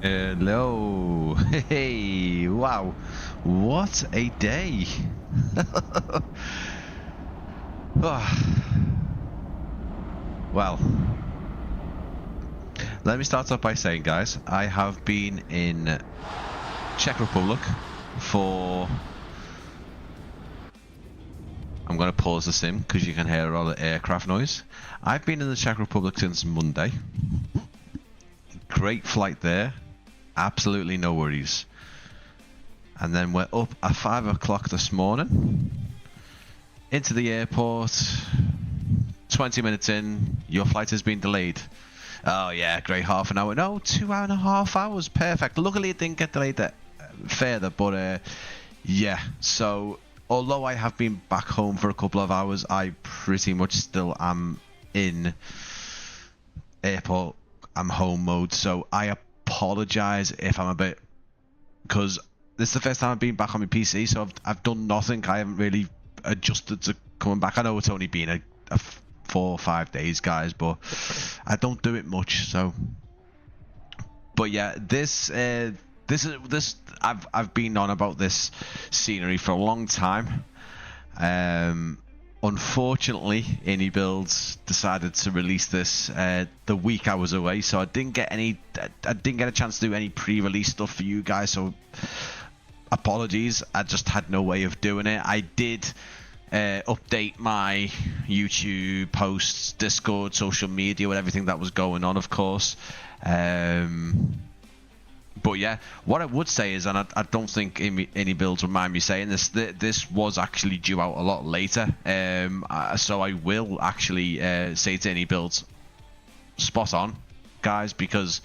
Hello. Hey, wow. What a day. Well, let me start off by saying, guys, I have been in Czech Republic for... I'm going to pause the sim because you can hear all the aircraft noise. I've been in the Czech Republic since Monday. Great flight there. Absolutely no worries. And then we're up at 5 o'clock this morning. Into the airport. 20 minutes in. Your flight has been delayed. Oh yeah, great, half an hour. No, 2.5 hours. Perfect. Luckily it didn't get delayed further. But yeah, so... Although I have been back home for a couple of hours, I pretty much still am in airport, I'm home mode. So I apologise if I'm a bit... Because this is the first time I've been back on my PC, so I've done nothing. I haven't really adjusted to coming back. I know it's only been a 4 or 5 days, guys, but I don't do it much, so... But yeah, I've been on about this scenery for a long time. Unfortunately, iniBuilds decided to release this the week I was away, so I didn't get a chance to do any pre-release stuff for you guys. So apologies, I just had no way of doing it. I did update my YouTube posts, Discord, social media, with everything that was going on, of course. But yeah, what I would say is, and I don't think iniBuilds would mind me saying this, this was actually due out a lot later. So I will actually say to iniBuilds, spot on, guys, because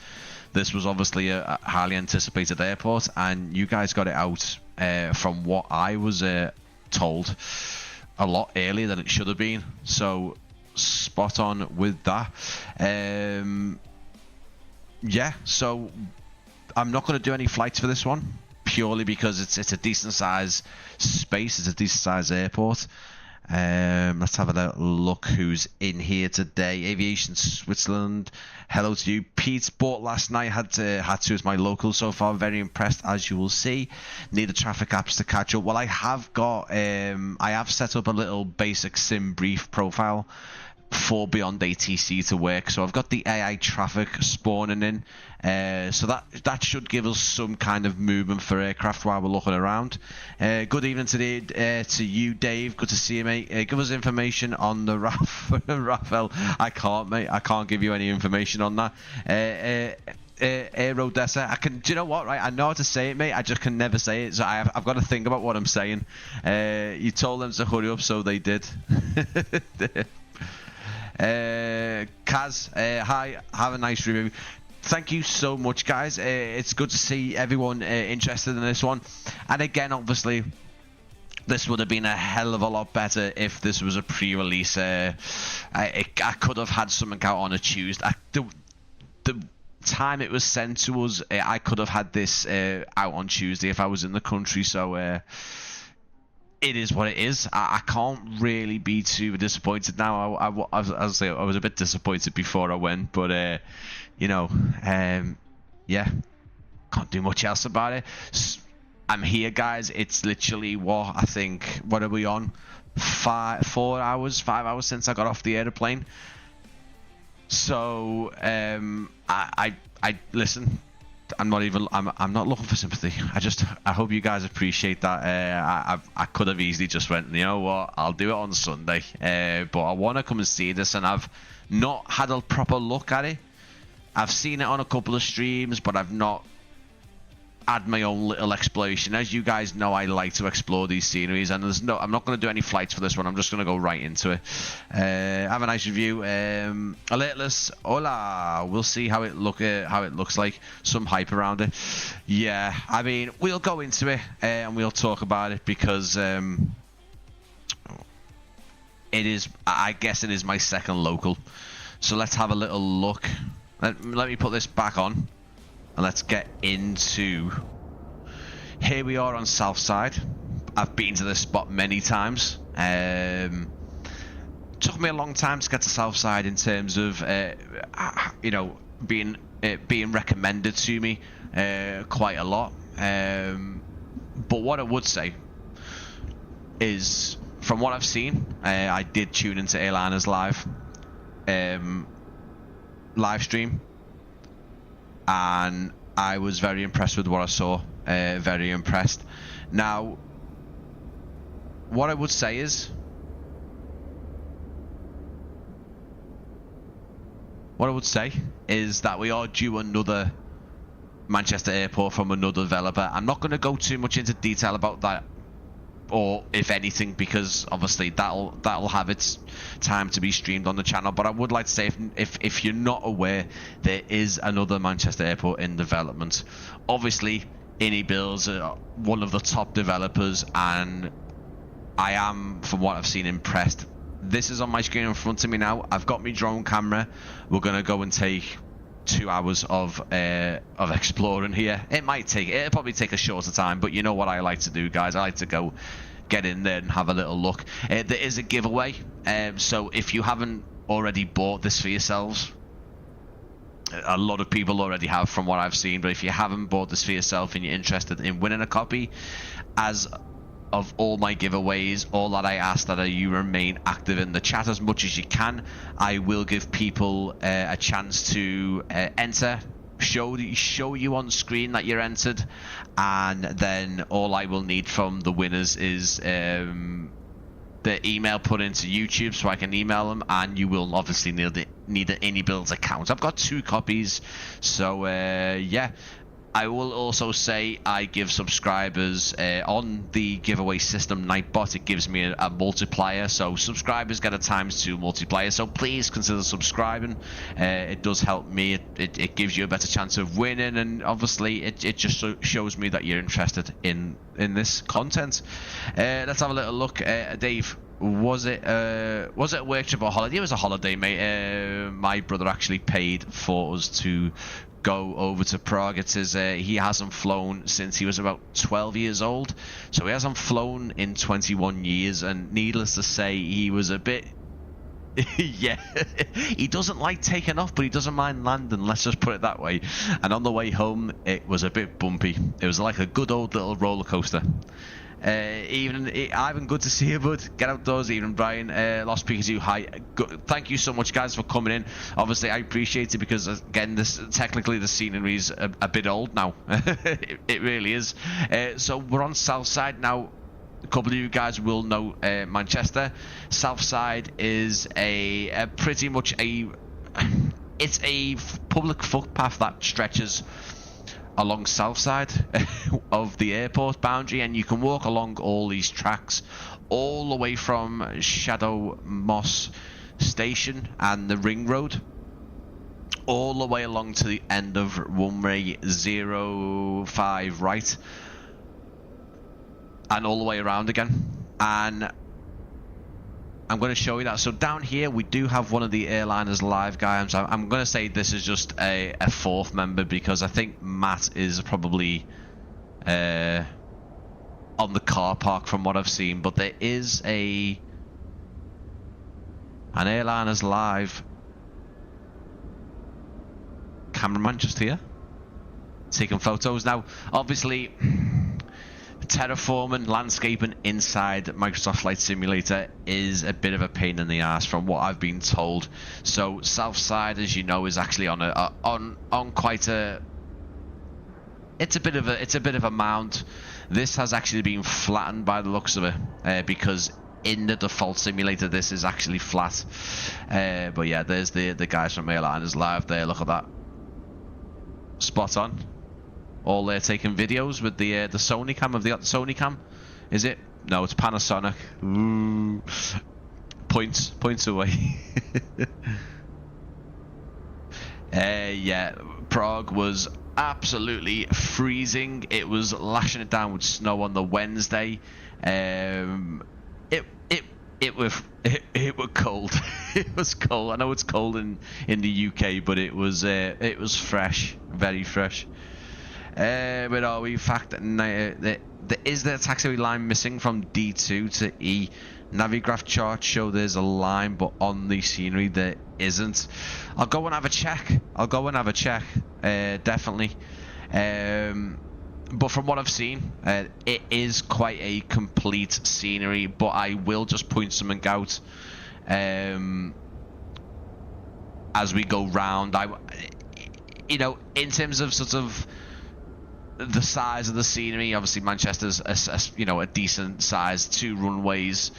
this was obviously a highly anticipated airport, and you guys got it out from what I was told a lot earlier than it should have been. So spot on with that. Yeah, so I'm not going to do any flights for this one, purely because it's a decent size space, it's a decent size airport. Let's have a look who's in here today. Aviation Switzerland, hello to you. Pete bought last night, had to as my local so far. Very impressed, as you will see. Need the traffic apps to catch up. Well, I have got I have set up a little basic sim brief profile for Beyond ATC to work, so I've got the AI traffic spawning in, so that should give us some kind of movement for aircraft while we're looking around. Good evening today to you, Dave. Good to see you, mate. Give us information on the Rafael. I can't, mate. I can't give you any information on that. Aerodessa. I can. Do you know what? Right, I know how to say it, mate. I just can never say it. So I've got to think about what I'm saying. You told them to hurry up, so they did. Kaz, hi, have a nice review. Thank you so much, guys. It's good to see everyone interested in this one. And again, obviously, this would have been a hell of a lot better if this was a pre-release. I could have had something out on a Tuesday. The time it was sent to us, I could have had this out on Tuesday if I was in the country. So it is what it is. I can't really be too disappointed now. I was a bit disappointed before I went, but you know, yeah, can't do much else about it. I'm here, guys. It's literally what I think. What are we on? 5 hours since I got off the airplane. So I listen. I'm not looking for sympathy. I hope you guys appreciate that. I could have easily just went, you know what, I'll do it on Sunday. But I want to come and see this, and I've not had a proper look at it. I've seen it on a couple of streams, but I've not had my own little exploration. As you guys know, I like to explore these sceneries, and I'm not going to do any flights for this one. I'm just going to go right into it. Have a nice review. Alertless, hola. We'll see how it looks like. Some hype around it. Yeah, I mean, we'll go into it and we'll talk about it, because it is. I guess it is my second local. So let's have a little look. Let me put this back on. And let's get into... Here we are on Southside. I've been to this spot many times. Took me a long time to get to Southside in terms of, you know, being recommended to me quite a lot. But what I would say is, from what I've seen, I did tune into Airliners live stream, and I was very impressed with what I saw. Very impressed. Now, what I would say is, that we are due another Manchester Airport from another developer. I'm not going to go too much into detail about that, or if anything, because obviously that'll have its time to be streamed on the channel. But I would like to say, if you're not aware, there is another Manchester Airport in development. Obviously, iniBuilds are one of the top developers, and I am, from what I've seen, impressed. This is on my screen in front of me now. I've got my drone camera. We're gonna go and take 2 hours of exploring here. It'll probably take a shorter time, but you know what I like to do, guys. I like to go get in there and have a little look. There is a giveaway, so if you haven't already bought this for yourselves, a lot of people already have from what I've seen, but if you haven't bought this for yourself and you're interested in winning a copy, as of all my giveaways, all that I ask that you remain active in the chat as much as you can. I will give people a chance to enter, show you on screen that you're entered, and then all I will need from the winners is the email put into YouTube, so I can email them, and you will obviously need an iniBuilds account. I've got 2 copies, so yeah. I will also say I give subscribers on the giveaway system Nightbot. It gives me a multiplier, so subscribers get a ×2 multiplier. So please consider subscribing. It does help me. It gives you a better chance of winning, and obviously it just shows me that you're interested in this content. Let's have a little look. Dave, was it a work trip or holiday? It was a holiday, mate. My brother actually paid for us to go over to Prague. It says he hasn't flown since he was about 12 years old, so he hasn't flown in 21 years, and needless to say, he was a bit yeah, he doesn't like taking off, but he doesn't mind landing, let's just put it that way. And on the way home, it was a bit bumpy. It was like a good old little roller coaster. Ivan, good to see you, bud. Get outdoors. Even Brian, Lost Pikachu, hi. Thank you so much, guys, for coming in. Obviously, I appreciate it, because again, technically the scenery's a bit old now. it really is. So we're on South Side now. A couple of you guys will know Manchester. South Side is a pretty much it's a public footpath that stretches along south side of the airport boundary, and you can walk along all these tracks all the way from Shadow Moss Station and the Ring Road all the way along to the end of runway 05 right, and all the way around again. And I'm going to show you that. So down here we do have one of the Airliners live guys. I'm going to say this is just a 4th member, because I think Matt is probably on the car park from what I've seen. But there is an Airliners live cameraman just here taking photos. Now obviously terraforming, landscaping inside Microsoft Flight Simulator is a bit of a pain in the ass from what I've been told. So Southside, as you know, is actually on quite a it's a bit of a mound. This has actually been flattened by the looks of it, because in the default simulator this is actually flat. But yeah, there's the guys from Airliners live there. Look at that, spot on. All there taking videos with the Sony cam. Have they got the Sony cam? Is it? No, it's Panasonic. Ooh. Points away. Yeah, Prague was absolutely freezing. It was lashing it down with snow on the Wednesday. It was cold. It was cold. I know it's cold in the UK, but it was fresh, very fresh. Where are we? In fact, there is the taxiway line missing from D2 to E. Navigraph charts show there's a line, but on the scenery there isn't. I'll go and have a check. Definitely. But from what I've seen, it is quite a complete scenery. But I will just point something out as we go round. In terms of sort of the size of the scenery, obviously Manchester's a decent size, 2 runways.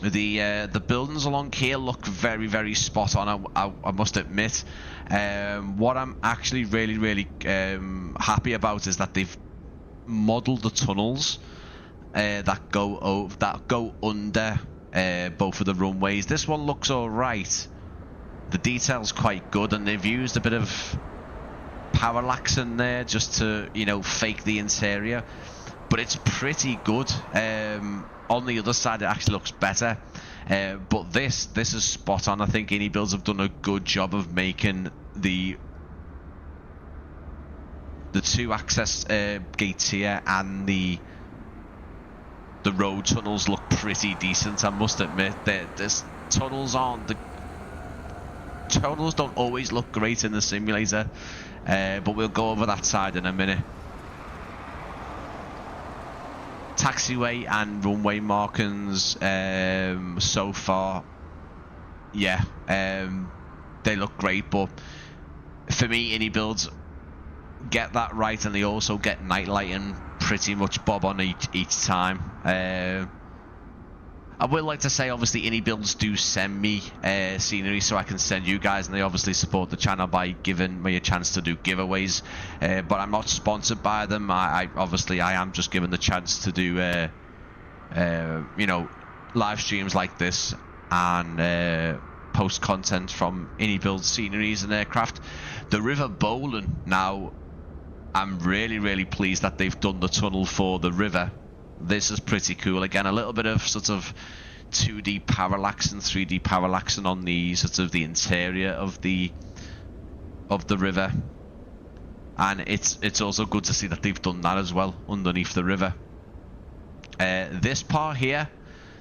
The buildings along here look very, very spot on, I must admit. What I'm actually really happy about is that they've modelled the tunnels that go under both of the runways. This one looks alright. The detail's quite good, and they've used a bit of parallax in there just to fake the interior, but it's pretty good. On the other side it actually looks better, but this is spot on. I think iniBuilds have done a good job of making the 2 access gates here and the road tunnels look pretty decent. I must admit that tunnels don't always look great in the simulator, but we'll go over that side in a minute. Taxiway and runway markings so far, they look great, but for me iniBuilds get that right, and they also get night lighting pretty much bob on each time. I would like to say, obviously, iniBuilds do send me scenery so I can send you guys, and they obviously support the channel by giving me a chance to do giveaways. But I'm not sponsored by them. I am just given the chance to do, live streams like this and post content from iniBuilds sceneries and aircraft. The River Bowling, now, I'm really pleased that they've done the tunnel for the river. This is pretty cool. Again, a little bit of sort of 2D parallax and 3D parallaxing on the sort of the interior of the river, and it's also good to see that they've done that as well underneath the river. This part here,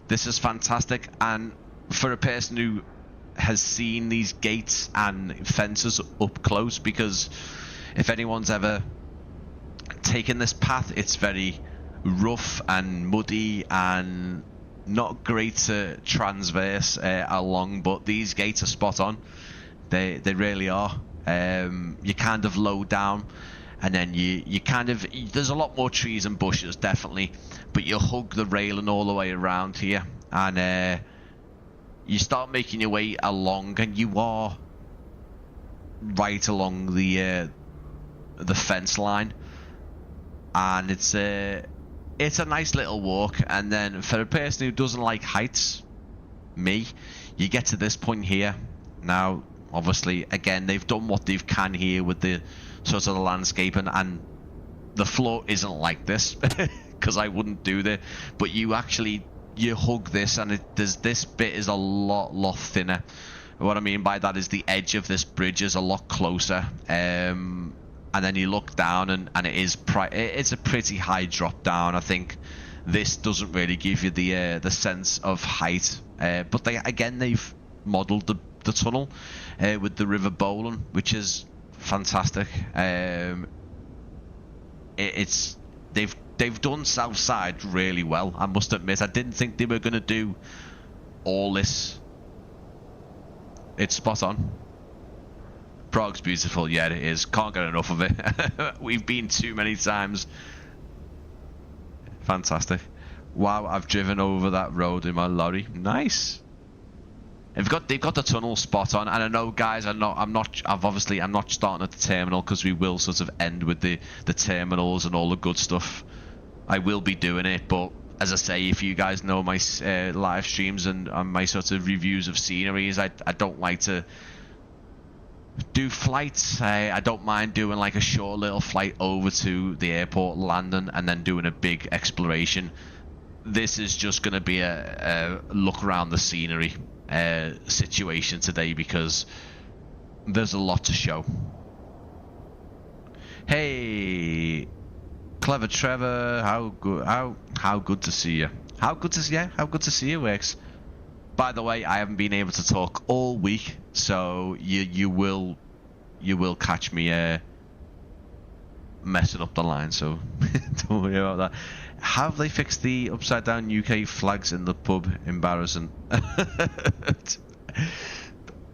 this is fantastic, and for a person who has seen these gates and fences up close, because if anyone's ever taken this path, it's very rough and muddy and not great to transverse along, but these gates are spot on. They really are. You kind of low down, and then you kind of, there's a lot more trees and bushes definitely, but you hug the railing all the way around here, and you start making your way along, and you are right along the fence line, and it's a nice little walk. And then for a person who doesn't like heights, me, you get to this point here. Now, obviously, again, they've done what they can here with the sort of the landscape, and the floor isn't like this because I wouldn't do that. But you hug this, and this bit is a lot thinner. What I mean by that is the edge of this bridge is a lot closer. And then you look down, and it's a pretty high drop down. I think this doesn't really give you the sense of height, but they've modelled the tunnel with the River Bowling, which is fantastic. They've done South Side really well, I must admit. I didn't think they were going to do all this. It's spot on. Prague's beautiful, yeah, it is. Can't get enough of it. We've been too many times. Fantastic. Wow, I've driven over that road in my lorry. Nice. They've got the tunnel spot on, and I know, guys, I'm not starting at the terminal, because we will sort of end with the terminals and all the good stuff. I will be doing it, but as I say, if you guys know my live streams and my sort of reviews of sceneries, I don't like to do flights. I don't mind doing like a short little flight over to the airport, landing, and then doing a big exploration. This is just going to be a look around the scenery situation today, because there's a lot to show. Hey, Clever Trevor, how good to see you. How good to see you works. By the way, I haven't been able to talk all week, so you will catch me messing up the line, so don't worry about that. Have they fixed the upside down UK flags in the pub? Embarrassing.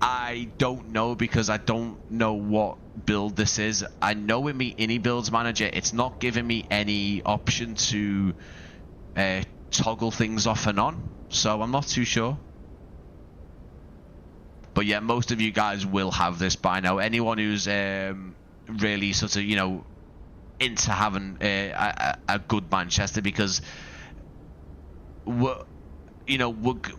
I don't know, because I don't know what build this is. I know in me iniBuilds manager, it's not giving me any option to toggle things off and on, so I'm not too sure. But yeah, most of you guys will have this by now. Anyone who's really sort of, you know, into having a good Manchester, because we're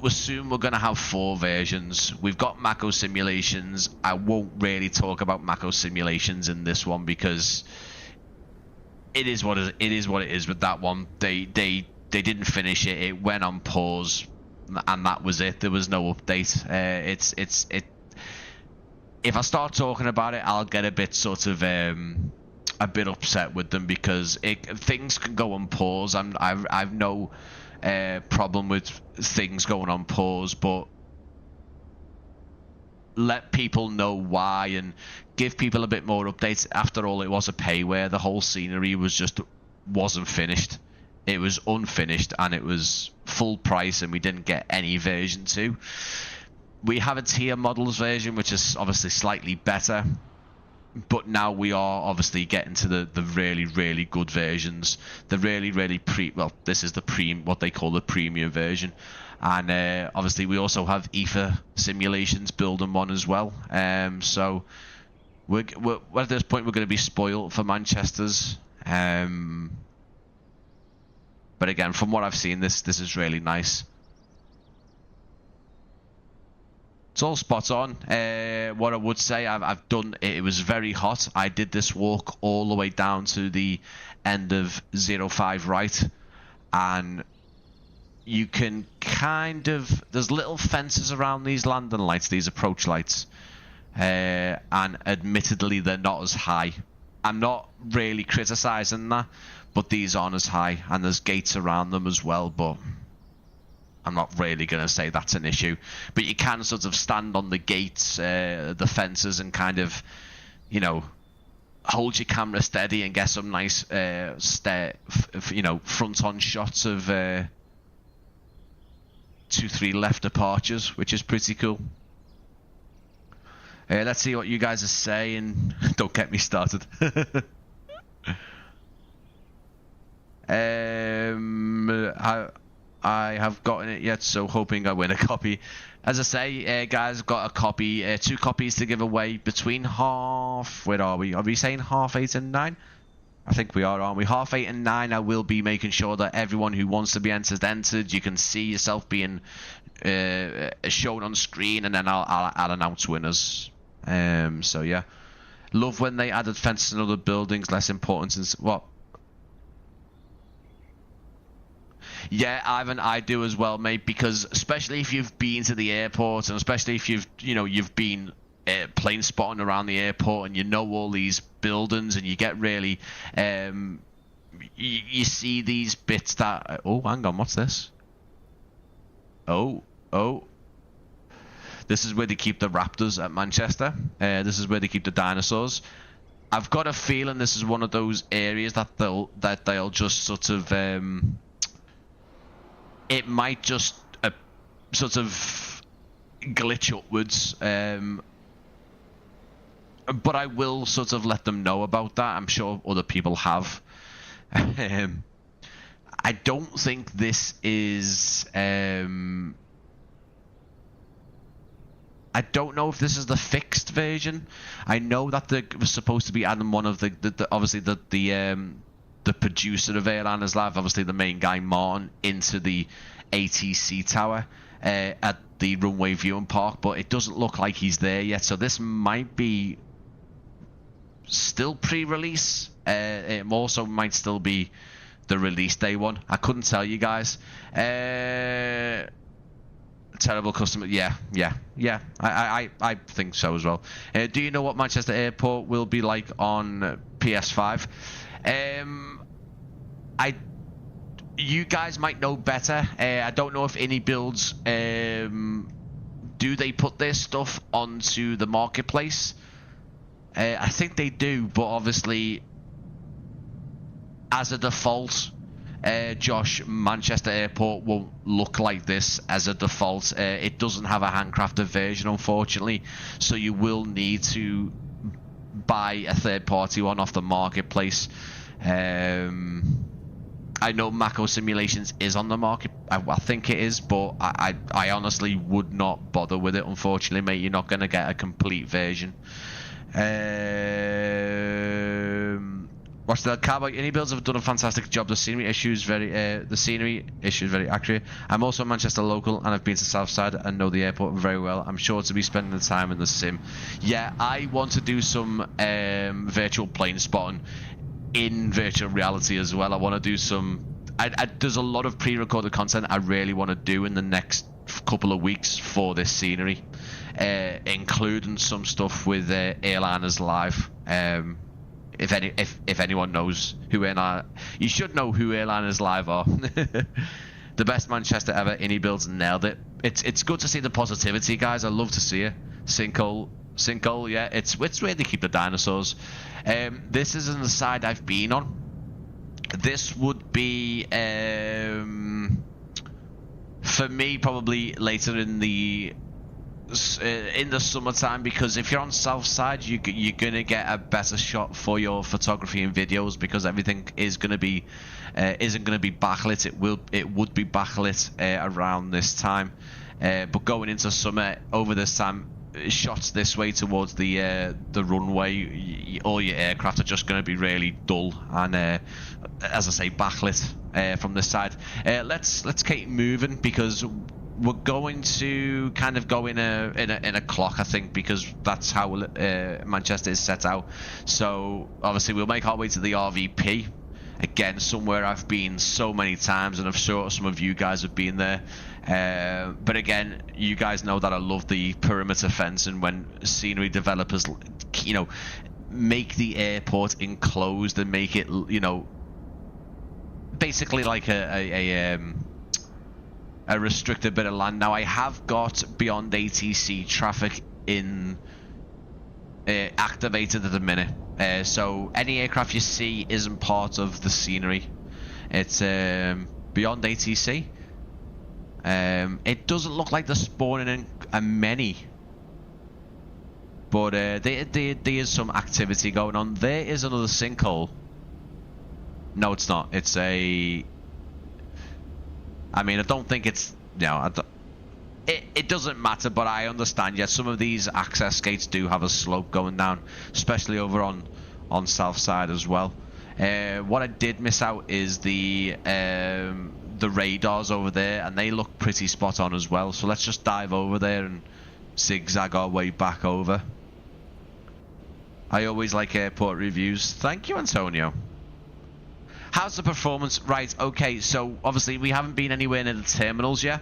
soon we're going to have 4 versions. We've got Mako simulations. I won't really talk about Mako simulations in this one, because it is what it is with that one. They didn't finish it. It went on pause, and that was it. There was no update. If I start talking about it, I'll get a bit sort of a bit upset with them, because things can go on pause. I've no problem with things going on pause, but let people know why and give people a bit more updates. After all, it was a payware. The whole scenery wasn't finished. It was unfinished, and it was full price, and we didn't get any version 2. We have a tier models version, which is obviously slightly better, but now we are obviously getting to the really, really good versions. The really, really this is what they call the premium version. And obviously we also have EFA simulations building one as well. So we're at this point, we're going to be spoiled for Manchester's. But again, from what I've seen, this is really nice. It's all spot on. What I would say, I've done, it was very hot. I did this walk all the way down to the end of 05 right, and you can kind of, there's little fences around these landing lights, these approach lights, and admittedly they're not as high. I'm not really criticizing that, but these aren't as high, and there's gates around them as well, but I'm not really going to say that's an issue. But you can sort of stand on the gates, the fences, and kind of, you know, hold your camera steady and get some nice, front-on shots of 2-3 left departures, which is pretty cool. Let's see what you guys are saying. Don't get me started. I have gotten it yet, so hoping I win a copy. As I say, guys, I've got a copy, 2 copies to give away between where are we? Are we saying 8:30 and 9? I think we are, aren't we? 8:30 and 9, I will be making sure that everyone who wants to be entered. You can see yourself being shown on screen, and then I'll announce winners. So yeah, love when they added fences in other buildings. Less important since what? Yeah, Ivan, I do as well, mate. Because especially if you've been to the airport, and especially if you've been plane spotting around the airport, and you know all these buildings, and you get really, you see these bits that. Oh, hang on, what's this? Oh. This is where they keep the raptors at Manchester. This is where they keep the dinosaurs. I've got a feeling this is one of those areas that they'll just sort of. It might just sort of glitch upwards, but I will sort of let them know about that. I'm sure other people have. I don't think this is. I don't know if this is the fixed version. I know that they were supposed to be adding one of the obviously the producer of Airliners Live, obviously the main guy Martin, into the ATC tower at the runway viewing park, but it doesn't look like he's there yet. So this might be still pre-release. It also might still be the release day one. I couldn't tell you guys. Terrible customer. Yeah. I think so as well. Do you know what Manchester Airport will be like on PS5? you guys might know better. I don't know if iniBuilds do they put their stuff onto the marketplace. I think they do, but obviously, as a default, Josh, Manchester Airport won't look like this as a default. It doesn't have a handcrafted version, unfortunately, so you will need to buy a third-party one off the marketplace. I know Mako Simulations is on the market. I think it is, but I honestly would not bother with it, unfortunately, mate. You're not going to get a complete version. Watch the cowboy iniBuilds have done a fantastic job. The scenery issue is very accurate. I'm also a Manchester local and I've been to Southside and know the airport very well. I'm sure to be spending the time in the sim. Yeah, I want to do some virtual plane spotting in virtual reality as well. I want to do some. There's a lot of pre-recorded content I really want to do in the next couple of weeks for this scenery, including some stuff with Airliners Live. If anyone knows who you should know who Airliners Live are. The best Manchester ever. iniBuilds nailed it. It's good to see the positivity, guys. I love to see it. Sinkhole, yeah. It's where they keep the dinosaurs. This isn't the side I've been on. This would be for me probably later in the summertime, because if you're on south side, you're gonna get a better shot for your photography and videos, because everything is gonna be isn't gonna be backlit. It would be backlit around this time, but going into summer, over this time, shots this way towards the runway, all your aircraft are just going to be really dull and as I say, backlit from this side. Let's keep moving, because we're going to kind of go in a clock, I think, because that's how Manchester is set out. So obviously we'll make our way to the RVP. Again, somewhere I've been so many times, and I'm sure some of you guys have been there. But again, you guys know that I love the perimeter fence, and when scenery developers, make the airport enclosed and make it, basically like a restricted bit of land. Now, I have got beyond ATC traffic in activated at the minute. So any aircraft you see isn't part of the scenery. It's beyond ATC. It doesn't look like they're spawning in many, but there is some activity going on. There is another sinkhole. No, it's not. It's a. I mean, I don't think it's. It doesn't matter, but I understand. Yes, some of these access gates do have a slope going down, especially over on south side as well. What I did miss out is the radars over there, and they look pretty spot on as well. So let's just dive over there and zigzag our way back over. I always like airport reviews. Thank you, Antonio. How's the performance? Right, okay, so obviously we haven't been anywhere near the terminals yet,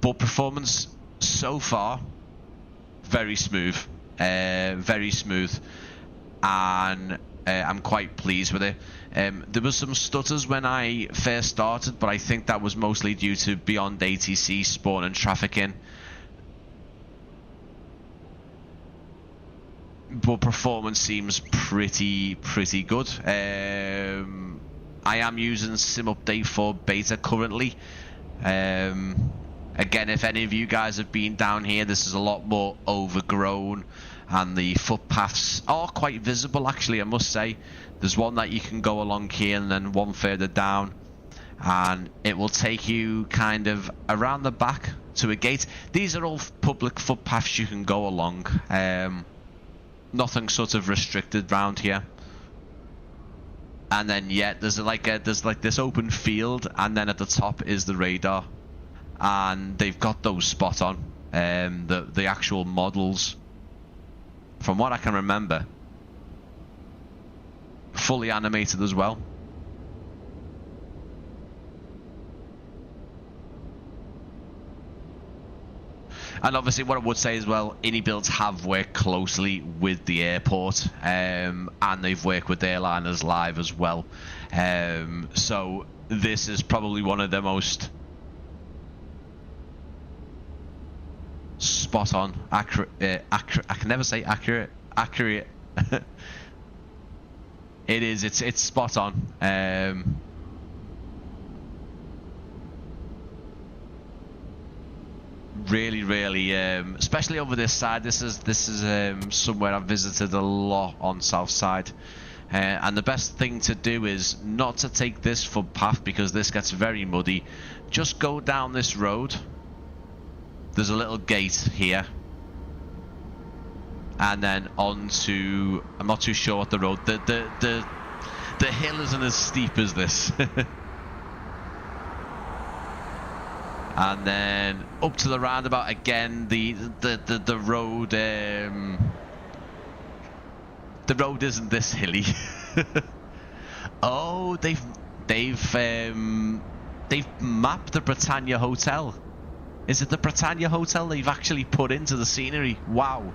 but performance so far, very smooth, and I'm quite pleased with it. There was some stutters when I first started, but I think that was mostly due to beyond ATC spawning traffic in. But performance seems pretty good. I am using Sim Update 4 beta currently. Again, if any of you guys have been down here, this is a lot more overgrown, and the footpaths are quite visible, actually, I must say. There's one that you can go along here, and then one further down, and it will take you kind of around the back to a gate. These are all public footpaths you can go along. Nothing sort of restricted round here. And then there's like this open field, and then at the top is the radar, and they've got those spot on. The actual models, from what I can remember, fully animated as well. And obviously what I would say as well, iniBuilds have worked closely with the airport, and they've worked with airliners live as well. So this is probably one of the most spot on, accurate, I can never say accurate. It's spot on. Really, especially over this side. This is somewhere I've visited a lot on South Side, and the best thing to do is not to take this footpath because this gets very muddy. Just go down this road. There's a little gate here, and then on to, I'm not too sure what the road. The hill isn't as steep as this. And then up to the roundabout again. The road the road isn't this hilly. Oh, they've mapped the Britannia Hotel. Is it the Britannia Hotel they've actually put into the scenery? Wow.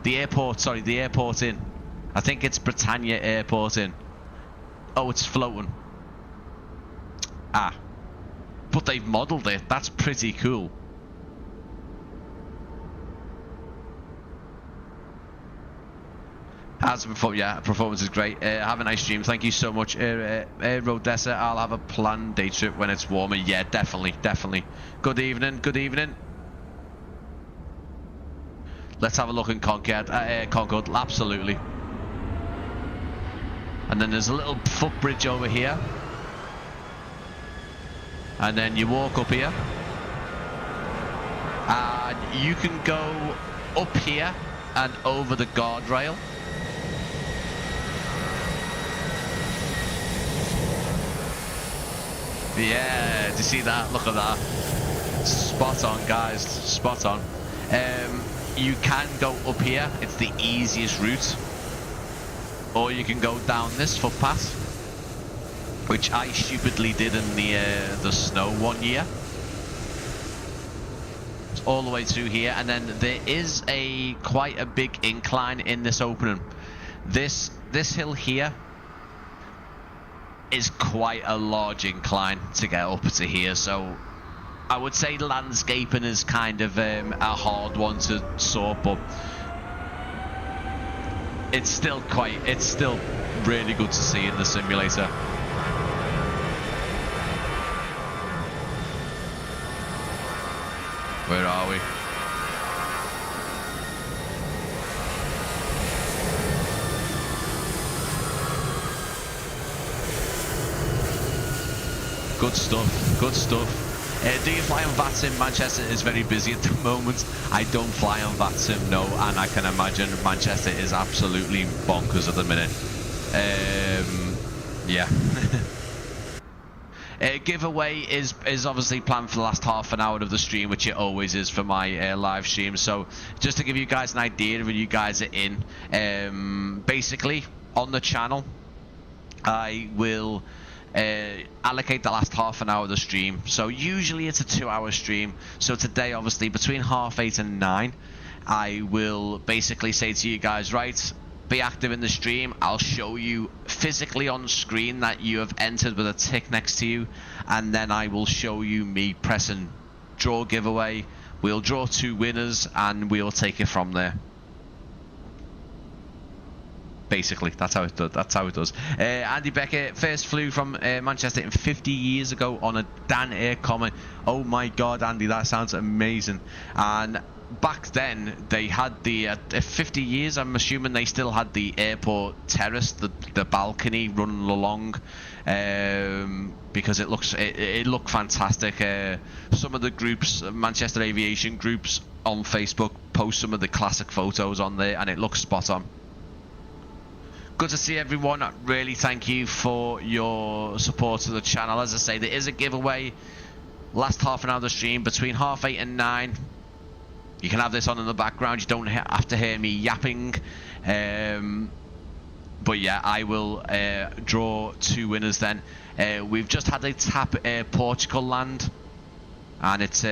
The airport, sorry, the airport inn. I think it's Britannia Airport Inn. Oh, it's floating. Ah. But they've modelled it. That's pretty cool. As before, yeah, performance is great. Have a nice stream. Thank you so much, Rodessa. I'll have a planned day trip when it's warmer. Yeah, definitely. Good evening. Let's have a look in Concord. Absolutely. And then there's a little footbridge over here. And then you walk up here. And you can go up here and over the guardrail. Yeah, do you see that? Look at that. Spot on, guys. Spot on. You can go up here. It's the easiest route. Or you can go down this footpath, which I stupidly did in the snow one year. It's all the way through here, and then there is quite a big incline in this opening. This hill here is quite a large incline to get up to here, so I would say landscaping is kind of a hard one to sort, but it's still really good to see in the simulator. Where are we? Good stuff. Do you fly on VATSIM? Manchester is very busy at the moment. I don't fly on VATSIM, no, and I can imagine Manchester is absolutely bonkers at the minute. Yeah. Giveaway is obviously planned for the last half an hour of the stream, which it always is for my live stream. So just to give you guys an idea of when you guys are in, basically on the channel, I will allocate the last half an hour of the stream. So usually it's a 2-hour stream. So today, obviously, between 8:30 and 9, I will basically say to you guys, right, be active in the stream. I'll show you physically on screen that you have entered with a tick next to you, and then I will show you me pressing draw giveaway. We'll draw 2 winners and we'll take it from there. Basically, that's how it does. Andy Becker first flew from Manchester 50 years ago on a Dan Air Comet. Oh my God, Andy, that sounds amazing. And back then they had the 50 years. I'm assuming they still had the airport terrace, the balcony running along, because it looked fantastic. Some of the groups, Manchester Aviation groups on Facebook, post some of the classic photos on there, and it looks spot on. Good to see everyone. Really thank you for your support of the channel. As I say, there is a giveaway last half an hour of the stream between 8:30 and 9. You can have this on in the background. You don't have to hear me yapping. But yeah, I will draw 2 winners then. We've just had a tap Portugal land. and it's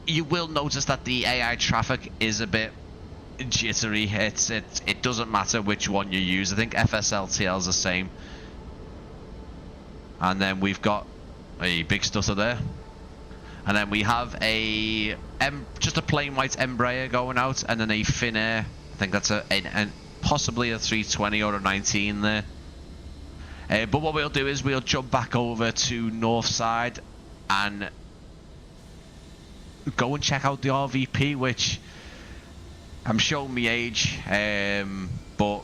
you will notice that the AI traffic is a bit jittery. It doesn't matter which one you use. I think FSLTL is the same. And then we've got a big stutter there, and then we have just a plain white Embraer going out, and then a Finnair. I think that's possibly a 320 or a 19 there. But what we'll do is we'll jump back over to Northside and go and check out the RVP, which I'm showing me age, but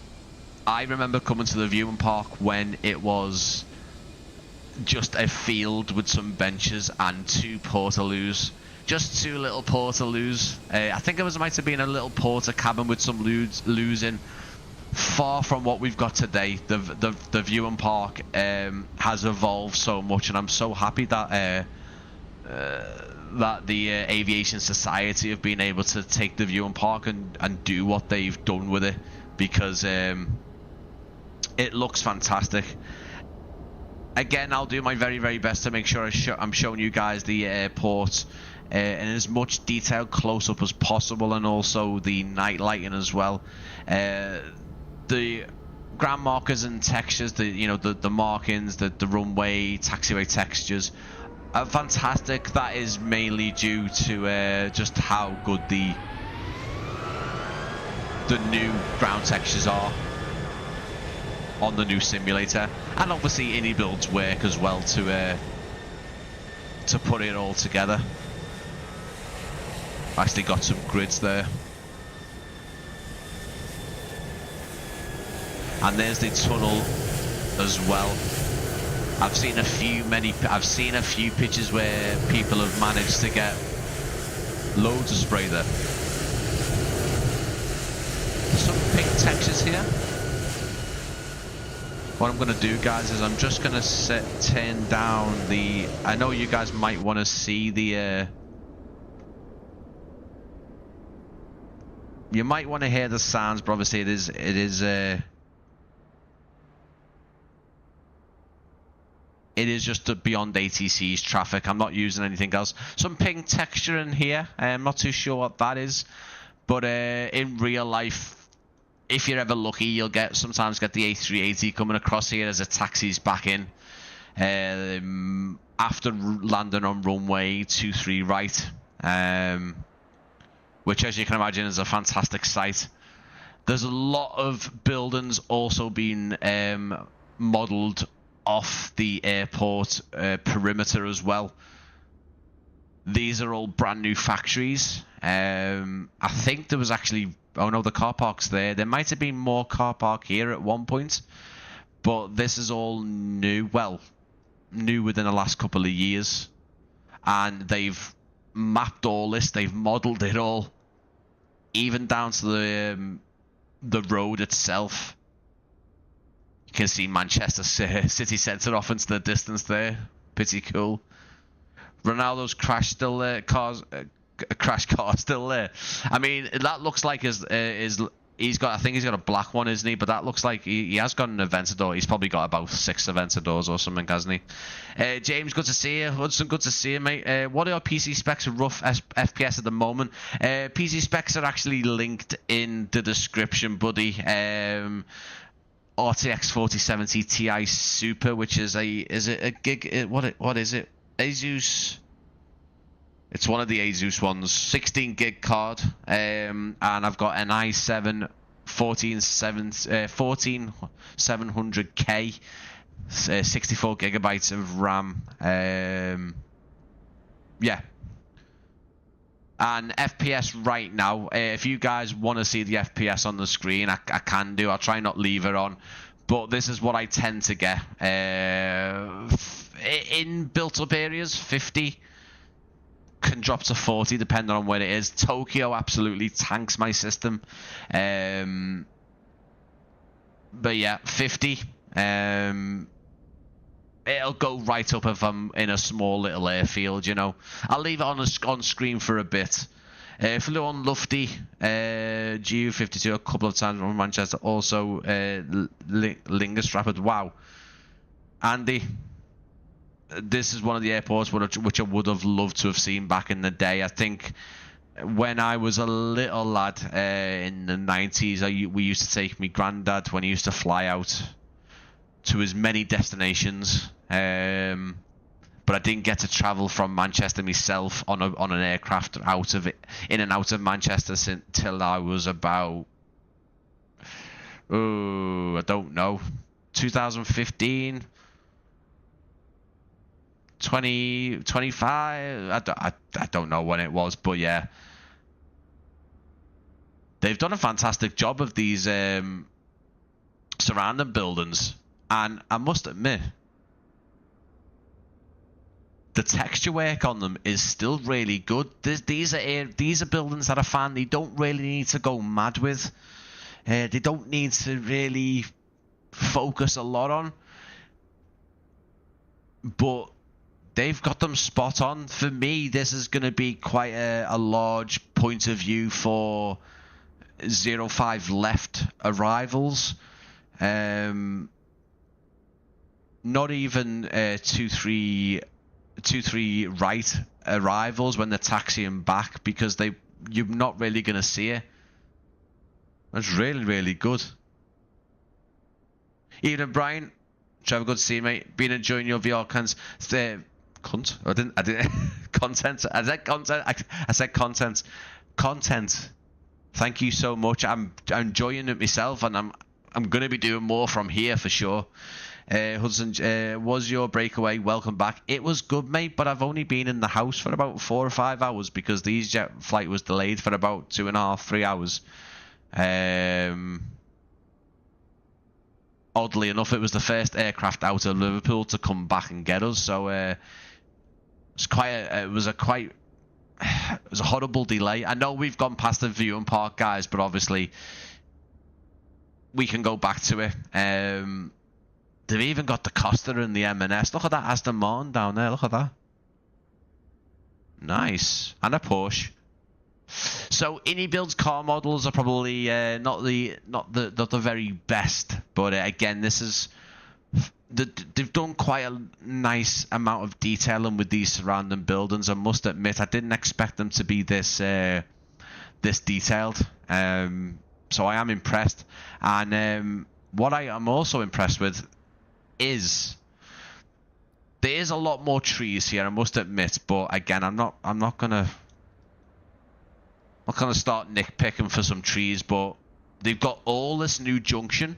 I remember coming to the viewing park when it was just a field with some benches and 2 portaloos. Just 2 little portaloos. I think it might have been a little porter cabin with some loos in. Far from what we've got today. The viewing park has evolved so much, and I'm so happy that that the Aviation Society have been able to take the viewing park and do what they've done with it, because it looks fantastic. Again, I'll do my very, very best to make sure I'm showing you guys the airport in as much detail close up as possible, and also the night lighting as well. The ground markers and textures, the markings, the runway, taxiway textures are fantastic. That is mainly due to just how good the new ground textures are on the new simulator, and obviously iniBuilds work as well to put it all together. Actually got some grids there. And there's the tunnel as well. I've seen a few pictures where people have managed to get loads of spray there. Some pink textures here. What I'm going to do, guys, is I'm just going to turn down the... I know you guys might want to see the... you might want to hear the sounds, but obviously it is just beyond ATC's traffic. I'm not using anything else. Some pink texture in here. I'm not too sure what that is, but in real life, if you're ever lucky, you'll sometimes get the A380 coming across here as it taxis back in after landing on runway 23 right, which, as you can imagine, is a fantastic sight. There's a lot of buildings also being modelled off the airport perimeter as well. These are all brand new factories. I think there was actually... Oh no, the car park's there. There might have been more car park here at one point, but this is all new. Well, new within the last couple of years. And they've mapped all this. They've modelled it all, even down to the road itself. You can see Manchester city centre off into the distance there. Pretty cool. Ronaldo's crash still there. A crash car still there. I mean, that looks like he's got... I think he's got a black one, isn't he? But that looks like he has got an Aventador. He's probably got about 6 Aventadors or something, hasn't he? James, good to see you. Hudson, good to see you, mate. What are your PC specs of rough FPS at the moment? PC specs are actually linked in the description, buddy. RTX 4070 Ti Super, which is is it a gig? What is it? Asus. It's one of the Asus ones. 16 gig card, and I've got an i7 14700K, 64 gigabytes of RAM. Yeah. And FPS right now, if you guys want to see the FPS on the screen, I can do. I'll try not leave it on. But this is what I tend to get. In built-up areas, 50. Can drop to 40 depending on where it is. Tokyo absolutely tanks my system. But yeah, 50. It'll go right up if I'm in a small little airfield, you know. I'll leave it on screen for a bit. Flew on Lufty GU52 a couple of times from Manchester. Also Lingerstrapped. Wow. Andy, this is one of the airports which I would have loved to have seen back in the day. I think when I was a little lad in the 90s, we used to take my granddad when he used to fly out to as many destinations. But I didn't get to travel from Manchester myself on an aircraft in and out of Manchester until I was about, I don't know, 2015, 2025. I don't know when it was, but yeah, they've done a fantastic job of these surrounding buildings, and I must admit, the texture work on them is still really good. These are buildings that I find they don't really need to go mad with. They don't need to really focus a lot on, but they've got them spot on. For me, this is going to be quite a large point of view for 05 left arrivals. Not even 23 right arrivals when they're taxiing back, because you're not really going to see it. That's really, really good. Ian Brian, Trevor, good to see you, mate. Been enjoying your VR content. I didn't content. I said content. I said content. Content. Thank you so much. I'm enjoying it myself, and I'm going to be doing more from here for sure. Hudson, was your breakaway? Welcome back. It was good, mate, but I've only been in the house for about 4 or 5 hours because the EasyJet flight was delayed for about 2.5, 3 hours. Oddly enough, it was the first aircraft out of Liverpool to come back and get us, so it was a horrible delay. I know we've gone past the viewing park, guys, but obviously we can go back to it. They've even got the Costa and the M&S. Look at that Aston Martin down there. Look at that. Nice. And a Porsche. So iniBuilds car models are probably not the very best, but again, this is they've done quite a nice amount of detailing with these surrounding buildings. I must admit, I didn't expect them to be this detailed. So I am impressed, and what I am also impressed with is there is a lot more trees here, I must admit, but again, I'm not gonna start nitpicking for some trees, but they've got all this new junction.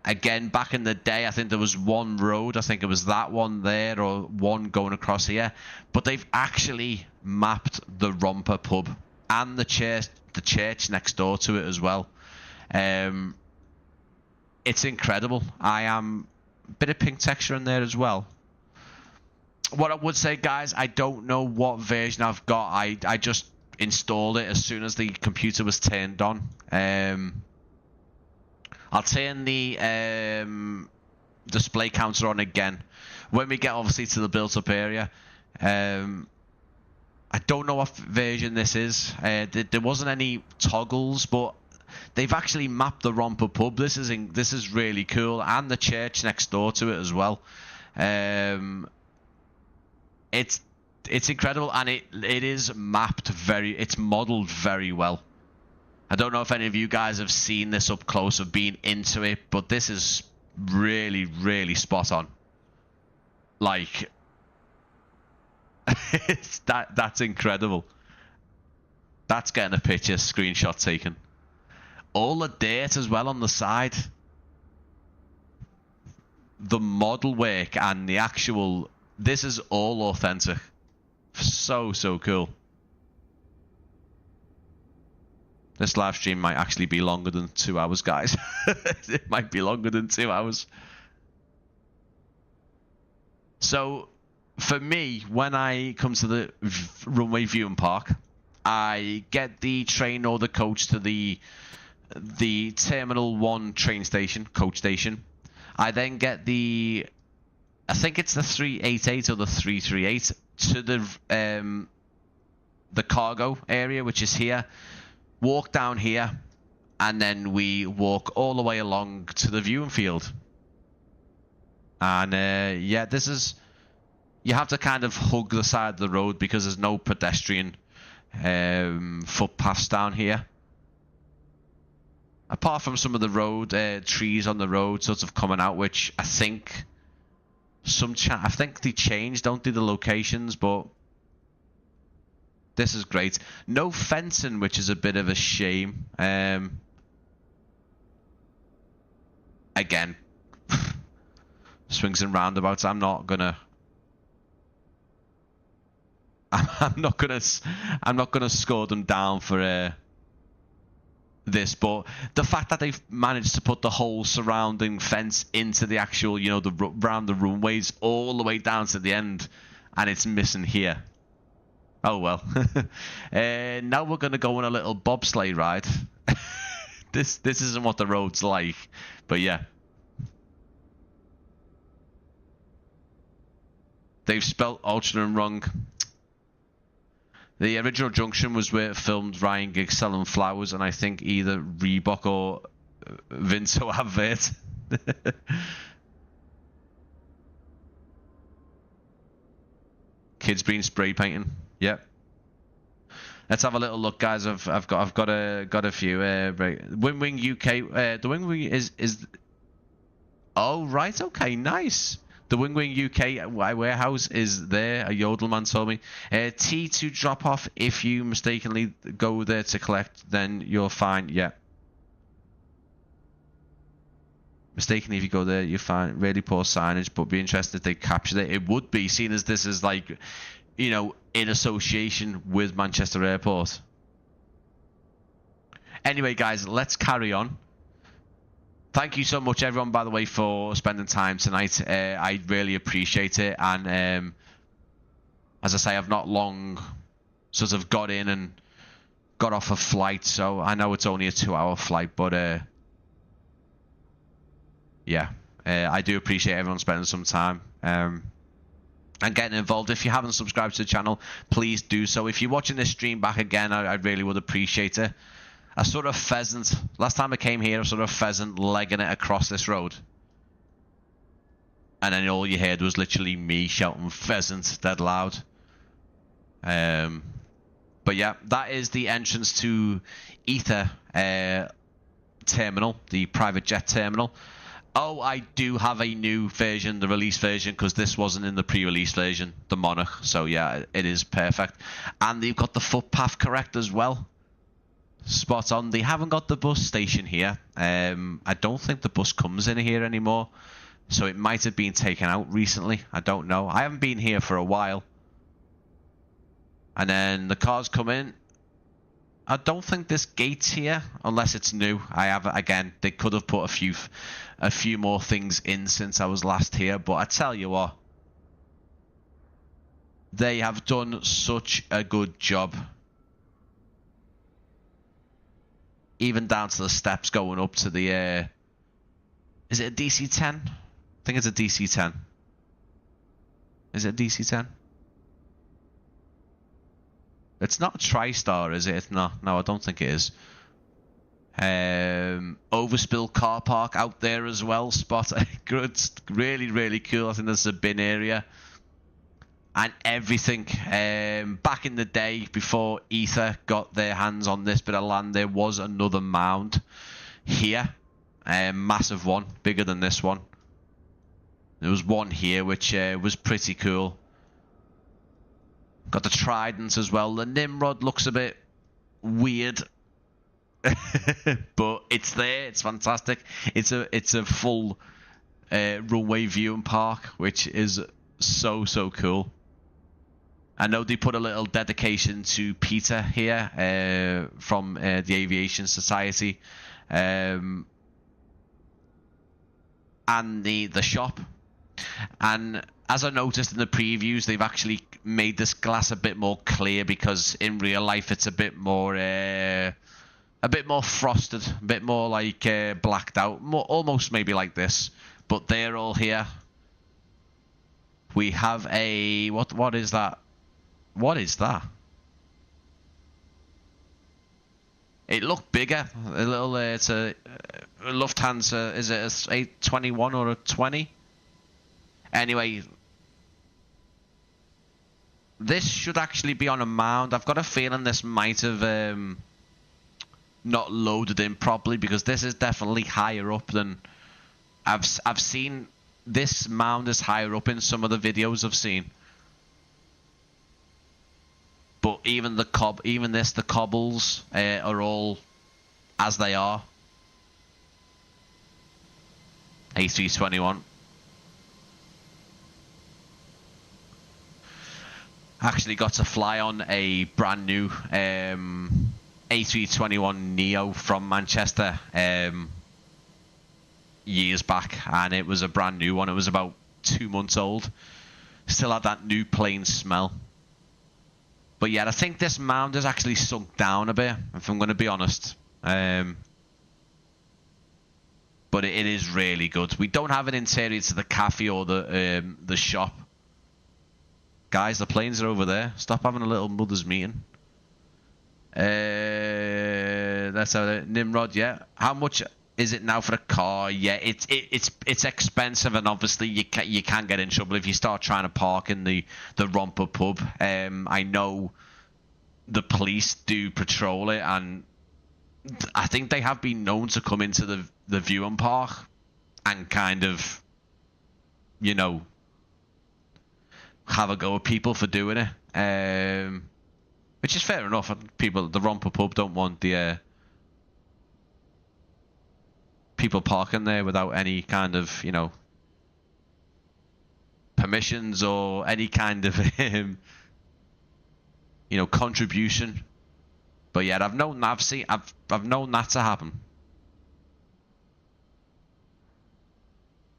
Again, back in the day, I think there was one road, I think it was that one there, or one going across here, but they've actually mapped the Romper pub and the church next door to it as well. It's incredible. I am a bit of pink texture in there as well. What I would say, guys, I don't know what version I've got. I just installed it as soon as the computer was turned on. I'll turn the display counter on again when we get obviously to the built-up area. I don't know what version this is. There wasn't any toggles, but they've actually mapped the Romper pub. This is really cool, and the church next door to it as well. It's incredible, and it is mapped it's modeled very well. I don't know if any of you guys have seen this up close or been into it, but this is really, really spot on. Like, that's incredible. That's getting a picture screenshot taken. All the dirt as well on the side. The model work and the actual... This is all authentic. So cool. This live stream might actually be longer than 2 hours, guys. It might be longer than 2 hours. So, for me, when I come to the runway viewing park, I get the train or the coach to the Terminal 1 train station, coach station. I then get I think it's the 388 or the 338 to the cargo area, which is here. Walk down here, and then we walk all the way along to the viewing field. And yeah, this is, you have to kind of hug the side of the road because there's no pedestrian footpaths down here. Apart from some of the road trees on the road sort of coming out, which I think I think they changed, don't they, the locations, but this is great. No fencing, which is a bit of a shame. Again, swings and roundabouts. I'm not gonna score them down for this, but the fact that they've managed to put the whole surrounding fence into the actual, you know, around the runways all the way down to the end, and it's missing here. Oh well. Now we're gonna go on a little bobsleigh ride. This isn't what the road's like, but yeah. They've spelt Altrincham wrong. The original junction was where it filmed Ryan Giggs selling flowers, and I think either Reebok or Vinto advert. Kids been spray painting. Yep. Let's have a little look, guys. I've got a few. Wing Wing UK. The Wing Wing is. Oh right, okay, nice. The Wing Wing UK warehouse is there. A Yodelman told me. T to drop off. If you mistakenly go there to collect, then you're fine. Yeah. Mistakenly, if you go there, you're fine. Really poor signage, but be interested if they captured it. It would be, seen as this is like, you know, in association with Manchester Airport. Anyway, guys, let's carry on. Thank you so much, everyone, by the way, for spending time tonight. I really appreciate it. And as I say, I've not long sort of got in and got off a flight. So I know it's only a 2-hour flight, but yeah, I do appreciate everyone spending some time and getting involved. If you haven't subscribed to the channel, please do so. If you're watching this stream back again, I really would appreciate it. A sort of pheasant. Last time I came here, a sort of pheasant legging it across this road. And then all you heard was literally me shouting pheasant dead loud. But yeah, that is the entrance to Ether terminal, the private jet terminal. Oh, I do have a new version, the release version, because this wasn't in the pre-release version, the Monarch. So yeah, it is perfect. And they've got the footpath correct as well. Spot on. They haven't got the bus station here. I don't think the bus comes in here anymore, so it might have been taken out recently. I don't know. I haven't been here for a while. And then the cars come in. I don't think this gate's here unless it's new. Again, they could have put a few more things in since I was last here, but I tell you what, they have done such a good job. Even down to the steps going up to the, is it a DC-10? I think it's a DC-10. Is it a DC-10? It's not a TriStar, is it? It's not. No, I don't think it is. Overspill car park out there as well. Spot. Good. Really, really cool. I think there's a bin area. And everything. Back in the day, before Ether got their hands on this bit of land, there was another mound here. Massive one. Bigger than this one. There was one here which was pretty cool. Got the Trident as well. The Nimrod looks a bit weird. But it's there. It's fantastic. It's a full runway viewing park, which is so cool. I know they put a little dedication to Peter here from the Aviation Society and the shop. And as I noticed in the previews, they've actually made this glass a bit more clear, because in real life it's a bit more frosted, a bit more like blacked out, almost maybe like this. But they're all here. We have a what is that? What is that? It looked bigger. A little. It's a Lufthansa. Is it a 21 or a 20? Anyway, this should actually be on a mound. I've got a feeling this might have not loaded in properly, because this is definitely higher up than I've seen. This mound is higher up in some of the videos I've seen. But even the cobbles are all as they are. A321. Actually got to fly on a brand new A321 Neo from Manchester years back, and it was a brand new one. It was about 2 months old. Still had that new plane smell. But yeah, I think this mound has actually sunk down a bit, if I'm going to be honest. But it is really good. We don't have an interior to the cafe or the shop. Guys, the planes are over there. Stop having a little mother's meeting. That's how Nimrod. Yeah. How much is it now for a car? Yeah, it's expensive, and obviously you can get in trouble if you start trying to park in the Romper pub. I know the police do patrol it, and I think they have been known to come into the viewing park and kind of, you know, have a go at people for doing it, which is fair enough. People, the Romper pub don't want the people parking there without any kind of, you know, permissions or any kind of you know, contribution. But yeah, I've known that to happen.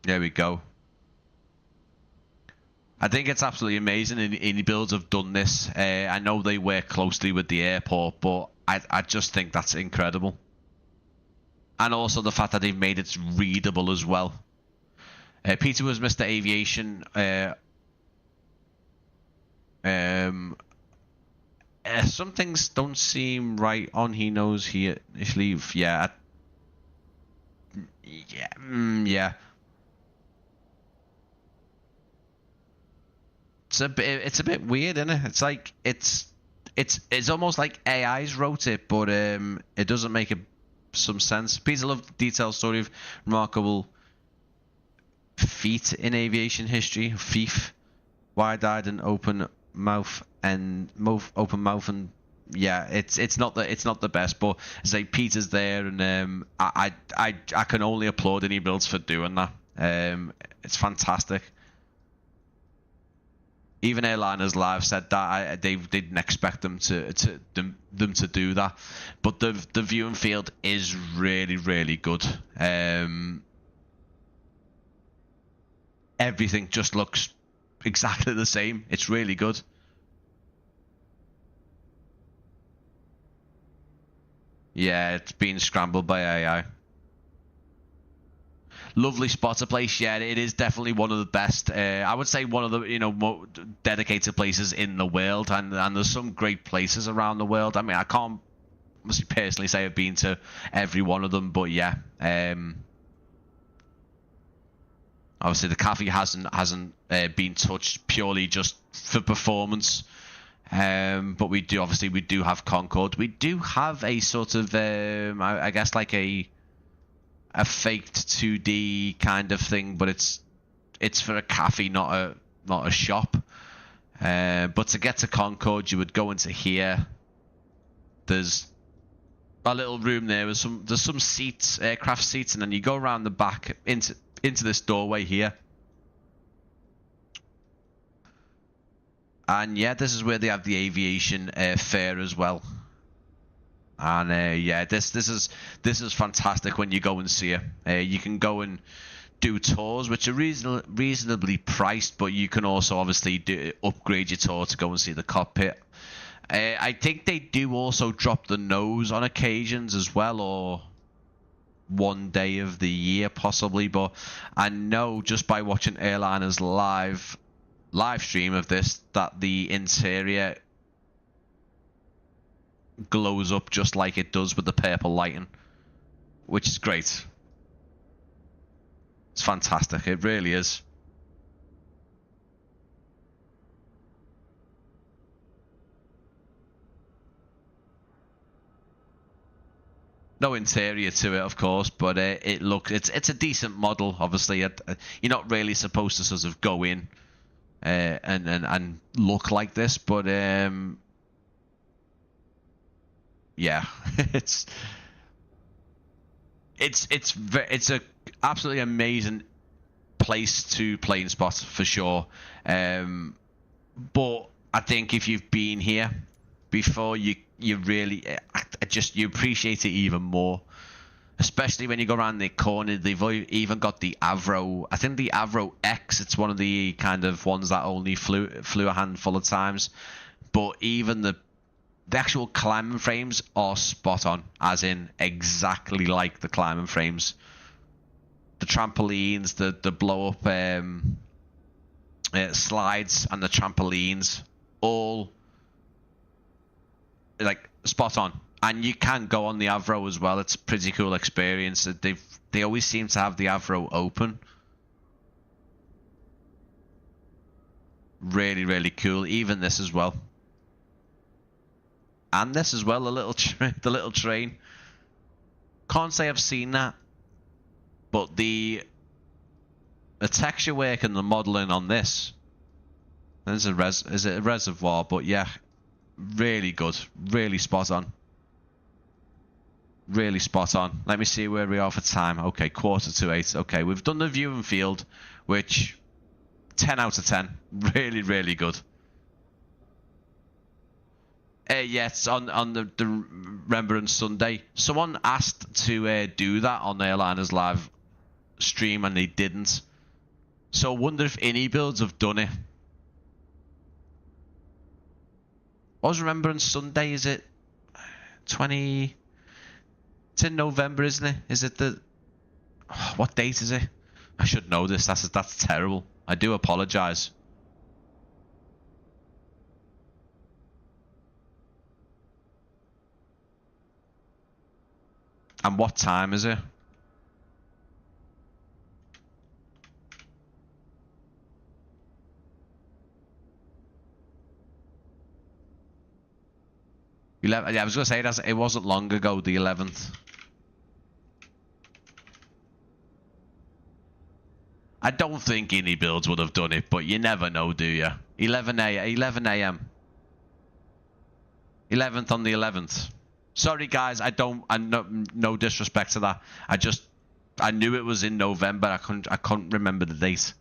There we go. I think it's absolutely amazing. iniBuilds have done this. I know they work closely with the airport, but I just think that's incredible. And also the fact that they've made it readable as well. Peter was Mr. Aviation. Some things don't seem right on. He knows he leave. Yeah. Yeah. It's a bit weird, isn't it? It's like it's almost like AI's wrote it, but it doesn't make some sense. Peter loved detailed story of remarkable feat in aviation history. Thief, wide-eyed and open mouth and yeah, it's not the best, but it's like Peter's there, and I can only applaud iniBuilds for doing that. It's fantastic. Even Airliners Live said that they didn't expect them to do that, but the viewing field is really, really good. Everything just looks exactly the same. It's really good. Yeah, it's been scrambled by AI. Lovely spotter place. Yeah, it is definitely one of the best. I would say one of the, you know, more dedicated places in the world, and there's some great places around the world. I mean, I can't personally say I've been to every one of them, but yeah. Obviously, the cafe hasn't been touched purely just for performance. But we do have Concorde. We do have a sort of I guess like a faked 2D kind of thing, but it's for a cafe, not a shop. But to get to Concorde, you would go into here. There's a little room there. There's some seats, aircraft seats, and then you go around the back into this doorway here. And yeah, this is where they have the aviation fair as well. And yeah, this is fantastic when you go and see it. You can go and do tours, which are reasonably priced, but you can also obviously upgrade your tour to go and see the cockpit. I think they do also drop the nose on occasions as well, or one day of the year possibly. But I know just by watching Airliners live stream of this that the interior glows up just like it does with the purple lighting, which is great. It's fantastic. It really is. no interior to it, of course, but it's a decent model. Obviously, you're not really supposed to sort of go in and look like this, but yeah, it's a absolutely amazing place to plane spot for sure. But I think if you've been here before, you really you appreciate it even more. Especially when you go around the corner, they've even got the Avro. I think the Avro X. It's one of the kind of ones that only flew a handful of times. But even the actual climbing frames are spot on, as in exactly like the climbing frames. The trampolines, the blow up slides, and the trampolines, all like spot on. And you can go on the Avro as well. It's a pretty cool experience. They always seem to have the Avro open. Really, really cool. Even this as well. And this as well, the little train. Can't say I've seen that, but the texture work and the modeling on this. Is it a reservoir? But yeah, really good, really spot on. Really spot on. Let me see where we are for time. Okay, 7:45. Okay, we've done the view and field, which 10 out of 10. Really, really good. Yes, on the Remembrance Sunday, someone asked to do that on the Airliners Live stream, and they didn't. So I wonder if iniBuilds have done it. What was Remembrance Sunday? Is it 20? It's in November, isn't it? Is it the... Oh, what date is it? I should know this. That's terrible. I do apologise. And what time is it? Yeah, I was going to say it wasn't long ago, the 11th. I don't think iniBuilds would have done it, but you never know, do you? 11 a.m. 11th on the 11th. Sorry, guys. No disrespect to that. I knew it was in November. I couldn't remember the date.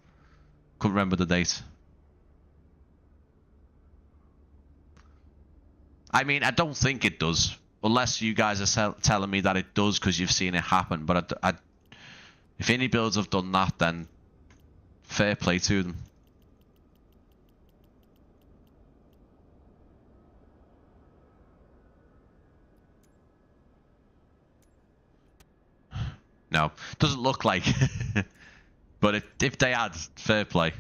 Couldn't remember the date. I mean, I don't think it does, unless you guys are telling me that it does because you've seen it happen. But if iniBuilds have done that, then fair play to them. No, doesn't look like. But if they had, fair play.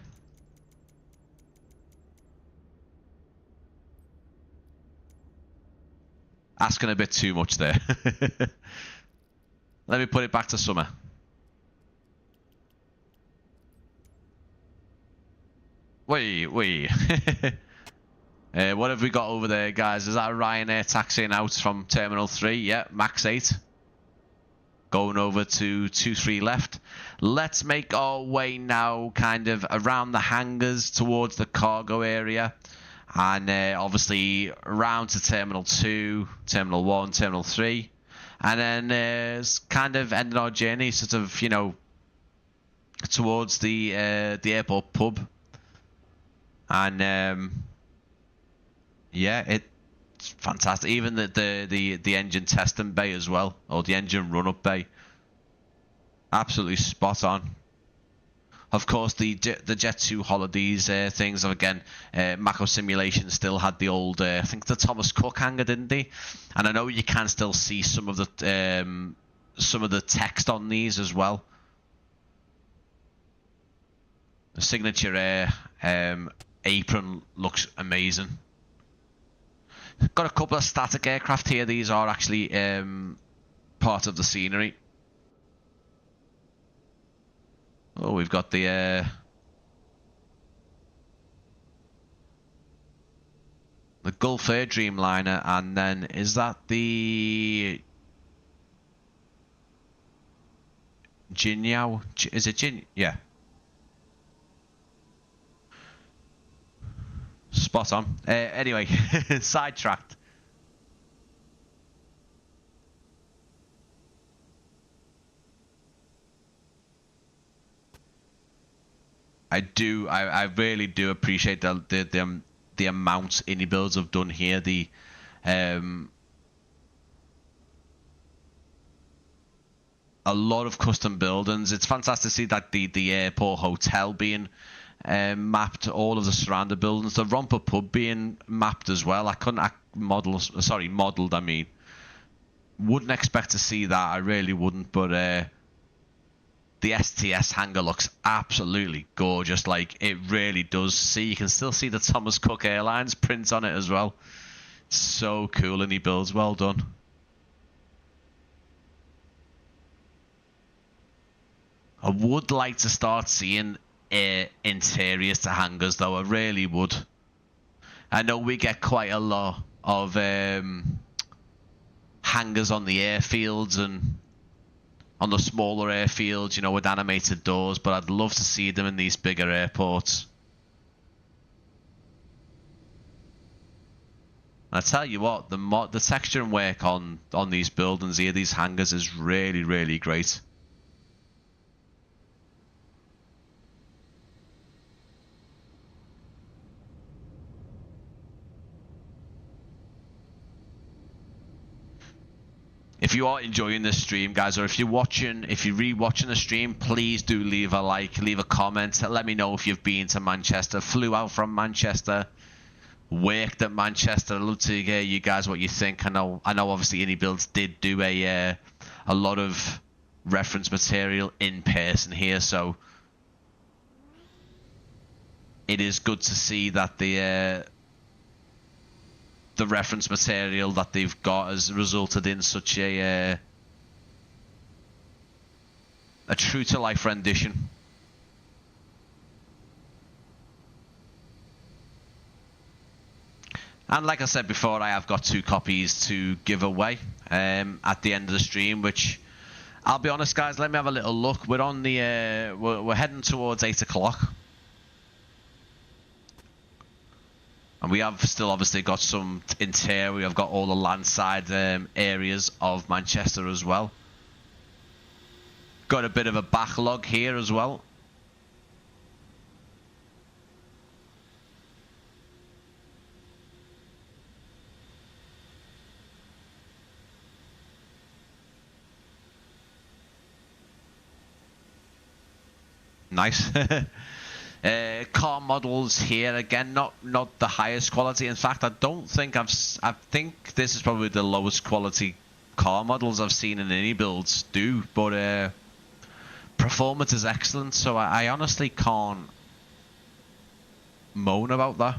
Asking a bit too much there. Let me put it back to summer. Wait. What have we got over there, guys? Is that a Ryanair taxiing out from Terminal 3? Yeah, Max 8. Going over to 23 left. Let's make our way now kind of around the hangars towards the cargo area. And obviously around to Terminal 2, Terminal 1, Terminal 3. And then kind of ending our journey sort of, you know, towards the airport pub. And yeah, it's fantastic. Even the engine testing bay as well, or the engine run-up bay. Absolutely spot on. Of course, the Jet 2 holidays things. Again, Mako Simulation still had the old, I think the Thomas Cook hangar, didn't they? And I know you can still see some of the text on these as well. The Signature Air apron looks amazing. Got a couple of static aircraft here. These are actually part of the scenery. Oh, we've got the Gulf Air Dreamliner, and then is that the Jinyao. Is it Jin? Yeah. Spot on. Anyway, sidetracked. I really do appreciate the amount iniBuilds have done here. A lot of custom buildings. It's fantastic to see that the airport hotel being mapped, all of the surrounding buildings, the Romper pub being mapped as well. I couldn't modeled. I mean, wouldn't expect to see that. I really wouldn't. But the STS hangar looks absolutely gorgeous. Like, it really does. See, you can still see the Thomas Cook Airlines print on it as well. So cool, iniBuilds. Well done. I would like to start seeing interiors to hangars, though. I really would. I know we get quite a lot of hangars on the airfields and on the smaller airfields, you know, with animated doors, but I'd love to see them in these bigger airports. I tell you what, the texture and work on these buildings here, these hangars, is really, really great. If you are enjoying this stream, guys, or if you're re-watching the stream, please do leave a like, leave a comment. Let me know if you've been to Manchester, flew out from Manchester, worked at Manchester. I'd love to hear you guys what you think. I know. Obviously, iniBuilds did do a lot of reference material in person here, so it is good to see that the reference material that they've got has resulted in such a true to life rendition. And like I said before, I have got 2 copies to give away at the end of the stream, which, I'll be honest, guys, let me have a little look. We're on the we're heading towards 8 o'clock. And we have still obviously got some interior. We have got all the landside areas of Manchester as well. Got a bit of a backlog here as well. Nice. Car models here again, not the highest quality. In fact, I think this is probably the lowest quality car models I've seen in iniBuilds do, but performance is excellent, so I honestly can't moan about that.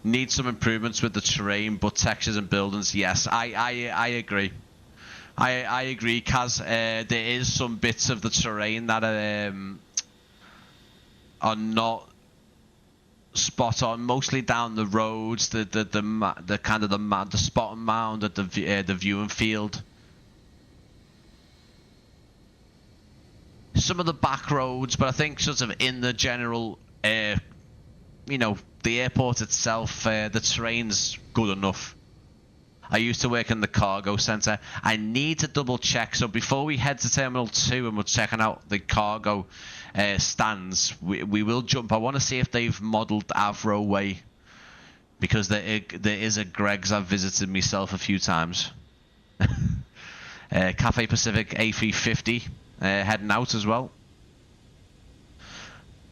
Need some improvements with the terrain, but textures and buildings, yes, I agree. I agree, Kaz. There is some bits of the terrain that are not spot on. Mostly down the roads, the kind of the spot and mound at the viewing field. Some of the back roads, but I think sort of in the general, you know, the airport itself, the terrain's good enough. I used to work in the cargo centre. I need to double check. So before we head to Terminal 2 and we're checking out the cargo stands, we will jump. I want to see if they've modelled Avro Way, because there is a Greg's I've visited myself a few times. Cafe Pacific A350 heading out as well.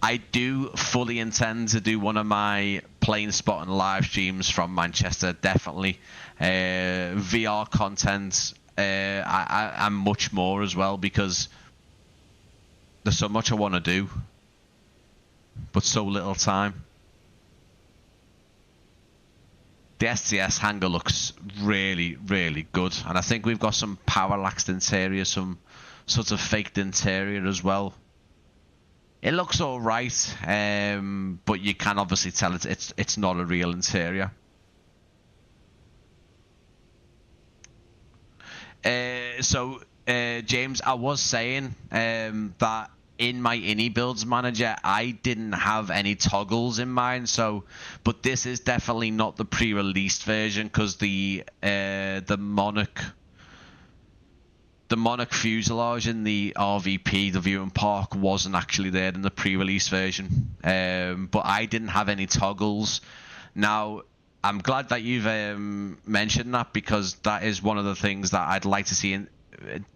I do fully intend to do one of my plane spotting live streams from Manchester, definitely. VR content and much more as well, because there's so much I want to do, but so little time. The STS hangar looks really, really good, and I think we've got some parallaxed interior, some sort of faked interior as well. It looks all right, but you can obviously tell it's not a real interior. James, I was saying that in my iniBuilds manager, I didn't have any toggles in mine. But this is definitely not the pre-released version, because the Monarch fuselage in the RVP, the viewing park, wasn't actually there in the pre-release version. But I didn't have any toggles. Now, I'm glad that you've mentioned that, because that is one of the things that I'd like to see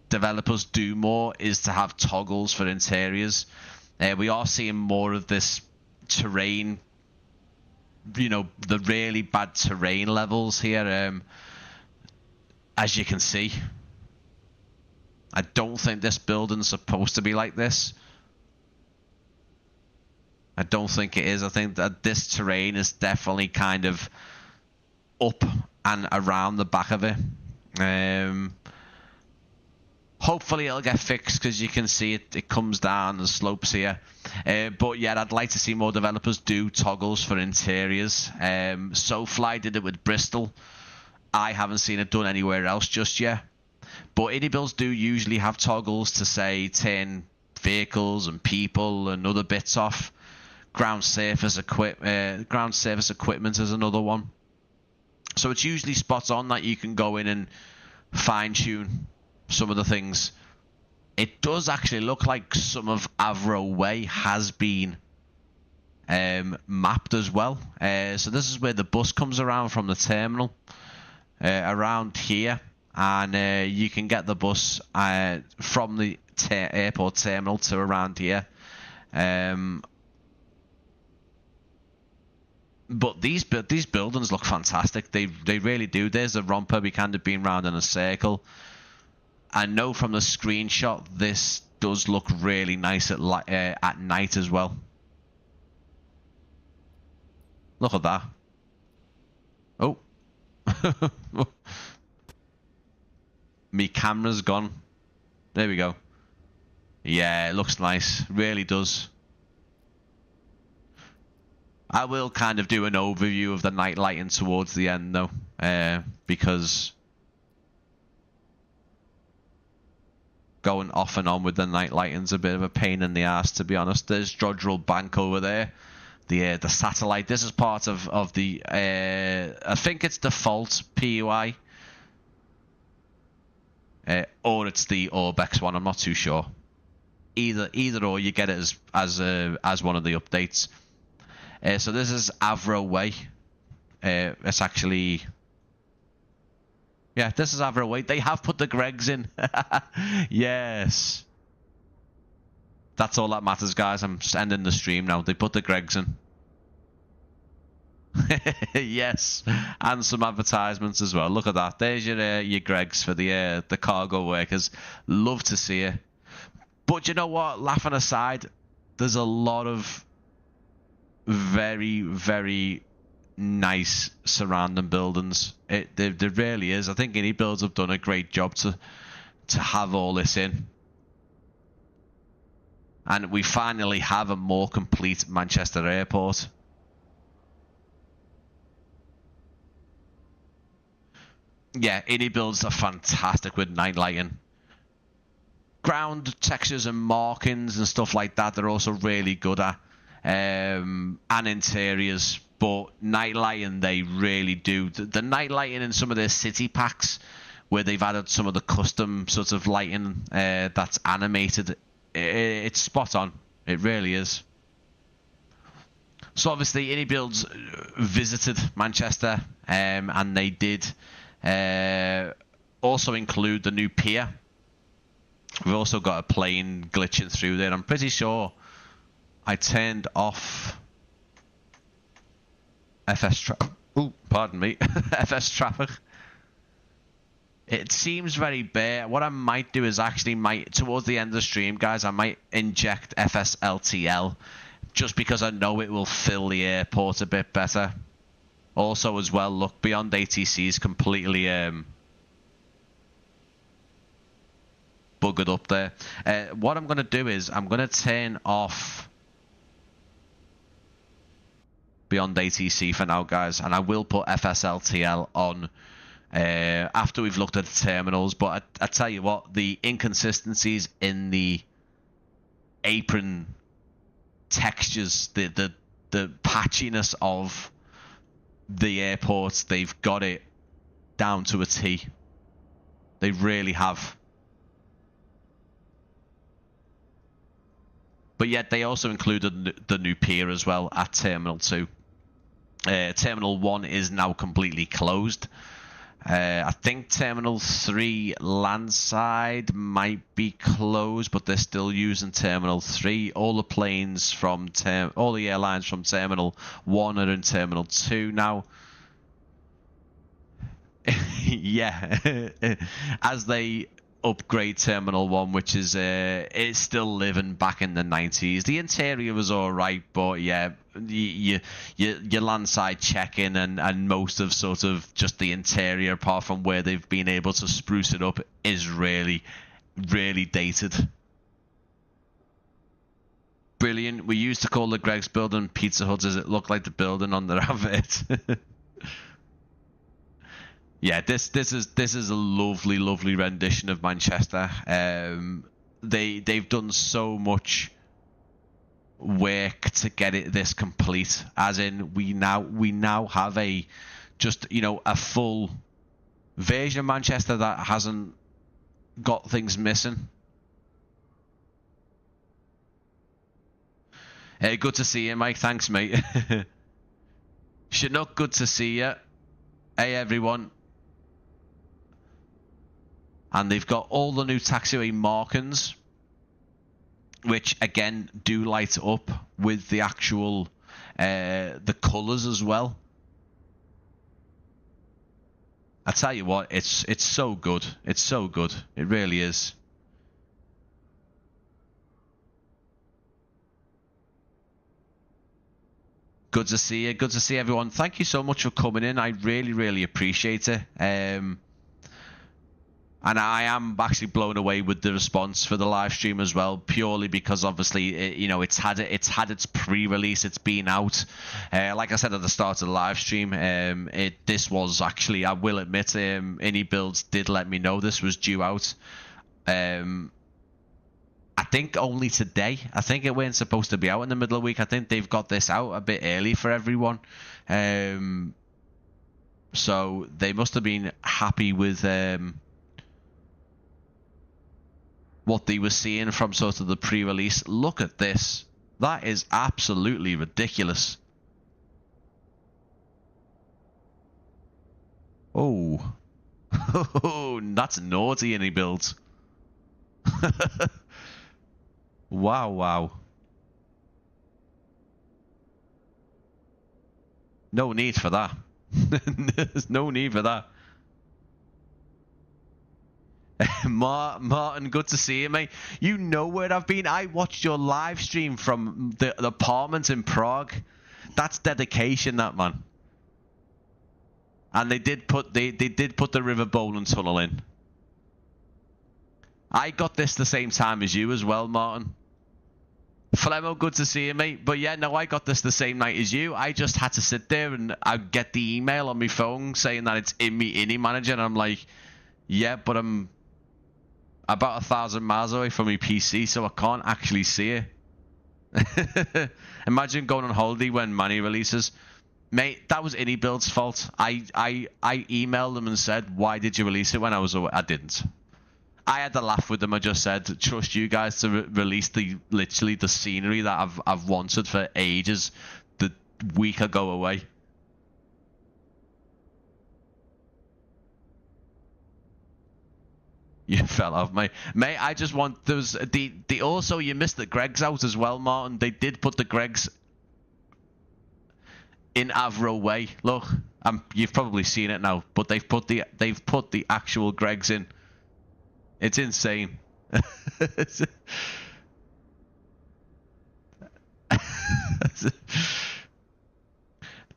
developers do more, is to have toggles for interiors. We are seeing more of this terrain, the really bad terrain levels here, as you can see. I don't think this building's supposed to be like this. I don't think it is. I think that this terrain is definitely kind of up and around the back of it. Hopefully it'll get fixed, because you can see it comes down the slopes here. But yeah, I'd like to see more developers do toggles for interiors. SoFly did it with Bristol. I haven't seen it done anywhere else just yet. But iniBuilds do usually have toggles to, say, turn vehicles and people and other bits off. Ground surface equipment is another one. So it's usually spot on that you can go in and fine tune some of the things. It does actually look like some of Avro Way has been mapped as well. So this is where the bus comes around from the terminal, around here, and you can get the bus from the airport terminal to around here. But these buildings look fantastic. They really do. There's a romper. We kind of been round in a circle. I know from the screenshot this does look really nice at night as well. Look at that. Oh. Me camera's gone. There we go. Yeah, it looks nice. Really does. I will kind of do an overview of the night lighting towards the end though, because going off and on with the night lighting's a bit of a pain in the ass, to be honest. There's Jodrell Bank over there, the satellite. This is part of the I think it's default PUI, or it's the Orbex one. I'm not too sure. Either or, you get it as one of the updates. So this is Avro Way. It's actually, yeah, this is Avro Way. They have put the Gregs in. Yes. That's all that matters, guys. I'm just ending the stream now. They put the Gregs in. Yes, and some advertisements as well. Look at that. There's your Gregs for the cargo workers. Love to see it. But you know what? Laughing aside, there's a lot of very, very nice surrounding buildings. There really is. I think iniBuilds have done a great job to have all this in. And we finally have a more complete Manchester Airport. Yeah, iniBuilds are fantastic with night lighting. Ground textures and markings and stuff like that, they're also really good at. And interiors, but night lighting they really do. The night lighting in some of their city packs, where they've added some of the custom sort of lighting that's animated, it's spot on. It really is. So obviously iniBuilds visited Manchester, and they did also include the new pier. We've also got a plane glitching through there. I'm pretty sure I turned off FS traffic. Oh, pardon me. FS traffic. It seems very bare. What I might do is actually towards the end of the stream, guys, I might inject FSLTL, just because I know it will fill the airport a bit better. Also, as well, look, Beyond ATC is completely buggered up there. What I'm going to do is I'm going to turn off Beyond ATC for now, guys, and I will put FSLTL on after we've looked at the terminals. But I tell you what, the inconsistencies in the apron textures, the patchiness of the airports, they've got it down to a T. They really have. But yet they also included the new pier as well at Terminal 2. Terminal 1 is now completely closed. I think Terminal 3 landside might be closed, but they're still using Terminal 3. All the planes from all the airlines from Terminal 1 are in Terminal 2 now. Yeah, as they upgrade Terminal 1, which is it's still living back in the 90s. The interior was all right, but yeah, your landside check-in and most of sort of just the interior, apart from where they've been able to spruce it up, is really, really dated. Brilliant. We used to call the Greg's building Pizza Hut as it looked like the building on their advert. Yeah, this is a lovely rendition of Manchester. They've done so much work to get it this complete. As in, we now have a full version of Manchester that hasn't got things missing. Hey, good to see you, Mike. Thanks, mate. Chinook, good to see you. Hey, everyone. And they've got all the new taxiway markings, which again do light up with the actual the colours as well. I tell you what, it's so good. It's so good. It really is. Good to see you. Good to see everyone. Thank you so much for coming in. I really appreciate it. And I am actually blown away with the response for the live stream as well, purely because obviously it's had its pre-release, it's been out. Like I said at the start of the live stream, this was actually, I will admit, iniBuilds did let me know this was due out. I think only today. I think it weren't supposed to be out in the middle of the week. I think they've got this out a bit early for everyone. So they must have been happy with what they were seeing from sort of the pre-release. Look at this. That is absolutely ridiculous. Oh. Oh, that's naughty, iniBuilds. Wow. No need for that. There's no need for that. Martin, good to see you, mate. You know where I've been. I watched your live stream from the apartment in Prague. That's dedication, that, man. And they did put the River Bowling tunnel in. I got this the same time as you as well, Martin. Flemo, good to see you, mate. But yeah, no, I got this the same night as you. I just had to sit there and I get the email on my phone saying that it's in me iniManager, and I'm like, yeah, but I'm about 1,000 miles away from my PC, so I can't actually see it. Imagine going on holiday when Manny releases. Mate, that was iniBuild's fault. I emailed them and said, why did you release it when I was away? I didn't. I had to laugh with them. I just said, trust you guys to release literally the scenery that I've wanted for ages the week I go away. You fell off, mate. Mate, I just want those. The also, you missed the Greg's out as well, Martin. They did put the Greg's in Avro Way. Look, you've probably seen it now, but they've put the actual Greg's in. It's insane.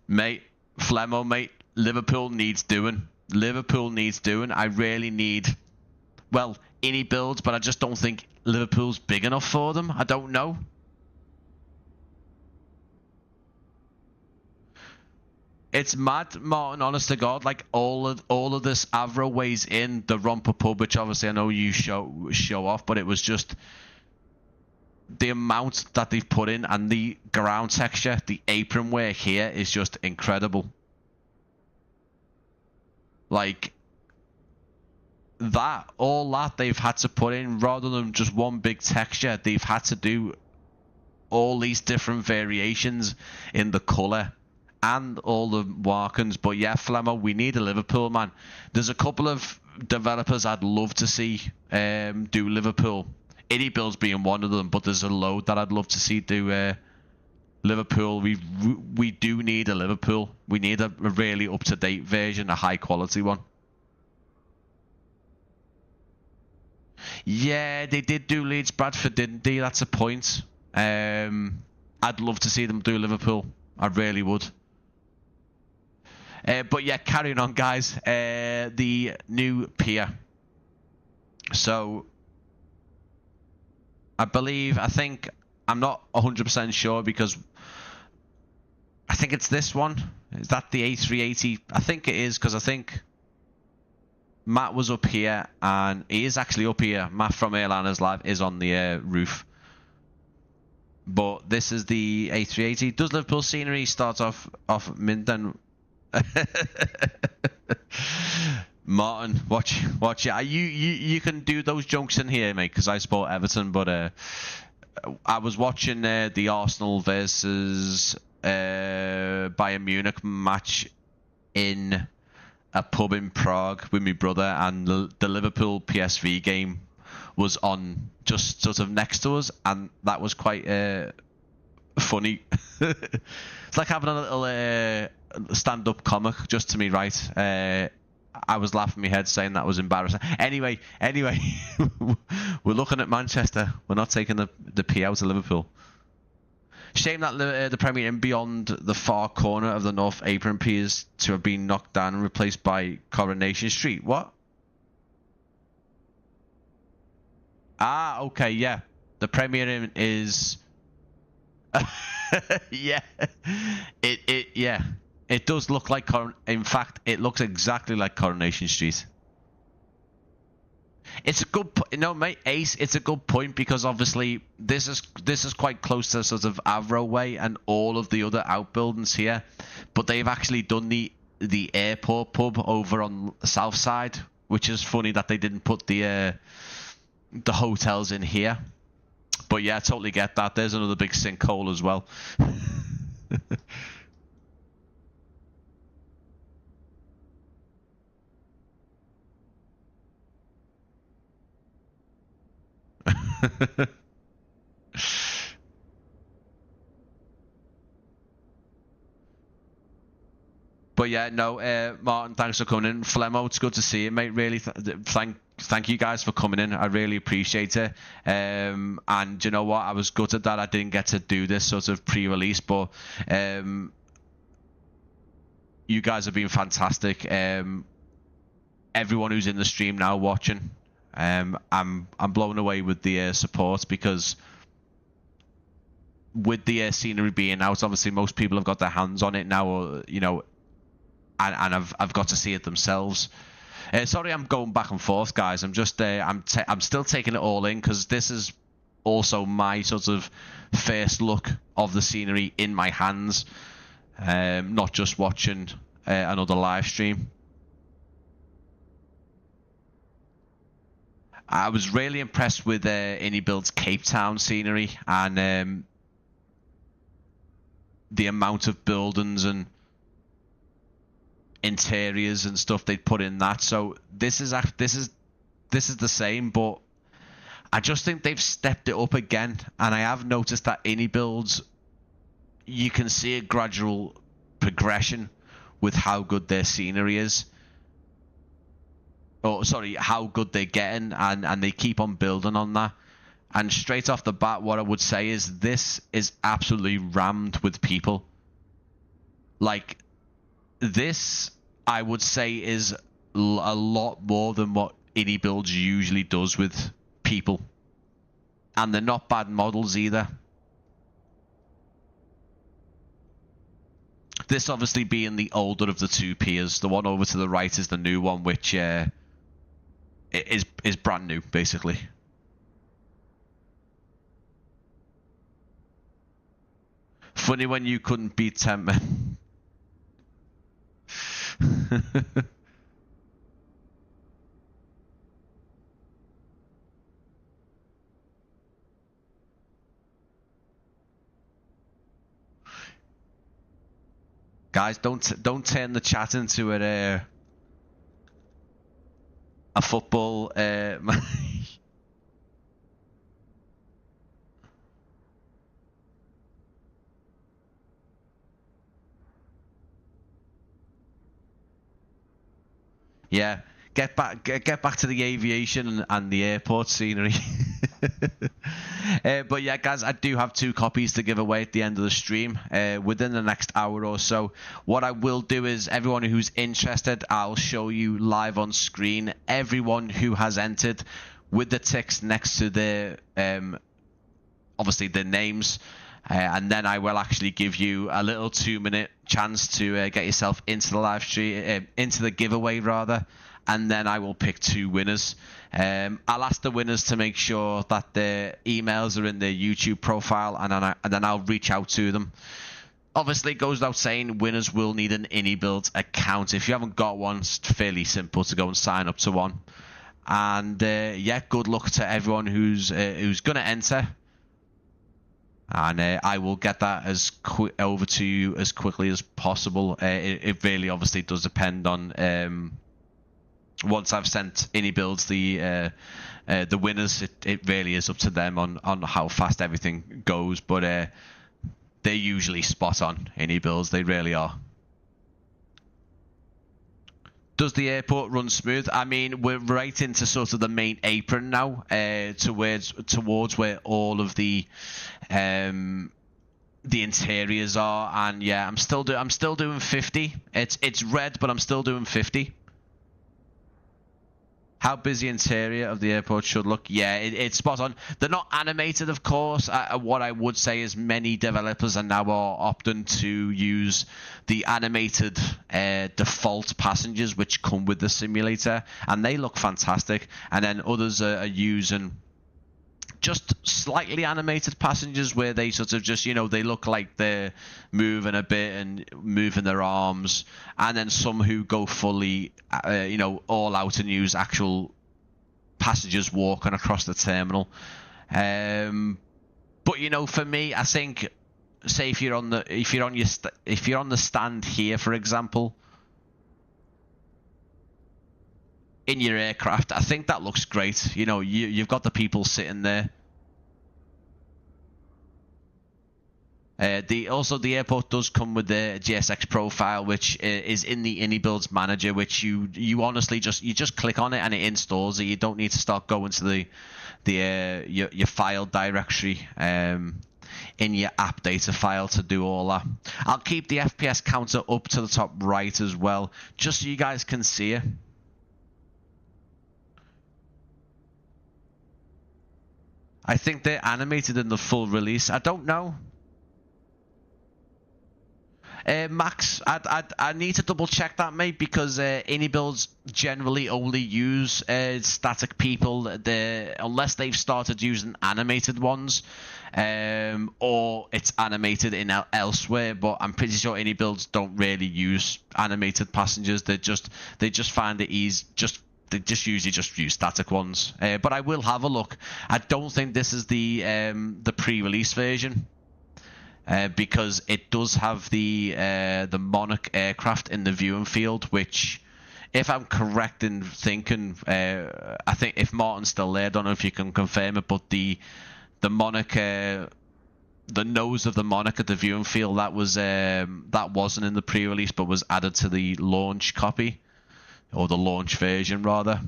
Mate, Flemo, mate, Liverpool needs doing. Liverpool needs doing. I really need. Well, iniBuilds, but I just don't think Liverpool's big enough for them. I don't know. It's mad, Martin, honest to God. Like, all of this Avro weighs in the Romper Pub, which obviously I know you show off, but it was just the amount that they've put in, and the ground texture, the apron work here is just incredible. Like, all that they've had to put in, rather than just one big texture, they've had to do all these different variations in the colour and all the markings. But yeah, Flemmo, we need a Liverpool, man. There's a couple of developers I'd love to see do Liverpool. iniBuilds being one of them, but there's a load that I'd love to see do Liverpool. We do need a Liverpool. We need a really up-to-date version, a high-quality one. Yeah, they did do Leeds Bradford, didn't they? That's a point. I'd love to see them do Liverpool. I really would. But yeah, carrying on, guys. The new pier. So, I think, I'm not 100% sure, because I think it's this one. Is that the A380? I think it is, because I think Matt was up here, and he is actually up here. Matt from Airliners Live is on the roof. But this is the A380. Does Liverpool scenery start off Minden? Martin, watch it. You can do those jokes in here, mate, because I support Everton. But I was watching the Arsenal versus Bayern Munich match in a pub in Prague with my brother, and the Liverpool PSV game was on just sort of next to us, and that was quite funny. It's like having a little stand-up comic just to me, right? I was laughing my head saying that was embarrassing. Anyway, we're looking at Manchester. We're not taking the P out of Liverpool. Shame that the Premier Inn beyond the far corner of the North Apron appears to have been knocked down and replaced by Coronation Street. What? Ah, okay, yeah. The Premier Inn is... yeah. Yeah. It does look like... In fact, it looks exactly like Coronation Street. It's a good... No, mate, Ace, it's a good point, because obviously this is quite close to sort of Avro Way and all of the other outbuildings here. But they've actually done the airport pub over on the south side, which is funny that they didn't put the hotels in here. But yeah, I totally get that. There's another big sinkhole as well. But yeah, no, Martin, thanks for coming in. Flemmo, it's good to see you, mate. Really, thank you guys for coming in. I really appreciate it. And you know what? I was gutted that I didn't get to do this sort of pre-release, but you guys have been fantastic. Everyone who's in the stream now watching, I'm blown away with the support, because with the scenery being out, obviously most people have got their hands on it now, or, you know, and I've got to see it themselves. Sorry, I'm going back and forth, guys. I'm just I'm still taking it all in, because this is also my sort of first look of the scenery in my hands, not just watching another live stream. I was really impressed with iniBuilds Cape Town scenery, and the amount of buildings and interiors and stuff they'd put in that. So this is the same, but I just think they've stepped it up again. And I have noticed that iniBuilds, you can see a gradual progression with how good their scenery is. Oh, sorry, how good they're getting, and they keep on building on that. And straight off the bat, what I would say is this is absolutely rammed with people. Like, this, I would say, is a lot more than what iniBuilds usually does with people. And they're not bad models either. This obviously being the older of the two piers. The one over to the right is the new one, which is brand new, basically. Funny when you couldn't beat 10 men. Guys, don't turn the chat into a football. Yeah, get back to the aviation and the airport scenery. But yeah, guys, I do have 2 copies to give away at the end of the stream within the next hour or so. What I will do is, everyone who's interested, I'll show you live on screen everyone who has entered with the ticks next to their obviously their names. And then I will actually give you a little 2-minute chance to get yourself into the live stream, into the giveaway rather, and then I will pick 2 winners. I'll ask the winners to make sure that their emails are in their YouTube profile, and then I'll reach out to them. Obviously, it goes without saying, winners will need an iniBuilds account. If you haven't got one, it's fairly simple to go and sign up to one. And yeah, good luck to everyone who's going to enter. And I will get that over to you as quickly as possible. It really obviously does depend on once I've sent iniBuilds the winners. It really is up to them on how fast everything goes. But they're usually spot on, iniBuilds. They really are. Does the airport run smooth? I mean, we're right into sort of the main apron now, towards where all of the interiors are, and yeah, I'm still doing 50. It's red, but I'm still doing 50. How busy interior of the airport should look? Yeah, it's spot on. They're not animated, of course. What I would say is many developers are now opting to use the animated default passengers which come with the simulator, and they look fantastic. And then others are using just slightly animated passengers where they sort of just, they look like they're moving a bit and moving their arms, and then some who go fully all out and use actual passengers walking across the terminal. But for me, I think, say if you're on the stand here, for example, in your aircraft, I think that looks great. You've got the people sitting there. The airport does come with the GSX profile, which is in the iniBuilds manager, which you honestly just click on it and it installs it. You don't need to start going to your file directory in your app data file to do all that. I'll keep the FPS counter up to the top right as well, just so you guys can see it. I think they're animated in the full release. I don't know. Max, I need to double check that, mate, because iniBuilds generally only use static people unless they've started using animated ones, or it's animated in elsewhere. But I'm pretty sure iniBuilds don't really use animated passengers. They just find it easy. They just usually just use static ones. But I will have a look. I don't think this is the pre-release version. Because it does have the Monarch aircraft in the viewing field, which, if I'm correct in thinking, I think if Martin's still there, I don't know if you can confirm it, but the Monarch, the nose of the Monarch at the viewing field, that wasn't in the pre-release, but was added to the launch copy, or the launch version rather.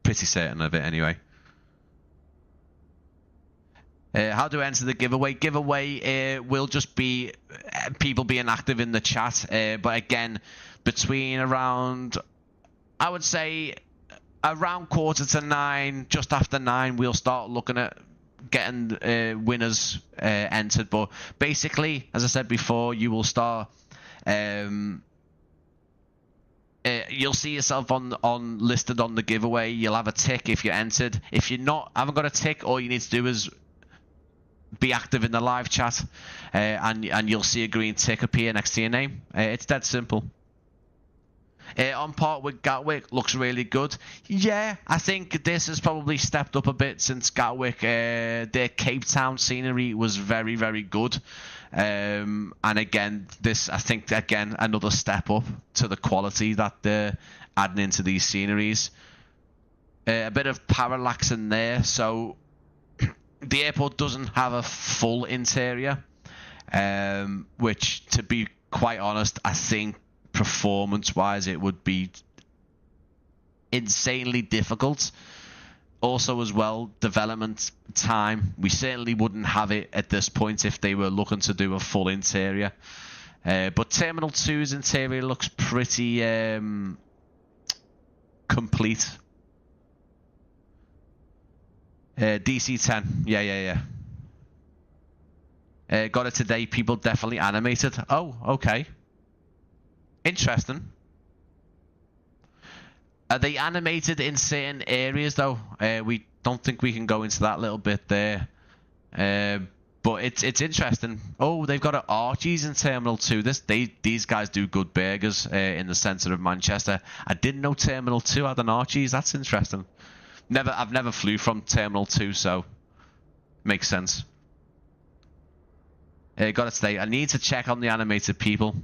Pretty certain of it anyway. How do I enter the giveaway? Giveaway will just be people being active in the chat. But again, between around, I would say, around 8:45, just after 9, we'll start looking at getting winners entered. But basically, as I said before, you will start. You'll see yourself on listed on the giveaway. You'll have a tick if you're entered. If you're haven't got a tick, all you need to do is be active in the live chat, and you'll see a green tick appear next to your name. It's that simple. On par with Gatwick, looks really good. Yeah, I think this has probably stepped up a bit since Gatwick. Their Cape Town scenery was very, very good. And again, this, I think, again, another step up to the quality that they're adding into these sceneries. A bit of parallax in there, so the airport doesn't have a full interior, which, to be quite honest, I think performance-wise it would be insanely difficult. Also, as well, development time, we certainly wouldn't have it at this point if they were looking to do a full interior. But Terminal 2's interior looks pretty complete. DC-10, yeah. Got it today. People definitely animated. Oh, okay. Interesting. Are they animated in certain areas though? We don't think we can go into that little bit there. But it's interesting. Oh, they've got an Archie's in Terminal 2. These guys do good burgers in the centre of Manchester. I didn't know Terminal 2 had an Archie's. That's interesting. I've never flew from Terminal 2, so makes sense. Got it today. I need to check on the animated people.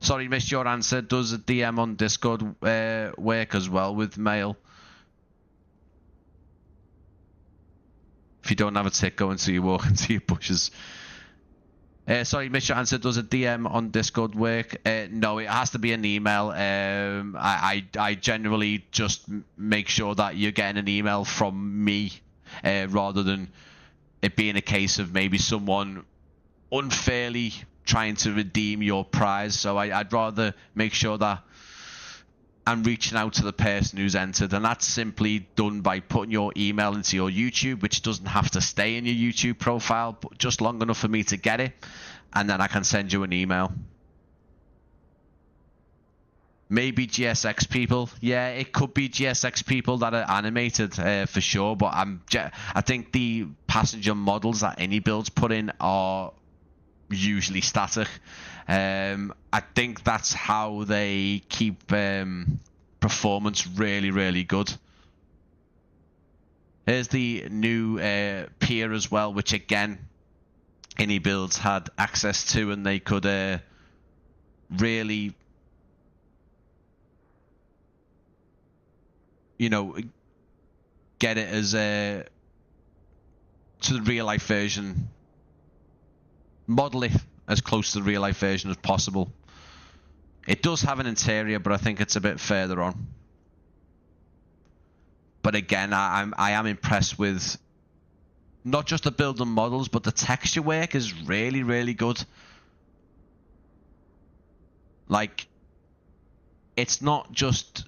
Sorry, missed your answer. Does a DM on Discord work as well with mail? If you don't have a tick, go until you walk into your bushes. Sorry, missed your answer. Does a DM on Discord work? No, it has to be an email. I generally just make sure that you're getting an email from me rather than it being a case of maybe someone unfairly trying to redeem your prize. So I'd rather make sure that I'm reaching out to the person who's entered, and that's simply done by putting your email into your YouTube, which doesn't have to stay in your YouTube profile, but just long enough for me to get it, and then I can send you an email. Maybe GSX people. Yeah, it could be GSX people that are animated for sure, but I think the passenger models that iniBuilds put in are usually static. I think that's how they keep performance really, really good. Here's the new pier as well, which again iniBuilds had access to, and they could really, you know, get it as to the real life version. Model it as close to the real life version as possible. It does have an interior, but I think it's a bit further on. But again, I am impressed with not just the build and models, but the texture work is really, really good. Like, it's not just,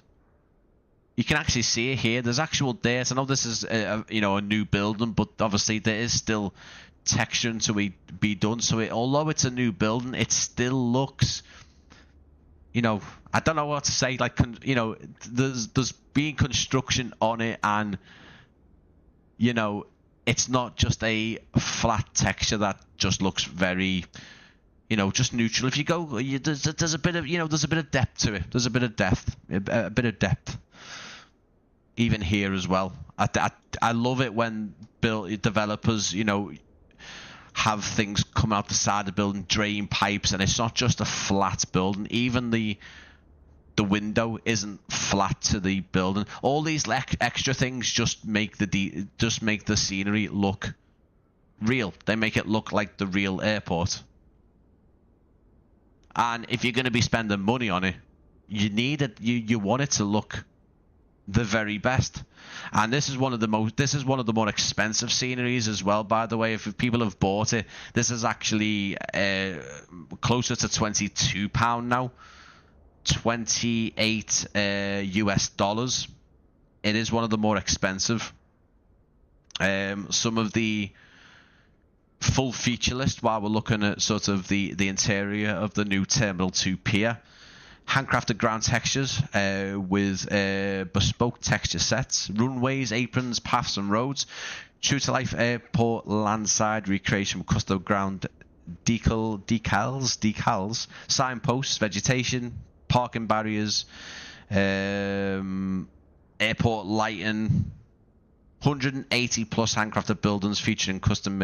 you can actually see it here. There's actual dirt. I know this is a new building, but obviously there is still texturing to be done. So although it's a new building, it still looks, I don't know what to say. Like, there's being construction on it, and it's not just a flat texture that just looks very, just neutral. If you go, there's a bit of, there's a bit of depth to it. There's a bit of depth, a bit of depth. Even here as well. I love it when developers, have things come out the side of the building, drain pipes, and it's not just a flat building. Even the window isn't flat to the building. All these extra things just make the scenery look real. They make it look like the real airport. And if you're going to be spending money on it, you need it. You want it to look the very best. And this is one of the more expensive sceneries as well, by the way. If people have bought it, this is actually closer to £22 now, 28 US dollars. It is one of the more expensive. some of the full feature list while we're looking at sort of the interior of the new Terminal 2 pier. Handcrafted ground textures with bespoke texture sets, runways, aprons, paths and roads, true to life airport landside recreation with custom ground decals, signposts, vegetation, parking barriers, airport lighting, 180 plus handcrafted buildings featuring custom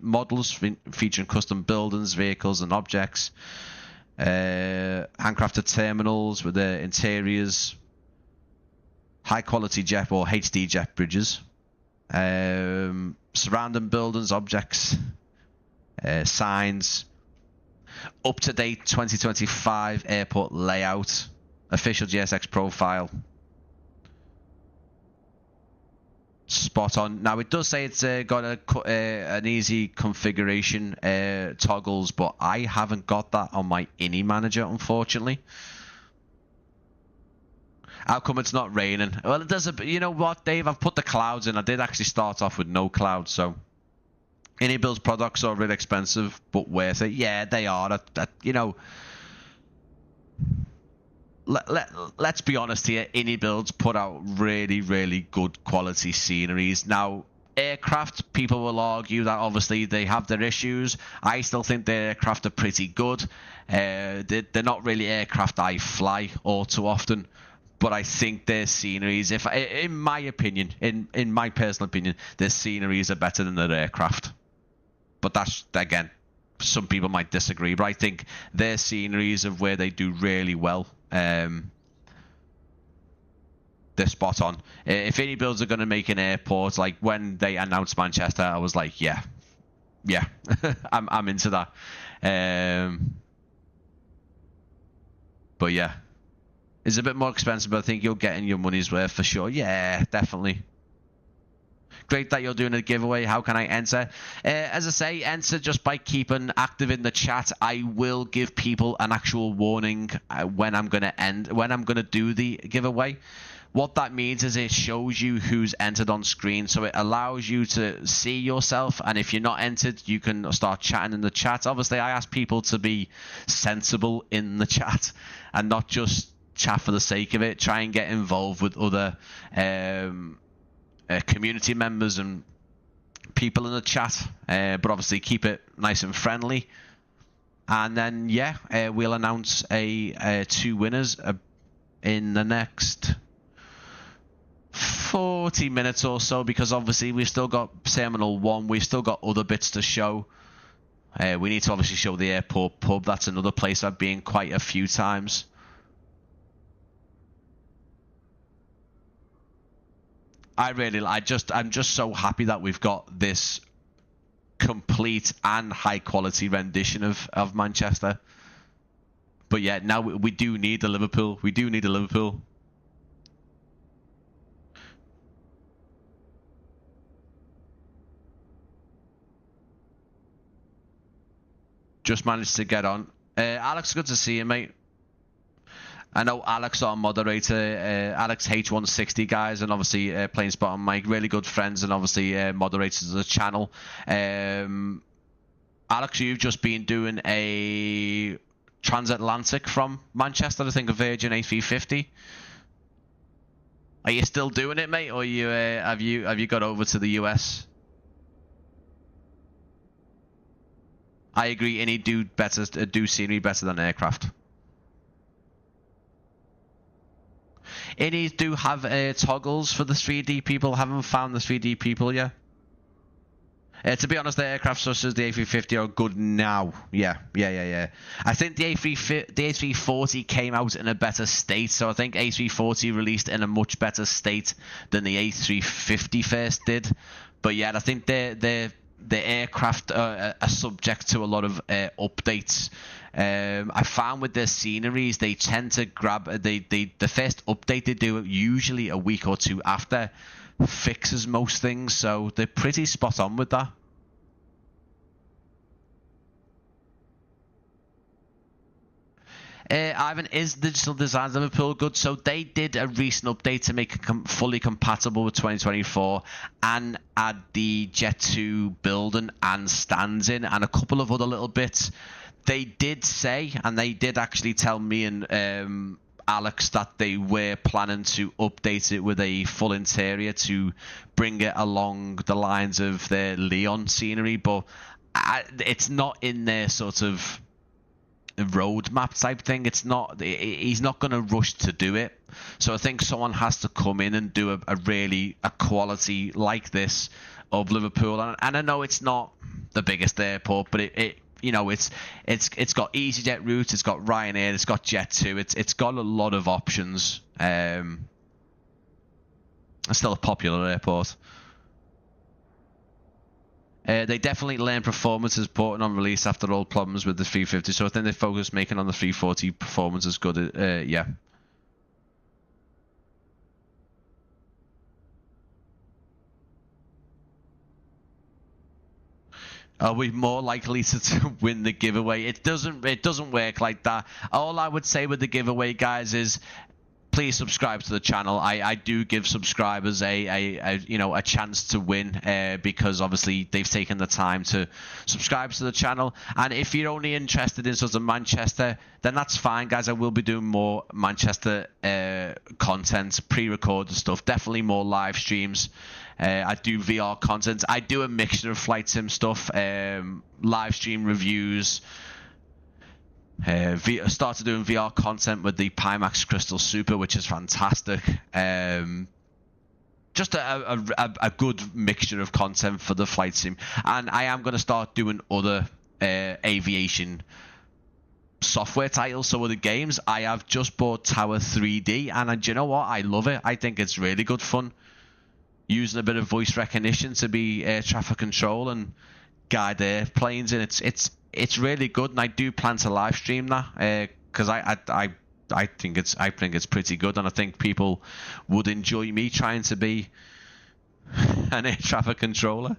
models featuring custom buildings, vehicles and objects, handcrafted terminals with their interiors, high quality jet or HD jet bridges, surrounding buildings, objects, signs, up to date 2025 airport layout, official GSX profile. Spot on. Now it does say it's got an easy configuration toggles, but I haven't got that on my ini manager, unfortunately. How come it's not raining? Well, it does. You know what, Dave? I've put the clouds in. I did actually start off with no clouds, so iniBuilds products are really expensive, but worth it. Yeah, they are. You know. Let's be honest here, iniBuilds put out really, really good quality sceneries. Now, aircraft, people will argue that obviously they have their issues. I still think their aircraft are pretty good. They're not really aircraft I fly all too often, but I think their sceneries, in my opinion, in my personal opinion, their sceneries are better than their aircraft. But that's, again, some people might disagree, but I think their sceneries of where they do really well. They're spot on. If iniBuilds are going to make an airport, like when they announced Manchester, I was like, yeah, I'm into that. But yeah, it's a bit more expensive, but I think you're getting your money's worth for sure. Yeah, definitely. Great that you're doing a giveaway. How can I enter? As I say, enter just by keeping active in the chat. I will give people an actual warning when I'm going to do the giveaway. What that means is it shows you who's entered on screen, so it allows you to see yourself, and if you're not entered, you can start chatting in the chat. Obviously, I ask people to be sensible in the chat and not just chat for the sake of it. Try and get involved with other community members and people in the chat, but obviously keep it nice and friendly. And then we'll announce two winners in the next 40 minutes or so, because obviously we've still got Terminal 1, we've still got other bits to show. We need to obviously show the airport pub. That's another place I've been quite a few times. I'm just so happy that we've got this complete and high quality rendition of Manchester. But yeah, now we do need the Liverpool. We do need a Liverpool. Just managed to get on. Alex, good to see you, mate. I know Alex, our moderator, Alex H160 guys, and obviously Plain Spot and Mike, really good friends, and obviously moderators of the channel. Alex, you've just been doing a transatlantic from Manchester, I think, a Virgin A350. Are you still doing it, mate, or have you got over to the US? I agree, any do scenery better than aircraft. Inis do have toggles for the 3D people. Haven't found the 3D people yet. To be honest, the aircraft such as the A350 are good now. Yeah. I think the A340 came out in a better state, so I think A340 released in a much better state than the A350 first did. But yeah, I think the aircraft are subject to a lot of updates. I found with their sceneries, they tend to grab the first update they do usually a week or two after fixes most things, so they're pretty spot on with that. Ivan, is digital design Liverpool good? So they did a recent update to make it fully compatible with 2024 and add the Jet 2 building and stands in and a couple of other little bits. They did say, and they did actually tell me and Alex that they were planning to update it with a full interior to bring it along the lines of their Leon scenery, but it's not in their sort of roadmap type thing. It's not. He's not going to rush to do it. So I think someone has to come in and do a quality like this of Liverpool. And I know it's not the biggest airport, but it you know, it's got EasyJet routes, it's got Ryanair, it's got Jet2, it's got a lot of options. It's still a popular airport. They definitely learned performance is important on release after all problems with the 350, so I think they focused making on the 340 performance as good. Yeah. Are we more likely to win the giveaway? It doesn't work like that. All I would say with the giveaway, guys, is please subscribe to the channel. I do give subscribers a chance to win because obviously they've taken the time to subscribe to the channel. And if you're only interested in sort of Manchester, then that's fine, guys. I will be doing more Manchester content, pre-recorded stuff, definitely more live streams. I do VR content. I do a mixture of flight sim stuff, live stream reviews. Started doing VR content with the Pimax Crystal Super, which is fantastic. Just a good mixture of content for the flight sim. And I am going to start doing other aviation software titles, so other games. I have just bought Tower 3D, and do you know what? I love it. I think it's really good fun. Using a bit of voice recognition to be air traffic control and guide airplanes, and it's really good. And I do plan to live stream that because I think it's pretty good, and I think people would enjoy me trying to be an air traffic controller.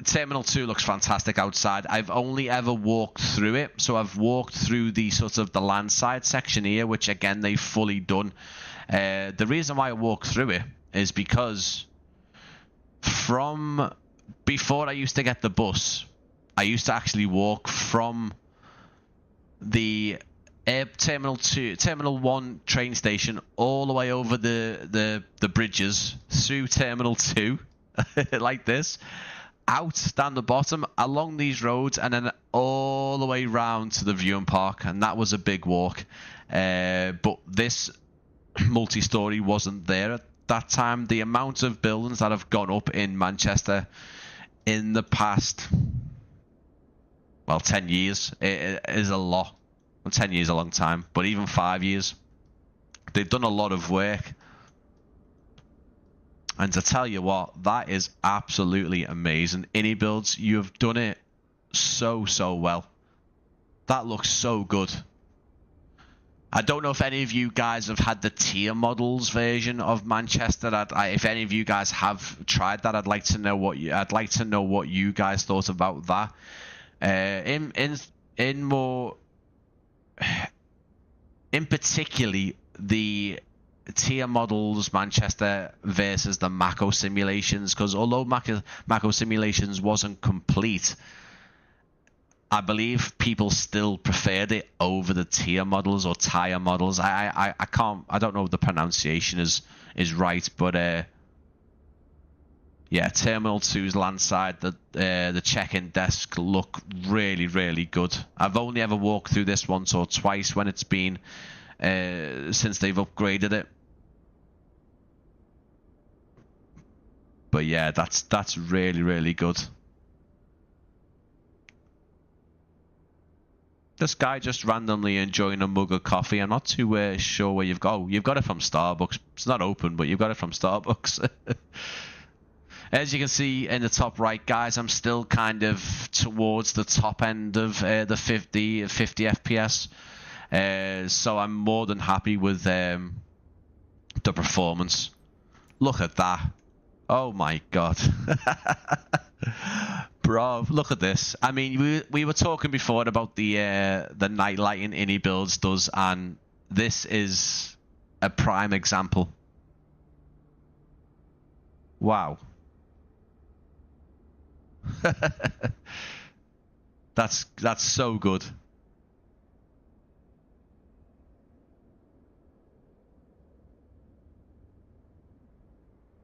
Terminal 2 looks fantastic outside. I've only ever walked through it, so I've walked through the sort of the landside section here, which again they've fully done. The reason why I walked through it is because from before I used to get the bus, I used to actually walk from the Terminal 1 train station all the way over the bridges through Terminal 2 like this, out down the bottom along these roads, and then all the way round to the viewing park, and that was a big walk. But this multi-story wasn't there at that time. The amount of buildings that have gone up in Manchester in the past 10 years is a lot. Well, 10 years is a long time, but even 5 years, they've done a lot of work. And to tell you what, that is absolutely amazing. iniBuilds, you have done it so well. That looks so good. I don't know if any of you guys have had the tier models version of Manchester. If any of you guys have tried that, I'd like to know what you guys thought about that. In particularly the tier models Manchester versus the Mako simulations, because although Mako simulations wasn't complete, I believe people still preferred it over the tier models or tire models. I don't know if the pronunciation is right, but yeah, Terminal 2's landside, the check-in desk look really good. I've only ever walked through this once or twice when it's been since they've upgraded it. But yeah, that's really good. This guy just randomly enjoying a mug of coffee. I'm not too sure where you've got. Oh, you've got it from Starbucks. It's not open, but you've got it from Starbucks. As you can see in the top right, guys, I'm still kind of towards the top end of the 50 FPS. So I'm more than happy with the performance. Look at that. Oh my god. Bro, look at this. I mean, we were talking before about the night lighting iniBuilds does, and this is a prime example. Wow. That's so good.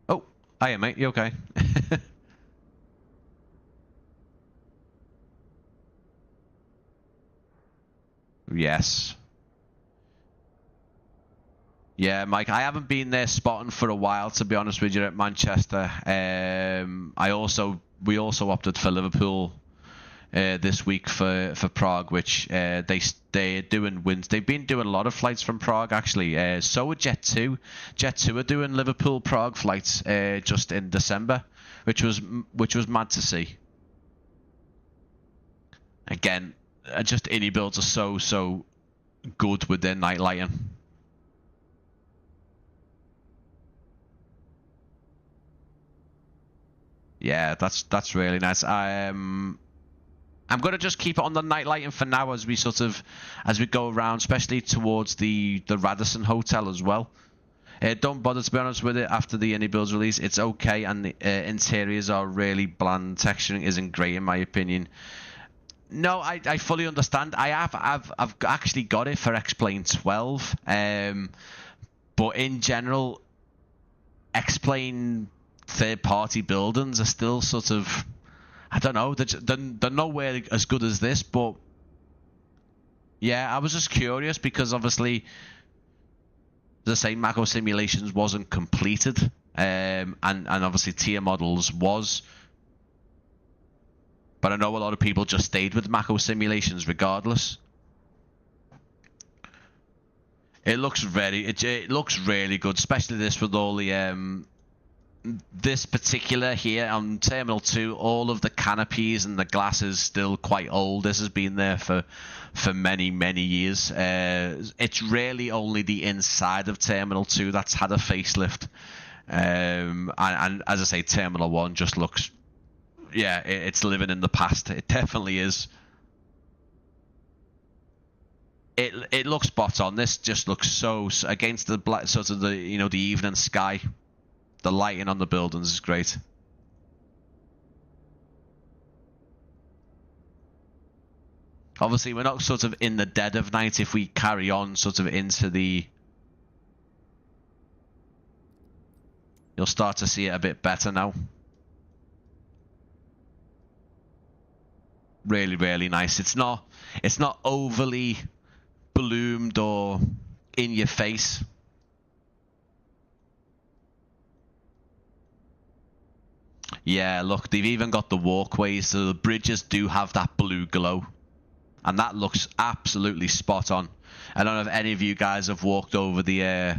Oh, hiya mate, you okay? Yes. Yeah, Mike, I haven't been there spotting for a while, to be honest with you, at Manchester. We also opted for Liverpool this week for Prague, which they're doing wins. They've been doing a lot of flights from Prague actually. So are Jet2. Jet2 are doing Liverpool Prague flights just in December, which was mad to see. Again, just iniBuilds are so good with their night lighting. Yeah, that's really nice. I'm gonna just keep it on the night lighting for now as we go around, especially towards the Radisson Hotel as well. Don't bother, to be honest with it, after the iniBuilds release. It's okay, and the interiors are really bland. Texturing isn't great in my opinion. No, I fully understand. I've actually got it for X-Plane 12, but in general, X-Plane third-party buildings are still sort of, I don't know, they're nowhere as good as this. But yeah, I was just curious because obviously, as I say, Mako Simulations wasn't completed, and obviously Tier Models was. But I know a lot of people just stayed with Mako Simulations regardless. It looks really good, especially this with all the this particular here on Terminal 2, all of the canopies and the glass is still quite old. This has been there for many years. It's really only the inside of Terminal 2 that's had a facelift, and as I say, Terminal 1 just looks, yeah, it's living in the past. It definitely is. It looks spot on. This just looks so against the black, sort of the the evening sky. The lighting on the buildings is great. Obviously, we're not sort of in the dead of night. If we carry on sort of into the, you'll start to see it a bit better now. Really nice. It's not overly bloomed or in your face. Yeah, look, they've even got the walkways, so the bridges do have that blue glow, and that looks absolutely spot on. I don't know if any of you guys have walked over these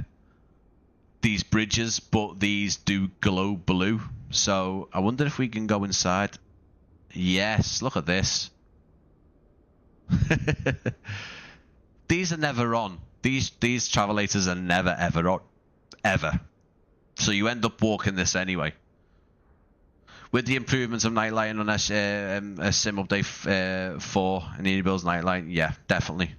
bridges, but these do glow blue. So I wonder if we can go inside. Yes, look at this. These are never on. These travelators are never ever on, ever. So you end up walking this anyway. With the improvements of night lighting on a sim update 4 and iniBuilds night lighting, yeah, definitely.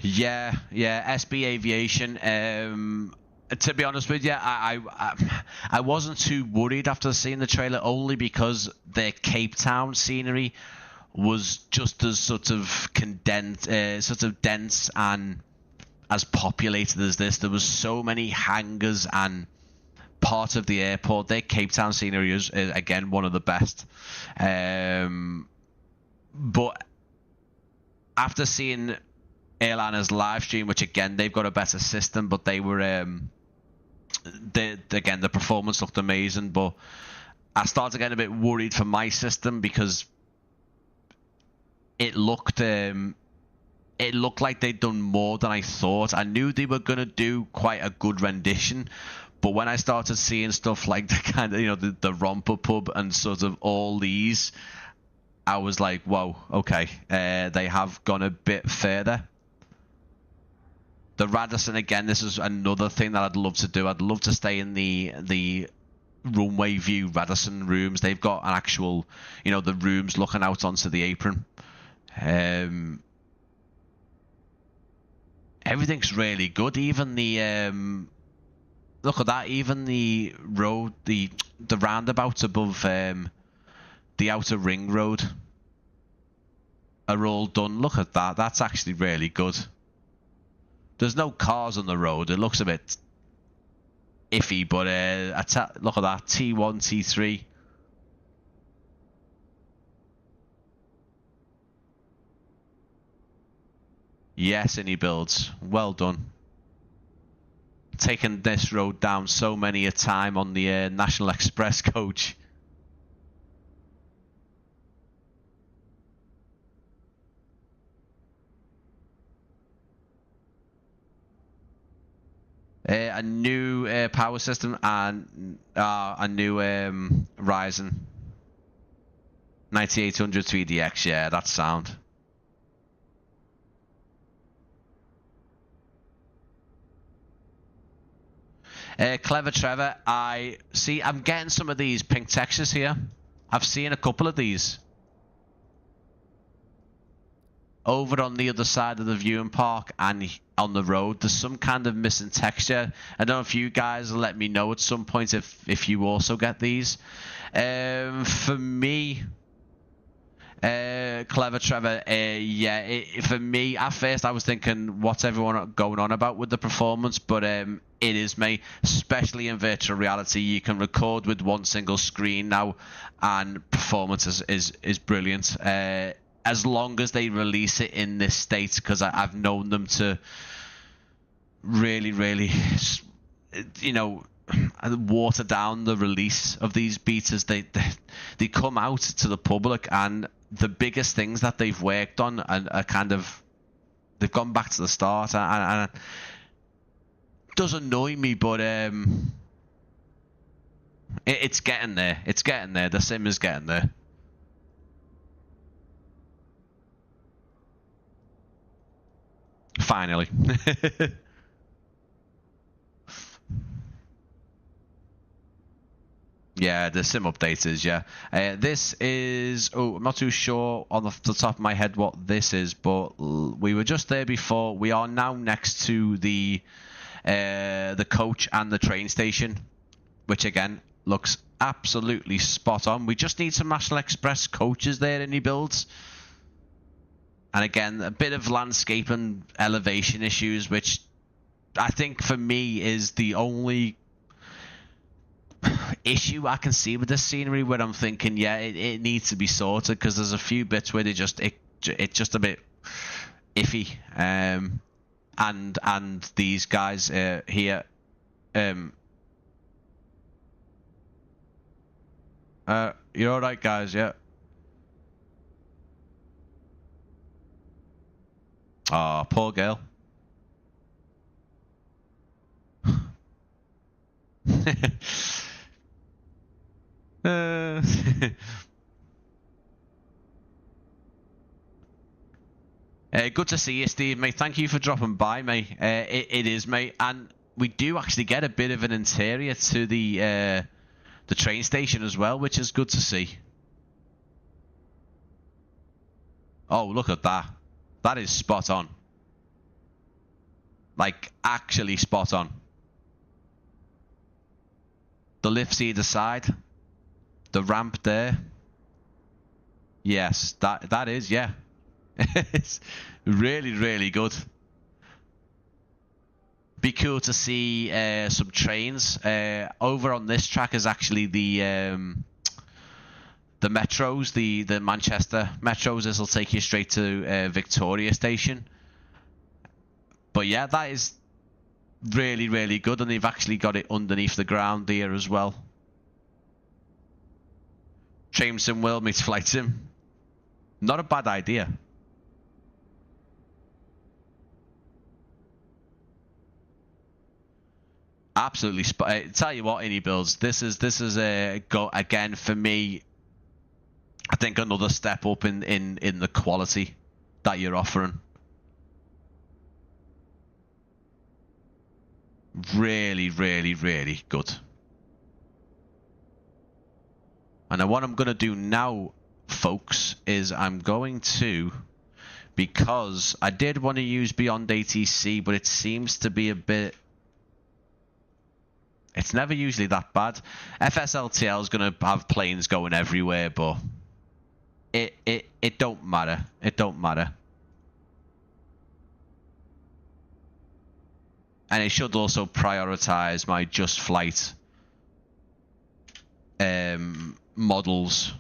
Yeah, SB Aviation. To be honest with you, I wasn't too worried after seeing the trailer, only because their Cape Town scenery was just as sort of condensed, sort of dense and as populated as this. There was so many hangars and part of the airport. Their Cape Town scenery is again one of the best. But after seeing Airliner's live stream, which again they've got a better system, but they were again the performance looked amazing. But I started getting a bit worried for my system because it looked like they'd done more than I thought. I knew they were gonna do quite a good rendition, but when I started seeing stuff like the kind of the Romper Pub and sort of all these, I was like, whoa, okay, they have gone a bit further. The Radisson, again, this is another thing that I'd love to do. I'd love to stay in the runway view Radisson rooms. They've got an actual, the rooms looking out onto the apron. Everything's really good. Even the look at that. Even the road, the roundabouts above the outer ring road are all done. Look at that. That's actually really good. There's no cars on the road. It looks a bit iffy, but look at that. T1, T3. Yes, iniBuilds. Well done. Taking this road down so many a time on the National Express coach. A new power system and a new Ryzen 9800 3DX. Yeah, that's sound. Clever Trevor, I see. I'm getting some of these pink textures here. I've seen a couple of these over on the other side of the viewing park and on the road. There's some kind of missing texture. I don't know if you guys will let me know at some point if you also get these. For me, Clever Trevor, yeah, for me, at first I was thinking what's everyone going on about with the performance, but it is, mate, especially in virtual reality. You can record with one single screen now, and performance is brilliant. As long as they release it in this state, because I've known them to really, water down the release of these betas. They come out to the public, and the biggest things that they've worked on are kind of, they've gone back to the start, and it does annoy me, but it's getting there. It's getting there. The sim is getting there. Finally. Yeah, the sim update is, yeah. This is, I'm not too sure on the top of my head what this is, but we were just there before. We are now next to the coach and the train station, which again looks absolutely spot on. We just need some National Express coaches there in iniBuilds. And again, a bit of landscape and elevation issues, which I think for me is the only issue I can see with this scenery, where I'm thinking, yeah, it needs to be sorted, because there's a few bits where it's just a bit iffy. And these guys here, you're all right, guys, yeah. Oh, poor girl. Good to see you, Steve, mate. Thank you for dropping by, mate. It is, mate, and we do actually get a bit of an interior to the train station as well, which is good to see. Oh, look at that. That is spot on. Like, actually spot on. The lifts either side. The ramp there. Yes, that is, yeah. It's really, really good. Be cool to see some trains. Over on this track is actually the metros, the Manchester metros. This will take you straight to Victoria Station. But yeah, that is really, really good, and they've actually got it underneath the ground here as well. Train sim world meets flight sim. Not a bad idea. Absolutely. Tell you what, iniBuilds, this is a go again for me. I think another step up in the quality that you're offering. Really, really, really good. And then what I'm going to do now, folks, is I'm going to, because I did want to use Beyond ATC, but it seems to be a bit... It's never usually that bad. FSLTL is going to have planes going everywhere, but it don't matter. It don't matter. And it should also prioritize my Just Flight models.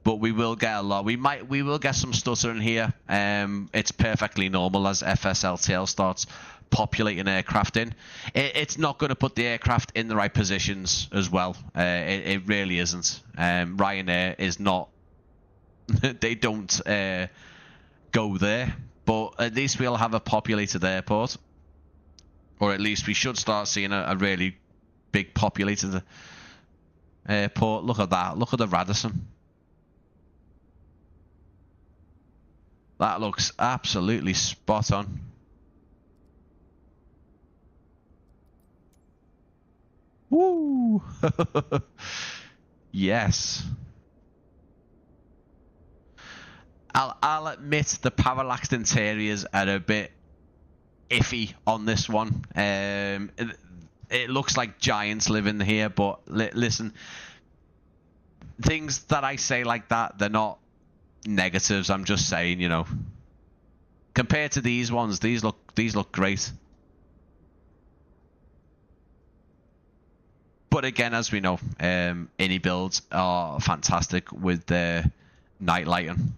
But we will get a lot. We will get some stuttering here. It's perfectly normal as FSLTL starts populating aircraft in. It's not going to put the aircraft in the right positions as well. It really isn't. Ryanair is not. They don't go there. But at least we'll have a populated airport. Or at least we should start seeing a really big populated airport. Look at that. Look at the Radisson. That looks absolutely spot on. Woo! Yes. I'll admit the parallaxed interiors are a bit iffy on this one. It looks like giants live in here, but listen, things that I say like that, they're not negatives. I'm just saying, you know, compared to these ones, these look great. But again, as we know, iniBuilds are fantastic with their night lighting.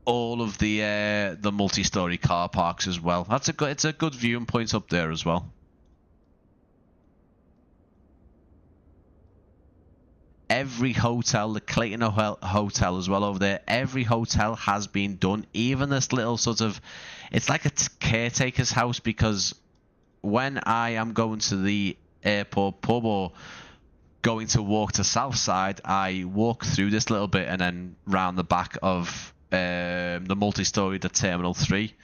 All of the multi-story car parks as well. It's a good viewing point up there as well. Every hotel, the Clayton Hotel as well over there, every hotel has been done. Even this little sort of, it's like a caretaker's house, because when I am going to the airport pub or going to walk to Southside, I walk through this little bit and then round the back of the multi-story, the Terminal 3.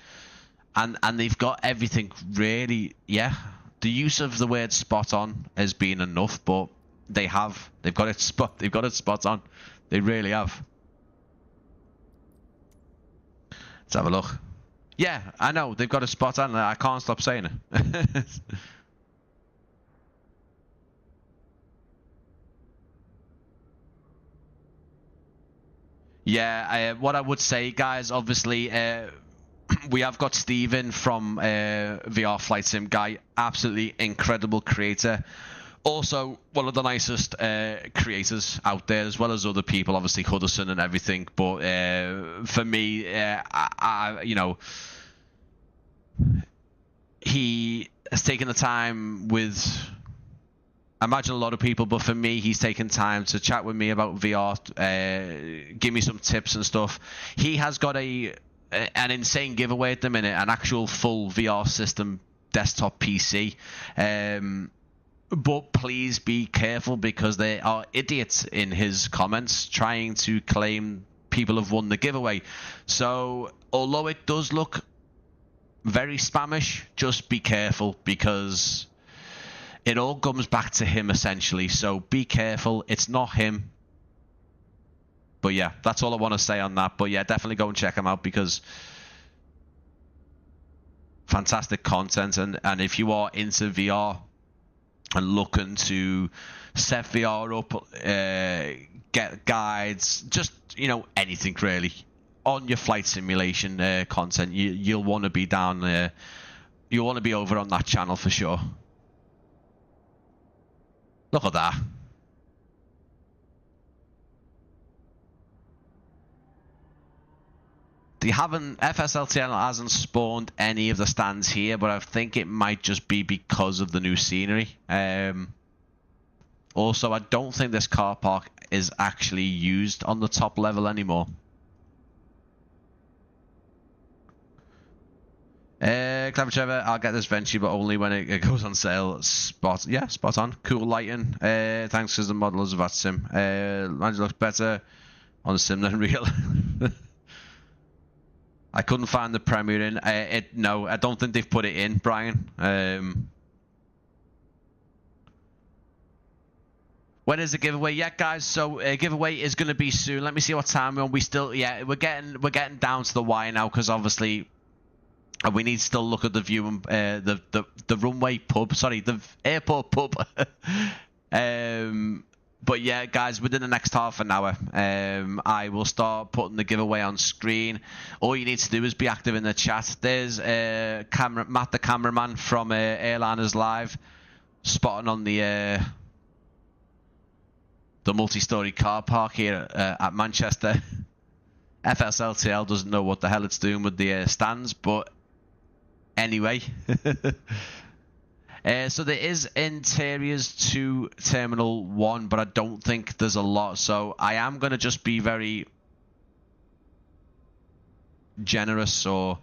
And they've got everything really, yeah. The use of the word spot on has been enough, but they've got it spot on. They really have. Let's have a look. Yeah, I know they've got a spot on. I can't stop saying it. Yeah, what I would say, guys, obviously, we have got Steven from VR Flight Sim Guy, absolutely incredible creator. Also, one of the nicest creators out there, as well as other people, obviously Hudson and everything. But for me, you know, he has taken the time with, I imagine a lot of people, but for me, he's taken time to chat with me about VR, give me some tips and stuff. He has got an insane giveaway at the minute, an actual full VR system desktop PC. But please be careful, because there are idiots in his comments trying to claim people have won the giveaway. So although it does look very spamish, just be careful, because it all comes back to him essentially. So be careful. It's not him. But yeah, that's all I want to say on that. But yeah, definitely go and check him out, because fantastic content. And if you are into VR and looking to set VR up, get guides, just, you know, anything really on your flight simulation content, you'll want to be down there. You'll want to be over on that channel for sure. Look at that. FSLTL hasn't spawned any of the stands here, but I think it might just be because of the new scenery. Also, I don't think this car park is actually used on the top level anymore. Clever Trevor, I'll get this eventually, but only when it goes on sale. Spot on. Cool lighting. Thanks because the model is a VAT sim. Mine looks better on the sim than real. I couldn't find the Premiere in. No, I don't think they've put it in, Brian. When is the giveaway? Yeah, guys. So giveaway is going to be soon. Let me see what time we're on. We're getting down to the wire now because obviously we need to still look at the view and the runway pub. Sorry, the airport pub. But yeah, guys, within the next half an hour, I will start putting the giveaway on screen. All you need to do is be active in the chat. There's Matt, the cameraman from Airliners Live, spotting on the multi-story car park here at Manchester. FSLTL doesn't know what the hell it's doing with the stands, but anyway. So there is interiors to Terminal 1, but I don't think there's a lot. So I am going to just be very generous, or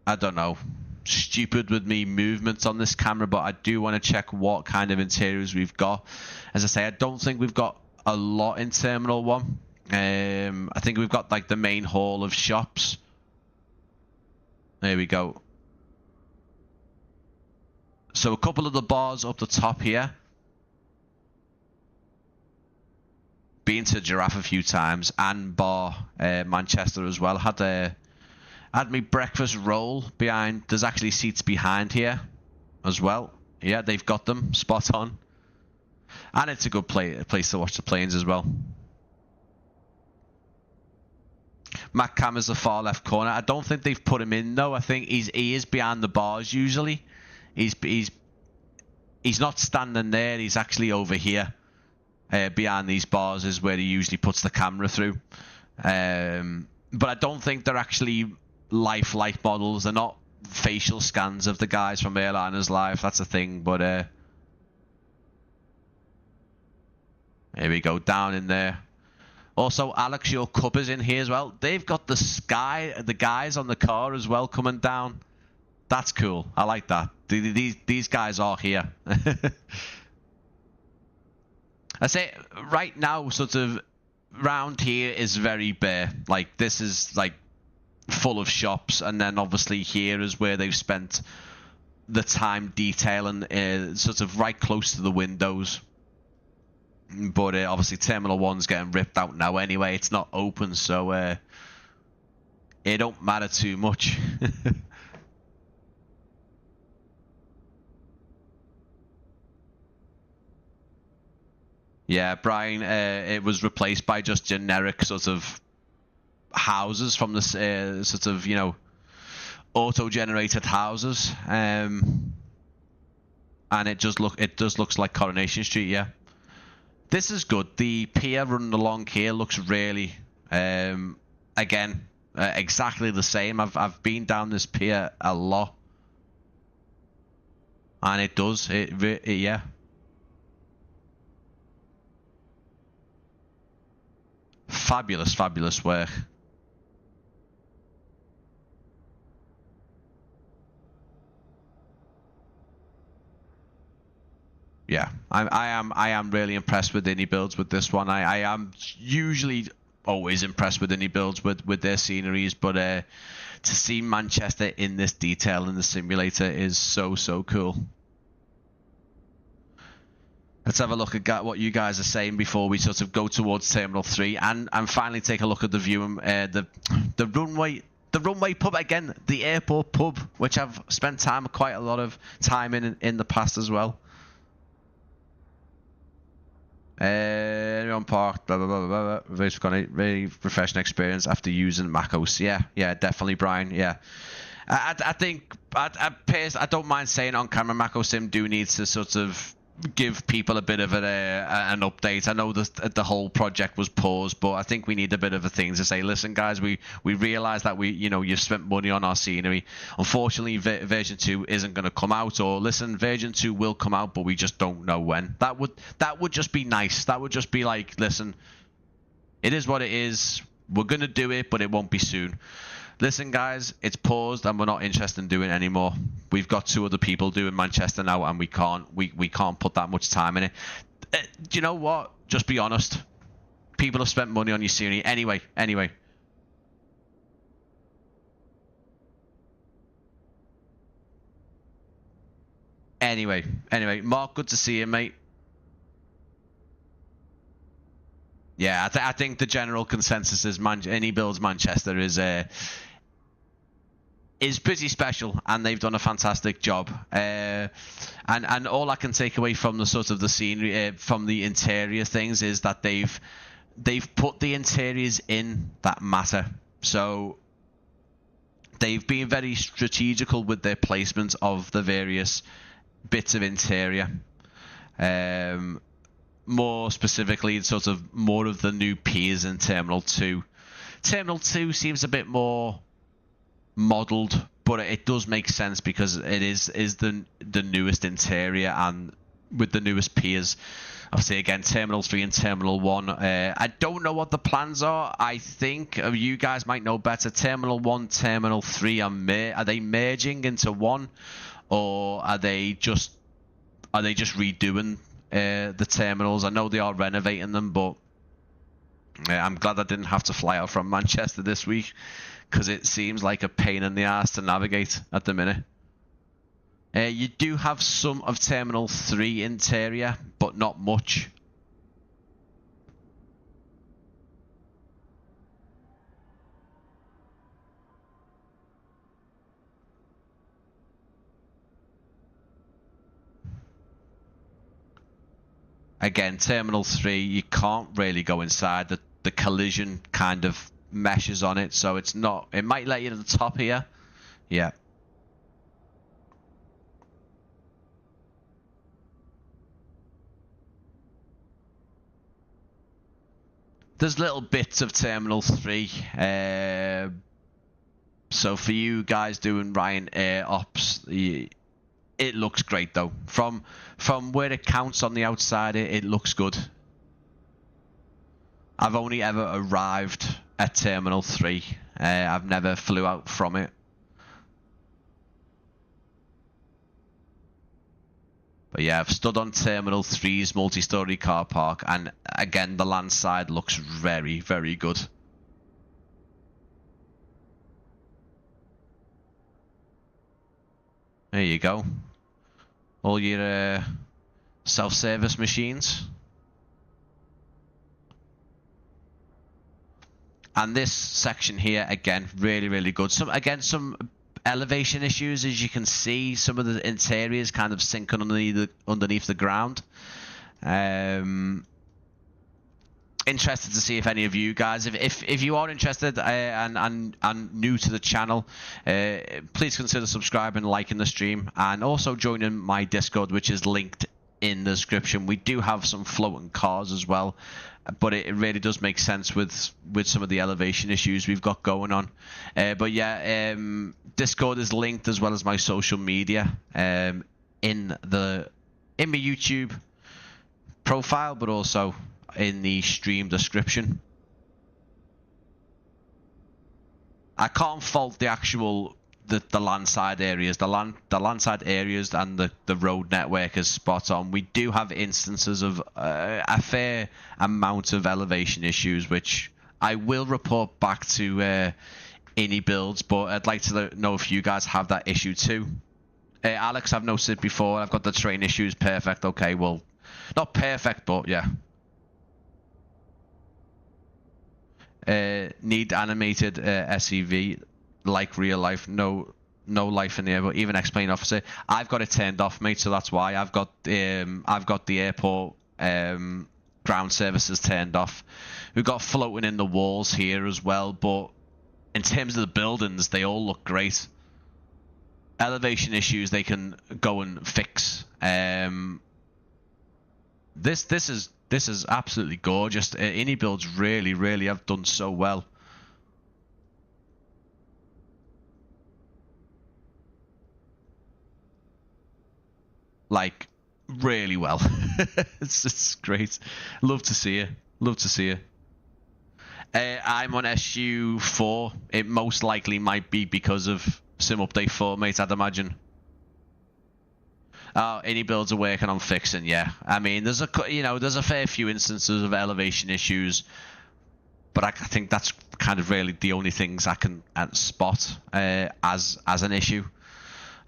I don't know, stupid with me movements on this camera, but I do want to check what kind of interiors we've got. As I say, I don't think we've got a lot in Terminal 1. I think we've got like the main hall of shops. There we go. So a couple of the bars up the top here. Been to Giraffe a few times, and bar Manchester as well. Had me breakfast roll behind. There's actually seats behind here as well. Yeah, they've got them spot on. And it's a good place to watch the planes as well. Matt Cam is the far left corner. I don't think they've put him in though. I think he is behind the bars usually. He's not standing there. He's actually over here. Behind these bars is where he usually puts the camera through. But I don't think they're actually lifelike models. They're not facial scans of the guys from Airliners Live. That's a thing. But here we go, down in there. Also, Alex, your cuppa's in here as well. They've got the guys on the car as well coming down. That's cool. I like that. These guys are here. I say right now, sort of round here is very bare. Like this is like full of shops, and then obviously here is where they've spent the time detailing, sort of right close to the windows. But obviously Terminal 1's getting ripped out now anyway. It's not open, so it don't matter too much. Yeah, Brian, it was replaced by just generic sort of houses from this sort of, you know, auto-generated houses. And it does looks like Coronation Street, yeah. This is good. The pier running along here looks really, again, exactly the same. I've been down this pier a lot, and it does. Yeah. Fabulous work. Yeah, I am really impressed with iniBuilds with this one. I am usually always impressed with iniBuilds with their sceneries, but to see Manchester in this detail in the simulator is so cool. Let's have a look at what you guys are saying before we sort of go towards Terminal 3 and finally take a look at the view, the runway pub again, the airport pub, which I've spent quite a lot of time in the past as well. Anyone parked, blah blah blah blah blah. Very refreshing experience after using macOS. Yeah, definitely, Brian. Yeah, I think I don't mind saying on camera, macOS Sim do need to sort of give people a bit of an update. I know the whole project was paused, but I think we need a bit of a thing to say. Listen, guys, we realize that you've spent money on our scenery. Unfortunately, version 2 isn't going to come out, or listen, version 2 will come out, but we just don't know when. That would just be nice. That would just be like, listen, it is what it is. We're going to do it, but it won't be soon. Listen, guys, it's paused and we're not interested in doing it anymore. We've got 2 other people doing Manchester now, and we can't put that much time in it. Do you know what? Just be honest. People have spent money on your series anyway. Anyway, Mark, good to see you, mate. Yeah, I think the general consensus is iniBuilds Manchester is pretty special, and they've done a fantastic job. And all I can take away from the sort of the scenery, from the interior things, is that they've put the interiors in that matter. So they've been very strategical with their placement of the various bits of interior. More specifically, sort of more of the new piers in Terminal 2. Terminal 2 seems a bit more modelled, but it does make sense because it is the newest interior and with the newest piers. Obviously, again, Terminal 3 and Terminal 1. I don't know what the plans are. I think you guys might know better. Terminal 1, Terminal 3 are they merging into one, or are they just redoing the terminals? I know they are renovating them, but I'm glad I didn't have to fly out from Manchester this week, because it seems like a pain in the ass to navigate at the minute. You do have some of Terminal 3 interior, but not much. Again, Terminal 3, you can't really go inside. The collision kind of meshes on it, so it's not... It might let you to the top here. Yeah. There's little bits of Terminal 3. So for you guys doing Ryanair ops... It looks great though. From where it counts on the outside, it looks good. I've only ever arrived at Terminal 3. I've never flew out from it. But yeah, I've stood on Terminal 3's multi-storey car park, and again, the land side looks very, very good. There you go. All your self-service machines. And this section here, again, really, really good. Some elevation issues, as you can see. Some of the interiors kind of sinking underneath the ground. Interested to see if any of you guys, if you are interested and new to the channel, please consider subscribing, liking the stream, and also joining my Discord, which is linked in the description. We do have some floating cars as well, but it really does make sense with some of the elevation issues we've got going on. But yeah, Discord is linked, as well as my social media, in my YouTube profile, but also in the stream description. I can't fault the actual the landside areas. The landside areas and the road network is spot on. We do have instances of a fair amount of elevation issues, which I will report back to iniBuilds, but I'd like to know if you guys have that issue too. Alex, I've noticed it before. I've got the train issues. Perfect. Okay, well, not perfect, but yeah. Need animated SEV like real life. No life in the air, but even explain officer. I've got it turned off, mate, so that's why I've got the airport ground services turned off. We've got floating in the walls here as well, but in terms of the buildings, they all look great. Elevation issues they can go and fix. This is absolutely gorgeous. iniBuilds really have done so well. Like, really well. It's great. Love to see you. Love to see you. I'm on SU4. It most likely might be because of Sim Update 4, mate, I'd imagine. Oh, iniBuilds are working on fixing, yeah. I mean, there's a fair few instances of elevation issues, but I think that's kind of really the only things I can spot as an issue.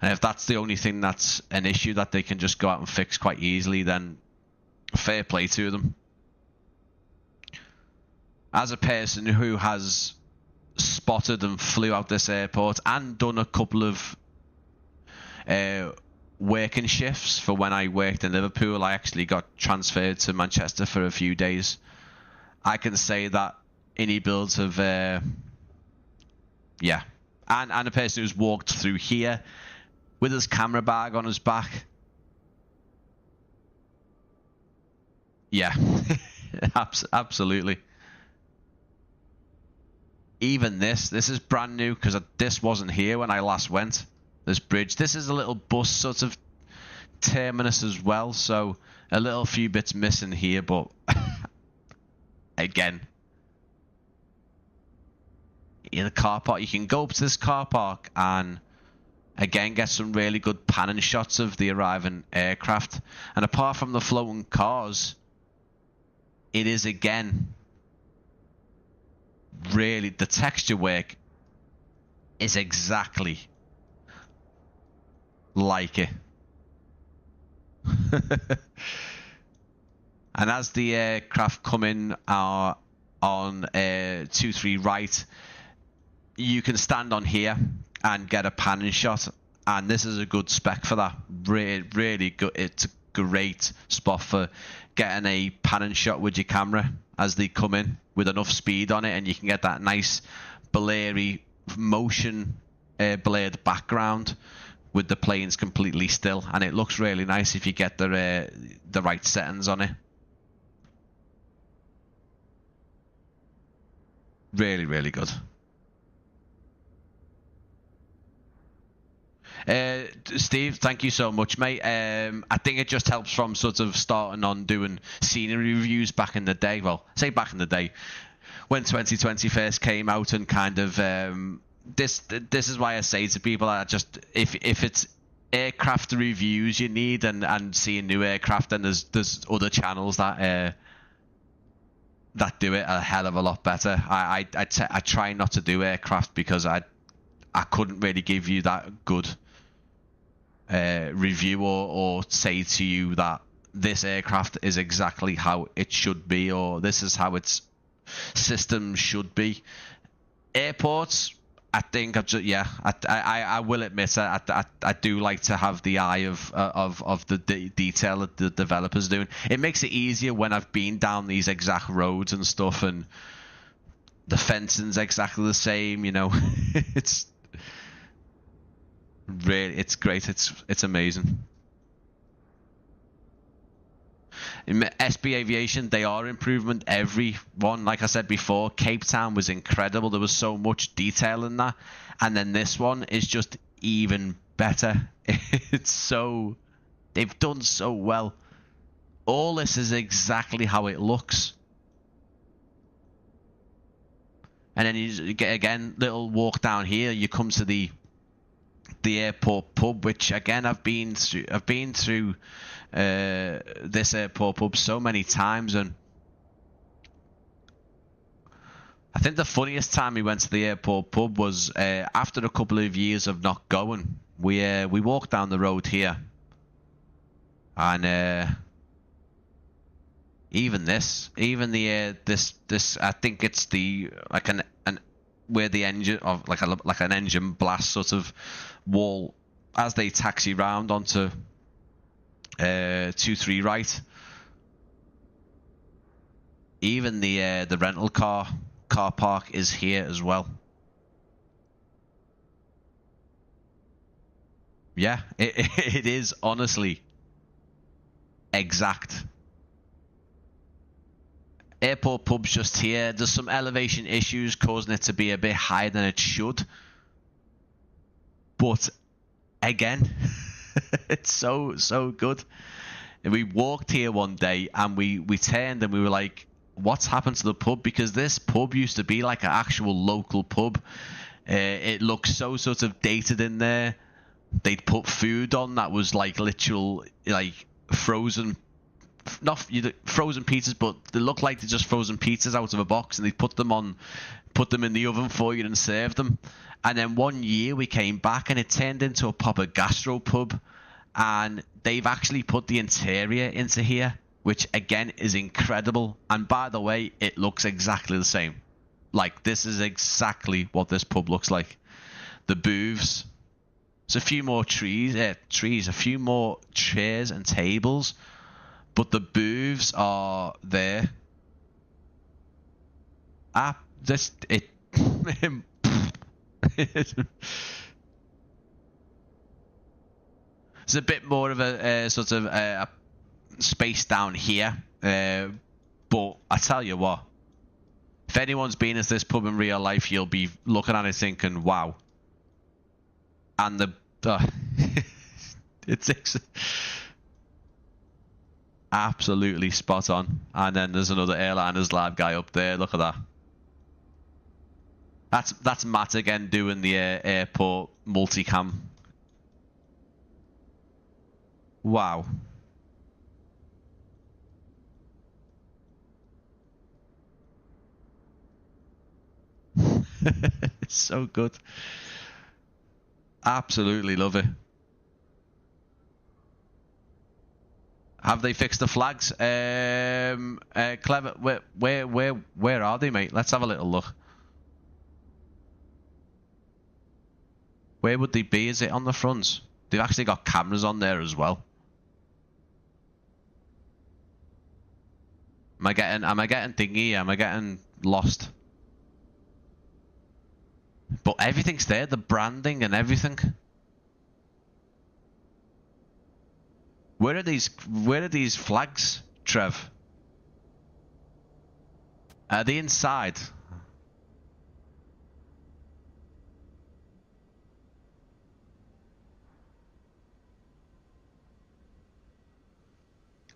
And if that's the only thing that's an issue that they can just go out and fix quite easily, then fair play to them. As a person who has spotted and flew out this airport and done a couple of working shifts for when I worked in Liverpool, I actually got transferred to Manchester for a few days. I can say that iniBuilds have, yeah. And a person who's walked through here with his camera bag on his back. Yeah, absolutely. Even this is brand new because this wasn't here when I last went. This bridge. This is a little bus sort of terminus as well, so a little few bits missing here, but again, in the car park, you can go up to this car park and again get some really good panning shots of the arriving aircraft. And apart from the floating cars, it is again really, the texture work is exactly like it. And as the aircraft come in on 2-3 right, you can stand on here and get a panning shot, and this is a good spec for that. Really good. It's a great spot for getting a panning shot with your camera as they come in with enough speed on it, and you can get that nice blurry motion blurred background with the planes completely still, and it looks really nice if you get the right settings on it. Really, really good. Steve, thank you so much, mate. I think it just helps from sort of starting on doing scenery reviews back in the day. Well, say back in the day when 2020 first came out, and kind of this is why I say to people, I just if it's aircraft reviews you need and seeing new aircraft, and there's other channels that do it a hell of a lot better. I try not to do aircraft because I couldn't really give you that good review or say to you that this aircraft is exactly how it should be, or this is how its system should be. Airports, I think I will admit I do like to have the eye of the detail that the developers doing. It makes it easier when I've been down these exact roads and stuff, and the fencing's exactly the same. You know, it's great. It's amazing. In SB Aviation, they are improvement. Everyone, like I said before, Cape Town was incredible. There was so much detail in that, and then this one is just even better. They've done so well. All this is exactly how it looks. And then you get again little walk down here. You come to the airport pub, which again I've been through this airport pub so many times, and I think the funniest time we went to the airport pub was after a couple of years of not going. We walked down the road here, and this I think it's the where the engine of like an engine blast sort of wall as they taxi round onto 2-3 right. Even the rental car park is here as well. Yeah, it is honestly exact. Airport pub's just here. There's some elevation issues causing it to be a bit higher than it should. But again, it's so good. And we walked here one day and we turned and we were like, what's happened to the pub, because this pub used to be like an actual local pub. It looks so sort of dated in there. They'd put food on that was like literal, like frozen, not frozen pizzas, but they look like they're just frozen pizzas out of a box, and they put them in the oven for you and serve them. And then one year we came back and it turned into a proper gastro pub, and they've actually put the interior into here, which again is incredible. And by the way, it looks exactly the same. Like, this is exactly what this pub looks like. The booths. There's a few more a few more chairs and tables, but the booths are there. It's a bit more of a sort of a space down here, but I tell you what, if anyone's been at this pub in real life, you'll be looking at it thinking, wow. And it's absolutely spot on. And then there's another Airliners Live guy up there. Look at that. That's Matt again doing the airport multicam. Wow. It's so good. Absolutely love it. Have they fixed the flags? Clever. Where are they, mate? Let's have a little look. Where would they be? Is it on the front? They've actually got cameras on there as well. Am I getting thingy? Am I getting lost? But everything's there, the branding and everything. Where are these flags, Trev? Are they inside?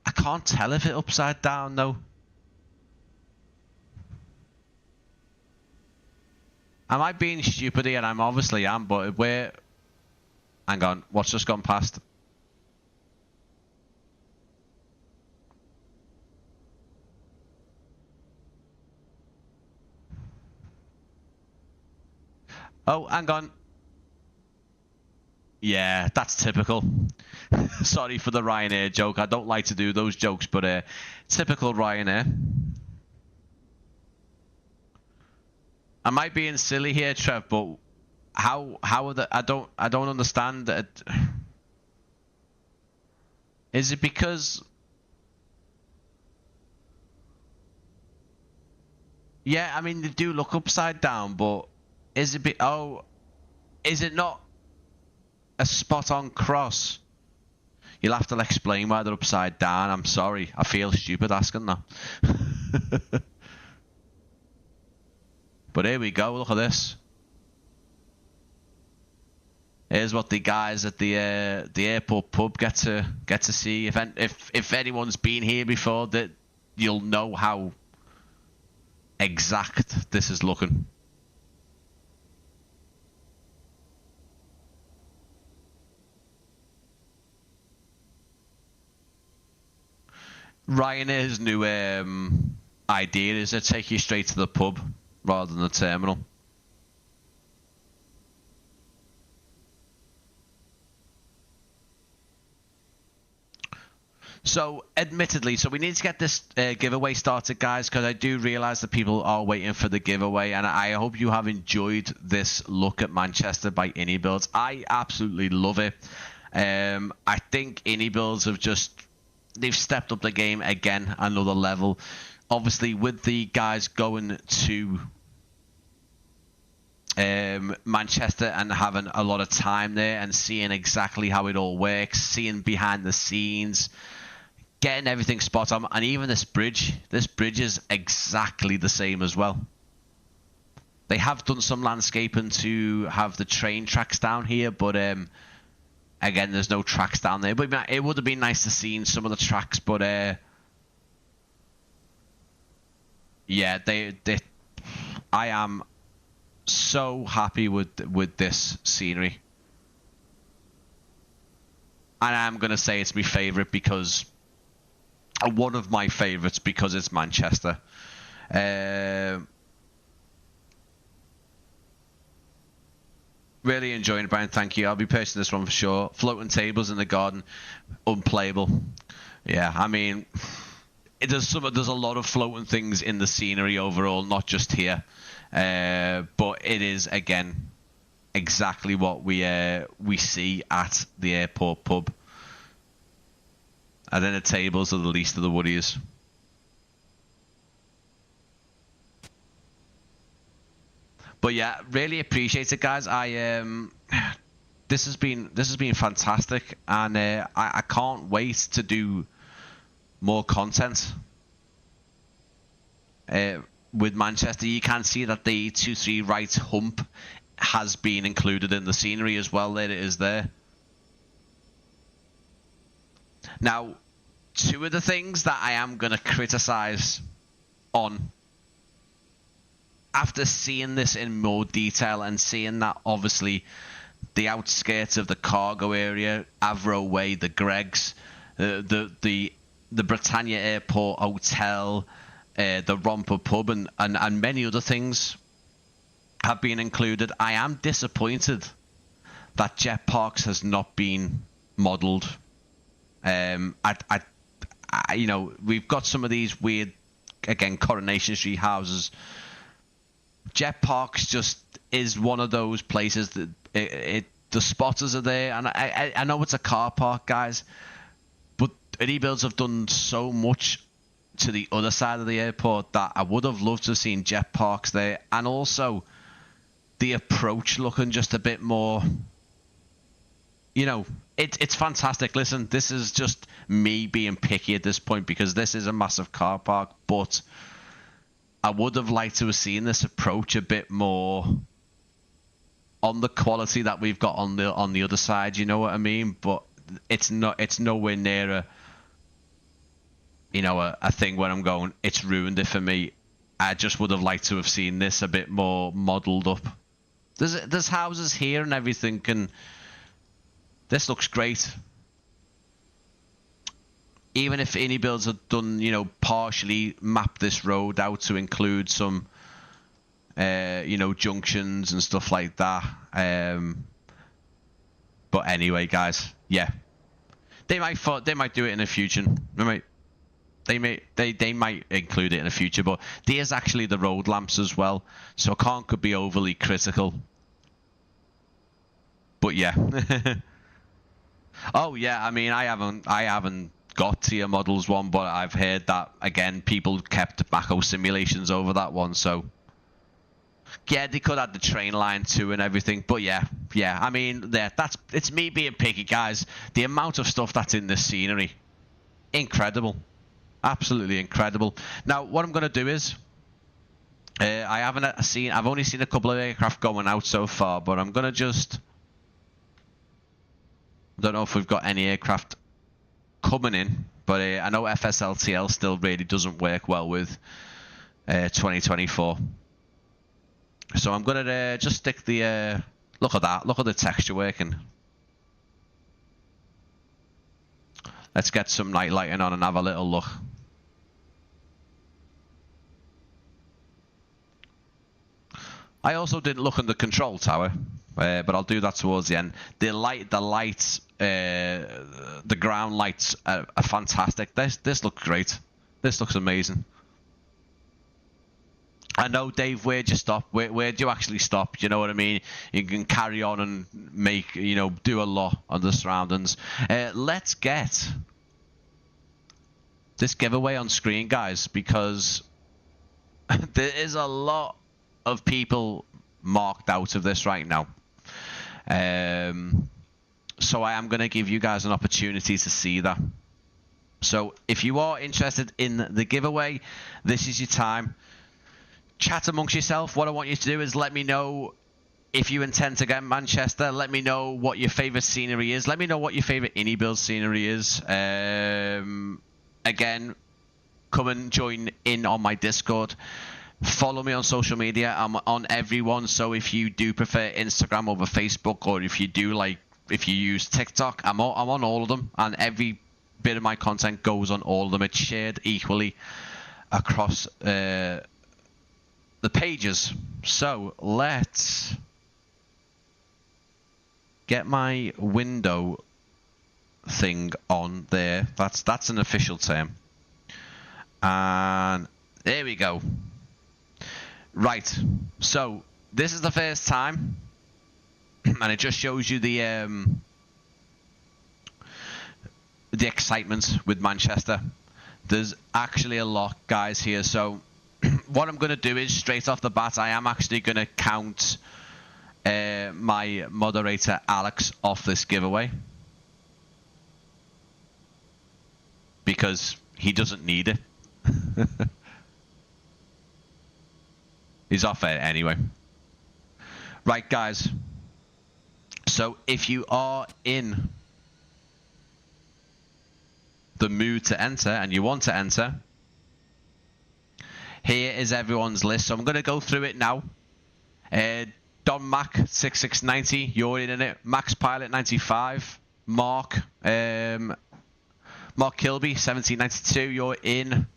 I can't tell if it's upside down though. Am I being stupid here? I'm obviously am, but where... Hang on, what's just gone past? Oh, hang on. Yeah, that's typical. Sorry for the Ryanair joke. I don't like to do those jokes, but typical Ryanair. I might be being silly here, Trev, but how are the... I don't understand that. Is it because... Yeah, I mean, they do look upside down, but is it... is it not a spot-on cross? You'll have to explain why they're upside down. I'm sorry. I feel stupid asking that. But here we go. Look at this. Here's what the guys at the airport pub get to see. If anyone's been here before, that you'll know how exact this is looking. Ryanair's new idea is to take you straight to the pub rather than the terminal. So, admittedly, we need to get this giveaway started, guys, because I do realise that people are waiting for the giveaway, and I hope you have enjoyed this look at Manchester by iniBuilds. I absolutely love it. I think iniBuilds they've stepped up the game again, another level. Obviously, with the guys going to Manchester and having a lot of time there and seeing exactly how it all works, seeing behind the scenes, getting everything spot on, and even this bridge is exactly the same as well. They have done some landscaping to have the train tracks down here, but again, there's no tracks down there. But it would have been nice to see some of the tracks, but yeah, I am so happy with this scenery. And I'm going to say it's my favourite because... one of my favourites because it's Manchester. Really enjoying it, Brian. Thank you. I'll be posting this one for sure. Floating tables in the garden, unplayable. Yeah, I mean, there's a lot of floating things in the scenery overall, not just here. But it is again exactly what we see at the airport pub. And then the tables are the least of the worries. But yeah, really appreciate it, guys. This has been fantastic, and I can't wait to do more content with Manchester. You can see that the 2-3 right hump has been included in the scenery as well. There it is there. Now, two of the things that I am going to criticize on, after seeing this in more detail and seeing that obviously the outskirts of the cargo area, Avro Way, the Greggs, the Britannia Airport Hotel, the Romper Pub, and many other things have been included. I am disappointed that Jet Parks has not been modelled. You know, we've got some of these weird, again, Coronation Street houses. Jet Parks just is one of those places that the spotters are there, and I know it's a car park, guys, but iniBuilds have done so much to the other side of the airport that I would have loved to have seen Jet Parks there, and also the approach looking just a bit more, you know, it's fantastic. Listen, this is just me being picky at this point because this is a massive car park, but I would have liked to have seen this approach a bit more on the quality that we've got on the other side. You know what I mean? But it's nowhere near a thing where I'm going, it's ruined it for me. I just would have liked to have seen this a bit more modelled up. There's houses here and everything, and this looks great. Even if iniBuilds had done, you know, partially map this road out to include some, you know, junctions and stuff like that. But anyway, guys, yeah, they might do it in the future. They might include it in the future. But there's actually the road lamps as well, so I could be overly critical. But yeah. Oh yeah, I mean, I haven't got tier models one, but I've heard that again people kept tobacco simulations over that one, so yeah, they could add the train line too and everything. But yeah, I mean, it's me being picky, guys. The amount of stuff that's in this scenery, incredible, absolutely incredible. Now what I'm going to do is I've only seen a couple of aircraft going out so far, but I'm going to just, I don't know if we've got any aircraft coming in, but I know FSLTL still really doesn't work well with 2024. So I'm going to just stick the... look at that. Look at the texture working. Let's get some night lighting on and have a little look. I also didn't look in the control tower, but I'll do that towards the end. The lights, the ground lights are fantastic. This looks great. This looks amazing. I know, Dave, where'd you stop? Where'd you actually stop? You know what I mean? You can carry on and make, you know, do a lot on the surroundings. Let's get this giveaway on screen, guys, because there is a lot of people marked out of this right now. So I am going to give you guys an opportunity to see that. So if you are interested in the giveaway, this is your time. Chat amongst yourself. What I want you to do is let me know if you intend to get Manchester. Let me know what your favourite scenery is. Let me know what your favourite iniBuilds scenery is. Again, come and join in on my Discord. Follow me on social media. I'm on everyone. So if you do prefer Instagram over Facebook, or if you use TikTok, I'm on all of them, and every bit of my content goes on all of them. It's shared equally across the pages. So let's get my window thing on there. That's an official term. And there we go. Right. So this is the first time, and it just shows you the excitement with Manchester. There's actually a lot, guys, here. So what I'm going to do is, straight off the bat, I am actually going to count my moderator Alex off this giveaway, because he doesn't need it. He's off it anyway. Right, guys. So if you are in the mood to enter and you want to enter, here is everyone's list. So I'm going to go through it now. Don Mac 6690, you're in it. Max Pilot 95. Mark Kilby 1792, you're in.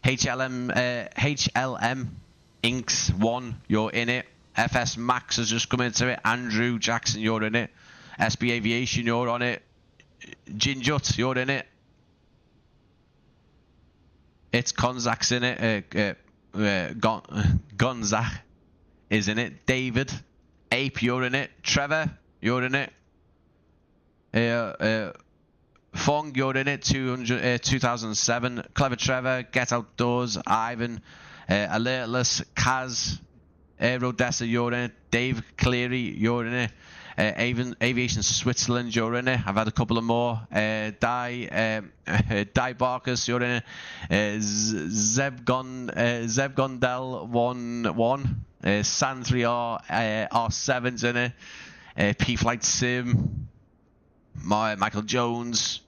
HLM Inks 1, you're in it. FS Max has just come into it. Andrew Jackson, you're in it. SB Aviation, you're on it. Ginjut, you're in it. It's Gonzak's in it. Gonzak is in it. David Ape, you're in it. Trevor, you're in it. Fong, you're in it. 2007. Clever Trevor, Get Outdoors. Ivan, Alertless. Kaz, Rodessa, you're in it. Dave Cleary, you're in it. Aviation Switzerland, you're in it. I've had a couple of more. Di Barkus, you're in it. Zebgondel 1-1. San3R R7's in it. P Flight Sim. Michael Jones.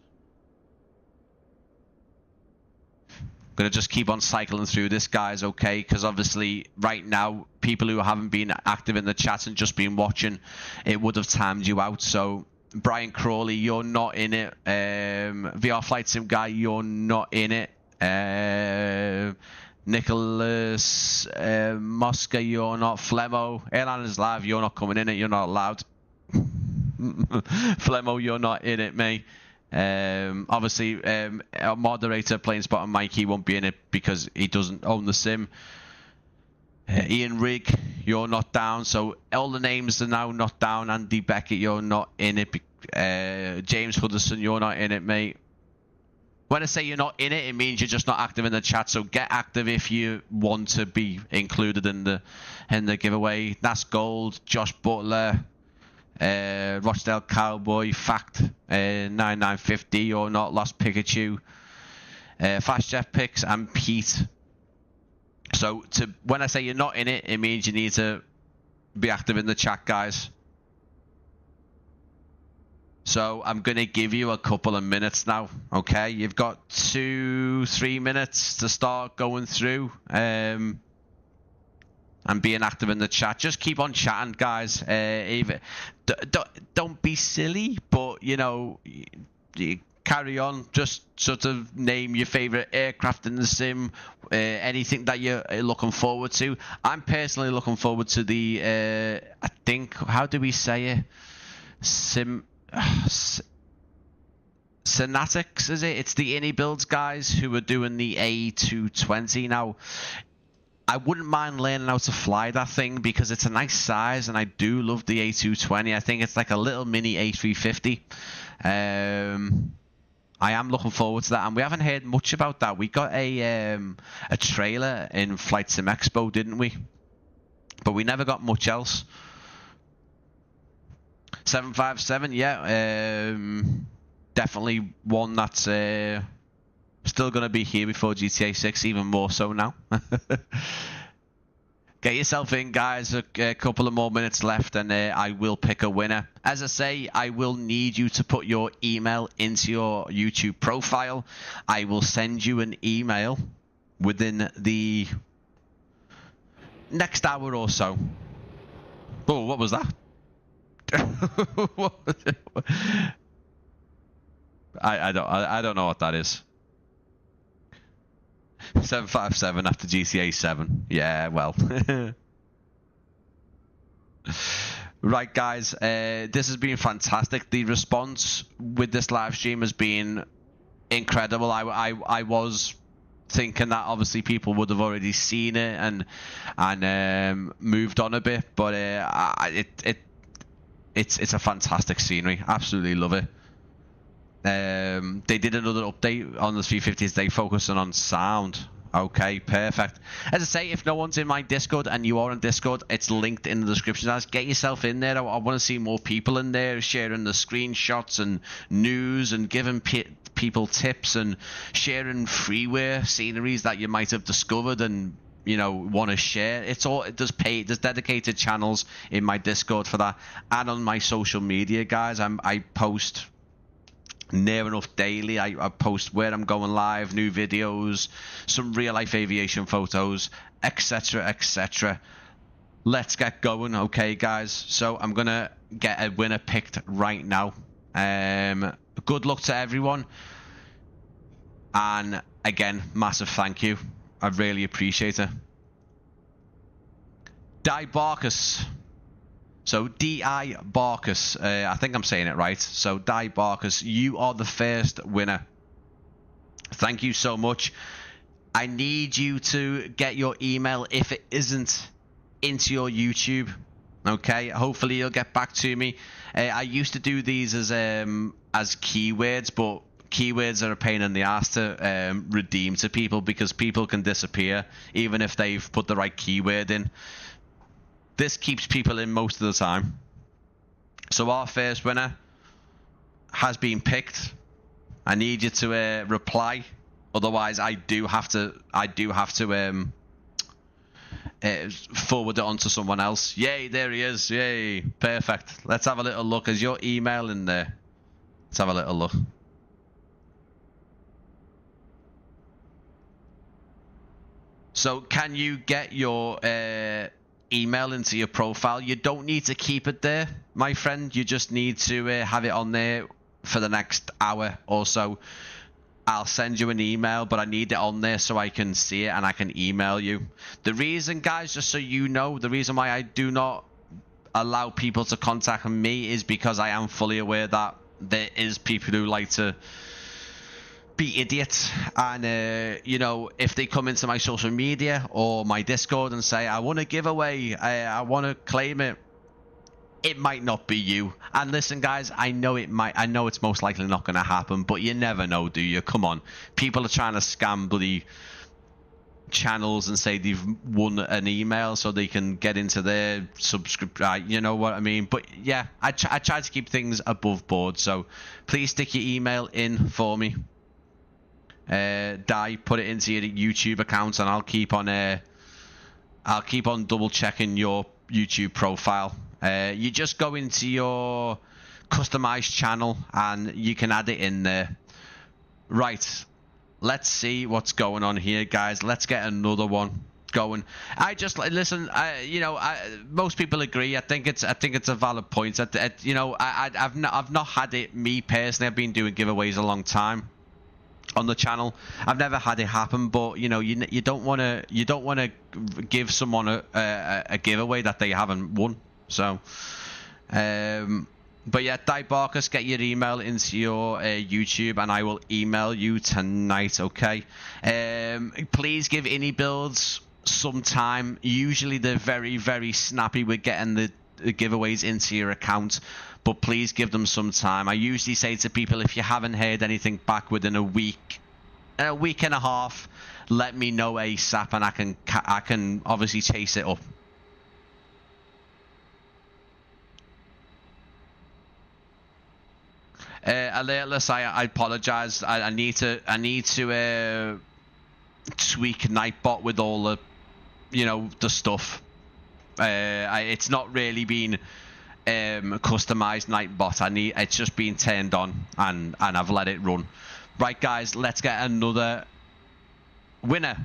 Gonna just keep on cycling through this, guys, okay? Because obviously right now, people who haven't been active in the chat and just been watching, it would have timed you out. So Brian Crawley, you're not in it. VR Flight Sim guy, you're not in it. Nicholas Mosca, you're not. Flemo, Airline is live, you're not coming in it. You're not allowed. Flemo, you're not in it, mate. Obviously, our moderator playing spot on Mike, he won't be in it because he doesn't own the sim. Ian Rigg, you're not down. So all the names are now not down. Andy Beckett, you're not in it. James Hudson, you're not in it, mate. When I say you're not in it, it means you're just not active in the chat. So get active if you want to be included in the giveaway. That's Gold, Josh Butler, Rochdale Cowboy, Fact 9950 or not, Lost Pikachu, Fast Jeff Picks, and Pete. So when I say you're not in it, it means you need to be active in the chat, guys. So I'm going to give you a couple of minutes now, okay? You've got 2-3 minutes to start going through and being active in the chat. Just keep on chatting, guys. Don't be silly, but you know, you carry on. Just sort of name your favorite aircraft in the sim, anything that you're looking forward to. I'm personally looking forward to the I think, how do we say it, Synatics, is it? It's the iniBuilds guys who are doing the A220 now. I wouldn't mind learning how to fly that thing because it's a nice size, and I do love the A220. I think it's like a little mini A350. I am looking forward to that, and we haven't heard much about that. We got a trailer in Flight Sim Expo, didn't we? But we never got much else. 757, yeah. Definitely one that's still going to be here before GTA 6, even more so now. Get yourself in, guys. A couple of more minutes left, and I will pick a winner. As I say, I will need you to put your email into your YouTube profile. I will send you an email within the next hour or so. Oh, what was that? I don't know what that is. 757 after GTA 7. Yeah, well. Right, guys. This has been fantastic. The response with this live stream has been incredible. I was thinking that obviously people would have already seen it and moved on a bit, but it's a fantastic scenery. Absolutely love it. They did another update on the 350s. They focusing on sound. Okay, perfect. As I say, if no one's in my Discord and you are in Discord, it's linked in the description. Guys, get yourself in there. I want to see more people in there sharing the screenshots and news and giving people tips and sharing freeware sceneries that you might have discovered and want to share. There's dedicated channels in my Discord for that, and on my social media, guys. I post near enough daily. I post where I'm going live, new videos, some real life aviation photos, etc, etc. Let's get going. Okay, guys, so I'm gonna get a winner picked right now. Good luck to everyone, and again, massive thank you. I really appreciate it. Di Barkus. So D.I. Barkus, I think I'm saying it right. So Di Barkus, you are the first winner. Thank you so much. I need you to get your email, if it isn't, into your YouTube. Okay, hopefully you'll get back to me. I used to do these as keywords, but keywords are a pain in the ass to redeem to people because people can disappear even if they've put the right keyword in. This keeps people in most of the time. So our first winner has been picked. I need you to reply, otherwise I do have to forward it on to someone else. Yay, there he is. Yay, perfect. Let's have a little look. Is your email in there? Let's have a little look. So can you get your email into your profile? You don't need to keep it there, my friend. You just need to have it on there for the next hour or so. I'll send you an email, but I need it on there so I can see it and I can email you. The reason, guys, just so you know, the reason why I do not allow people to contact me is because I am fully aware that there is people who like to be idiots, and if they come into my social media or my Discord and say I want to give away, I want to claim it, it might not be you. And listen, guys, I know it's most likely not going to happen, but you never know, do you? Come on, people are trying to scam bloody channels and say they've won an email so they can get into their subscribe, you know what I mean? But yeah, I try to keep things above board, so please stick your email in for me. Di, put it into your YouTube account, and I'll keep on double checking your YouTube profile. You just go into your customized channel and you can add it in there. Right, let's see what's going on here, guys. Let's get another one going. Listen. Most people agree. I think it's a valid point. I've not had it, me personally. I've been doing giveaways a long time on the channel. I've never had it happen, but you don't want to give someone a giveaway that they haven't won. So but yeah, Di Barkus, get your email into your YouTube and I will email you tonight. Okay, please give iniBuilds some time. Usually they're very, very snappy with getting the giveaways into your account, but please give them some time. I usually say to people, if you haven't heard anything back within a week and a half, let me know ASAP, and I can obviously chase it up. Alertless, I apologize. I need to tweak Nightbot with all the the stuff. It's not really been customized Nightbot. It's just been turned on, and I've let it run. Right, guys, let's get another winner.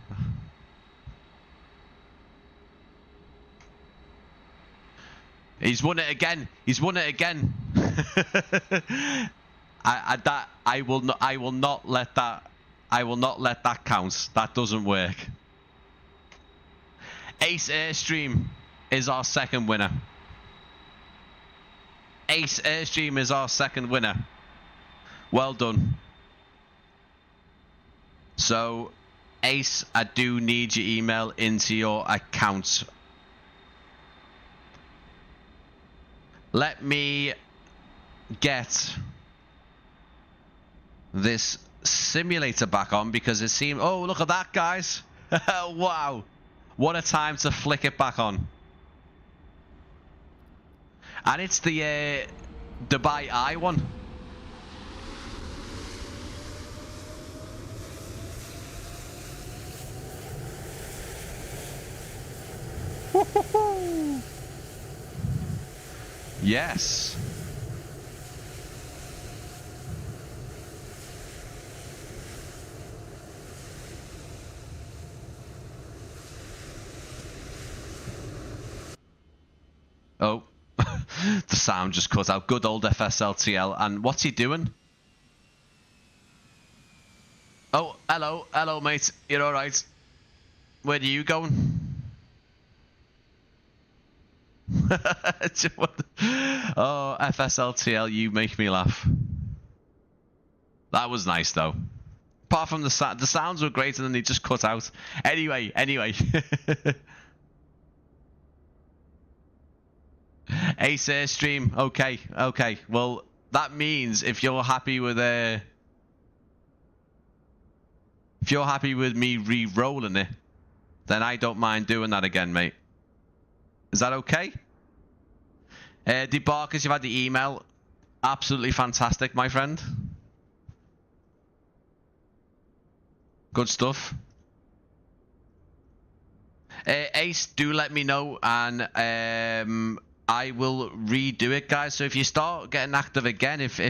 He's won it again. He's won it again. I will not let that count. That doesn't work. Ace Airstream is our second winner. Ace Airstream is our second winner. Well done. So, Ace, I do need your email into your account. Let me get this simulator back on, because it seems... Oh, look at that, guys. Wow. What a time to flick it back on. And it's the Dubai Eye one. Yes. Oh, the sound just cut out. Good old FSLTL. And what's he doing? Oh, hello, mate. You're all right. Where are you going? Oh, FSLTL, you make me laugh. That was nice, though. Apart from the sounds were great, and then they just cut out. Anyway. Ace Airstream. Okay. Well, that means if you're happy with me re-rolling it, then I don't mind doing that again, mate. Is that okay? Debarkers, you've had the email. Absolutely fantastic, my friend. Good stuff. Ace, do let me know, and I will redo it, guys. So if you start getting active again, if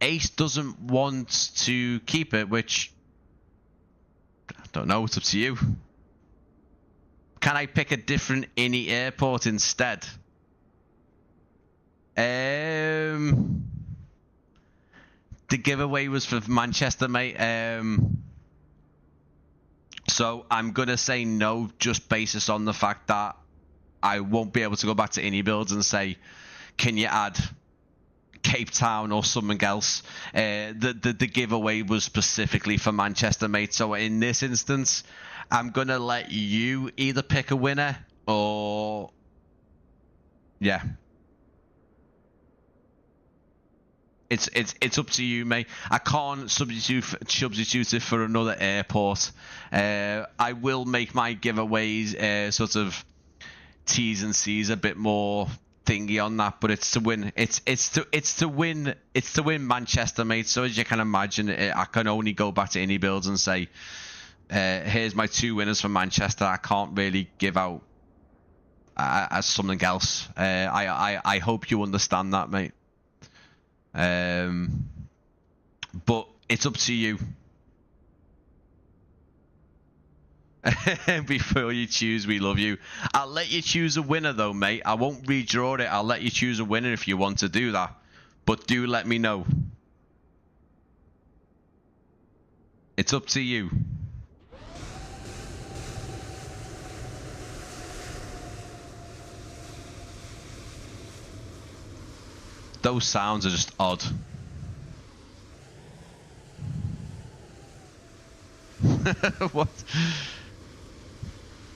Ace doesn't want to keep it, which I don't know, it's up to you. Can I pick a different ini airport instead? The giveaway was for Manchester, mate. So I'm gonna say no, just basis on the fact that I won't be able to go back to iniBuilds and say, can you add Cape Town or something else? The giveaway was specifically for Manchester, mate. So in this instance, I'm gonna let you either pick a winner or yeah. It's up to you, mate. I can't substitute it for another airport. I will make my giveaways sort of T's and C's a bit more thingy on that, but it's to win. It's to win Manchester, mate. So as you can imagine, I can only go back to iniBuilds and say, here's my two winners from Manchester. I can't really give out as something else. I hope you understand that, mate. But it's up to you. Before you choose, we love you. I'll let you choose a winner though, mate. I won't redraw it. I'll let you choose a winner if you want to do that. But do let me know. It's up to you. Those sounds are just odd. What?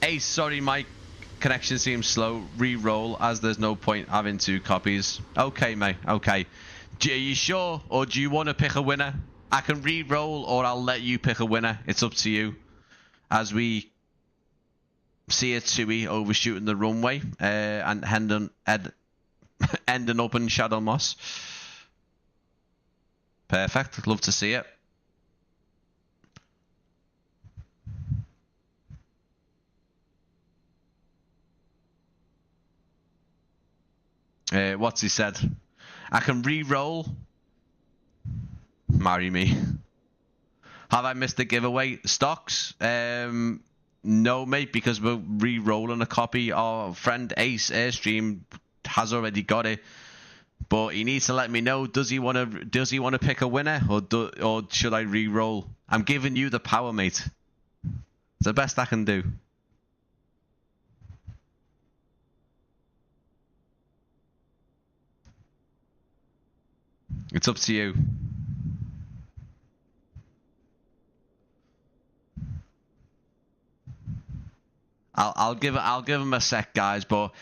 Hey, sorry, my connection seems slow. Re-roll, as there's no point having two copies. Okay, mate. Okay. Are you sure, or do you want to pick a winner? I can re-roll, or I'll let you pick a winner. It's up to you. As we see a Tobii overshooting the runway and ending up in Shadow Moss. Perfect. Love to see it. What's he said? I can re-roll. Marry me. Have I missed the giveaway? Stocks? No, mate, because we're re-rolling a copy. Our friend Ace Airstream has already got it, but he needs to let me know. Does he want to pick a winner, or should I re-roll? I'm giving you the power, mate. It's the best I can do. It's up to you. I'll give him a sec, guys, but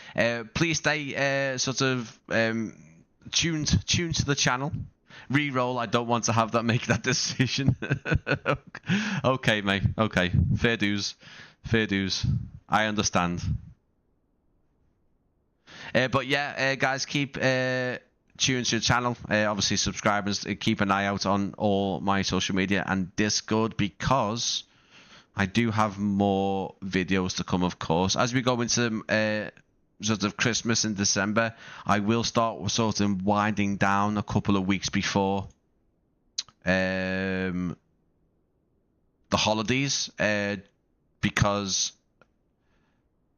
please stay sort of tuned to the channel. Reroll. I don't want to have that make that decision. Okay, mate. Okay, fair dues. I understand. But yeah, guys, keep tuned to the channel. Obviously, subscribers, keep an eye out on all my social media and Discord, because I do have more videos to come, of course. As we go into sort of Christmas in December, I will start sort of winding down a couple of weeks before the holidays, because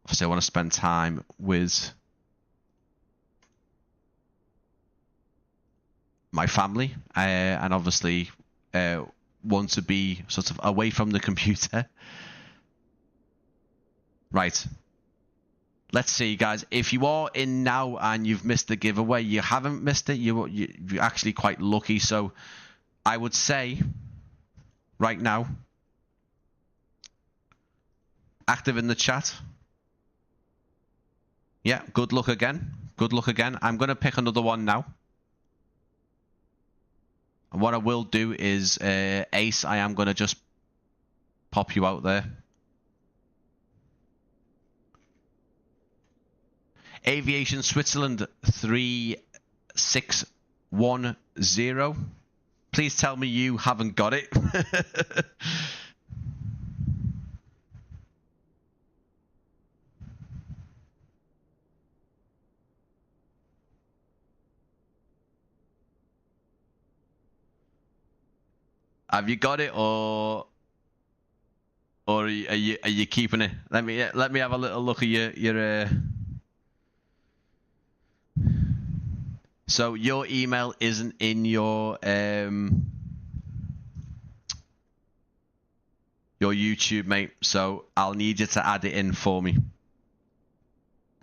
obviously I want to spend time with my family, and obviously want to be sort of away from the computer. Right. Let's see, guys. If you are in now and you've missed the giveaway, you haven't missed it. You're actually quite lucky. So I would say right now, active in the chat. Yeah, good luck again. Good luck again. I'm going to pick another one now. And what I will do is, Ace, I am going to just pop you out there. Aviation Switzerland 3610. Please tell me you haven't got it. Have you got it, or are you keeping it? Let me have a little look at your So your email isn't in your YouTube, mate. So I'll need you to add it in for me.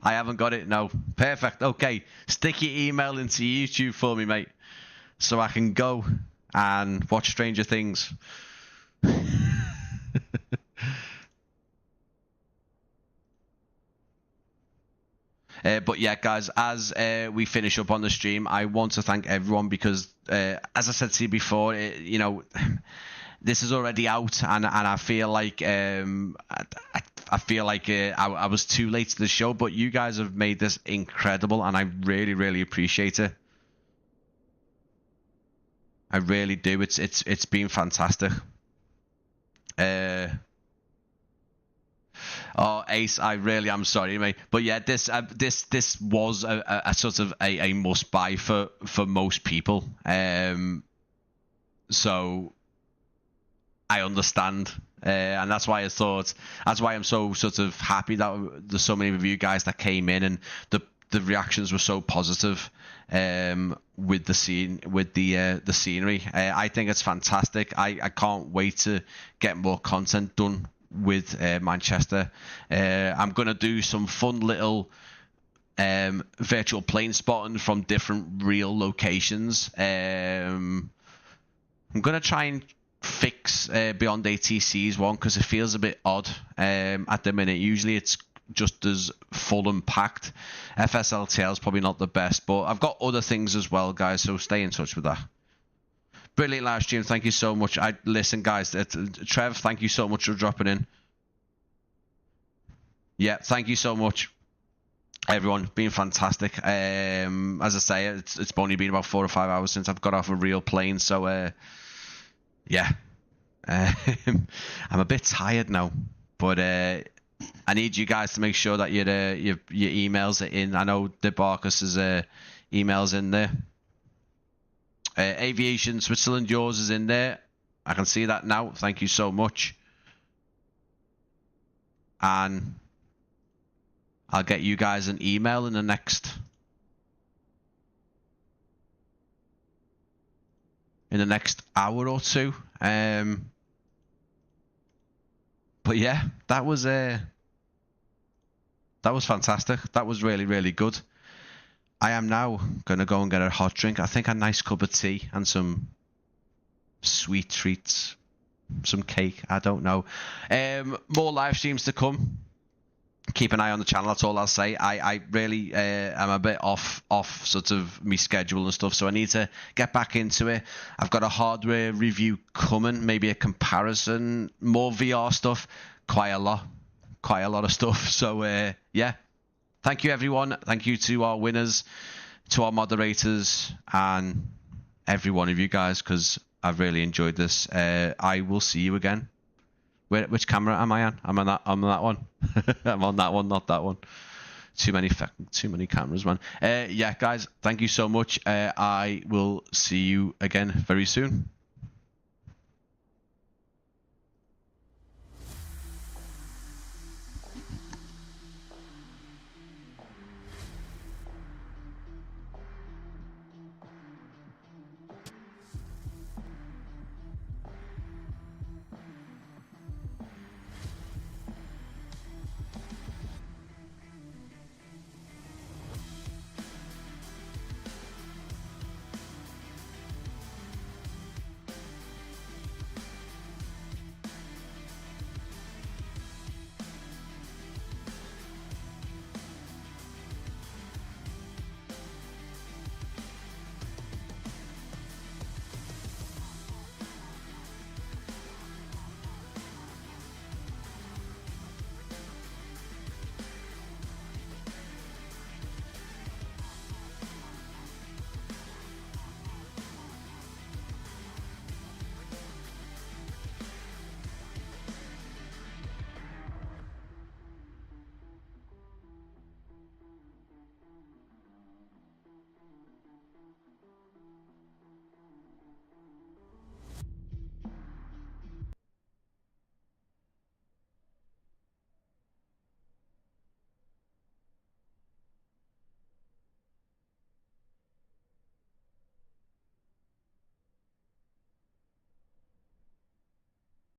I haven't got it. No. Perfect. Okay. Stick your email into YouTube for me, mate, so I can go and watch Stranger Things. But yeah, guys, as we finish up on the stream, I want to thank everyone, because as I said to you before, you know, this is already out, and I feel like I was too late to the show, but you guys have made this incredible, and I really appreciate it. I really do. It's been fantastic. Oh, Ace, I really am sorry, mate. But yeah, this was a sort of a must buy for most people. So I understand, and that's why I'm so sort of happy that there's so many of you guys that came in, and the reactions were so positive. With the scenery, I think it's fantastic. I can't wait to get more content done with Manchester. I'm gonna do some fun little virtual plane spotting from different real locations. I'm gonna try and fix Beyond ATC's one, because it feels a bit odd at the minute. Usually it's just as full and packed. FSLTL is probably not the best, but I've got other things as well, guys, so stay in touch with that. Brilliant live stream, thank you so much. Listen, guys, Trev, thank you so much for dropping in. Yeah, thank you so much, everyone. Been fantastic. As I say, it's only been about 4 or 5 hours since I've got off a real plane, so yeah. I'm a bit tired now, but I need you guys to make sure that your emails are in. I know the Barkus's emails in there. Aviation Switzerland, yours is in there. I can see that now. Thank you so much. And I'll get you guys an email in the next hour or two. But yeah, that was fantastic. That was really, really good. I am now gonna go and get a hot drink. I think a nice cup of tea and some sweet treats, some cake. I don't know. More live streams to come. Keep an eye on the channel. That's all I'll say. I really am a bit off sort of me schedule and stuff, so I need to get back into it. I've got a hardware review coming, maybe a comparison, more VR stuff, quite a lot of stuff. So yeah, thank you everyone. Thank you to our winners, to our moderators, and every one of you guys, because I've really enjoyed this. I will see you again. Which camera am I on? I'm on that one. I'm on that one, not that one. Too many cameras, man. Yeah, guys, thank you so much. I will see you again very soon.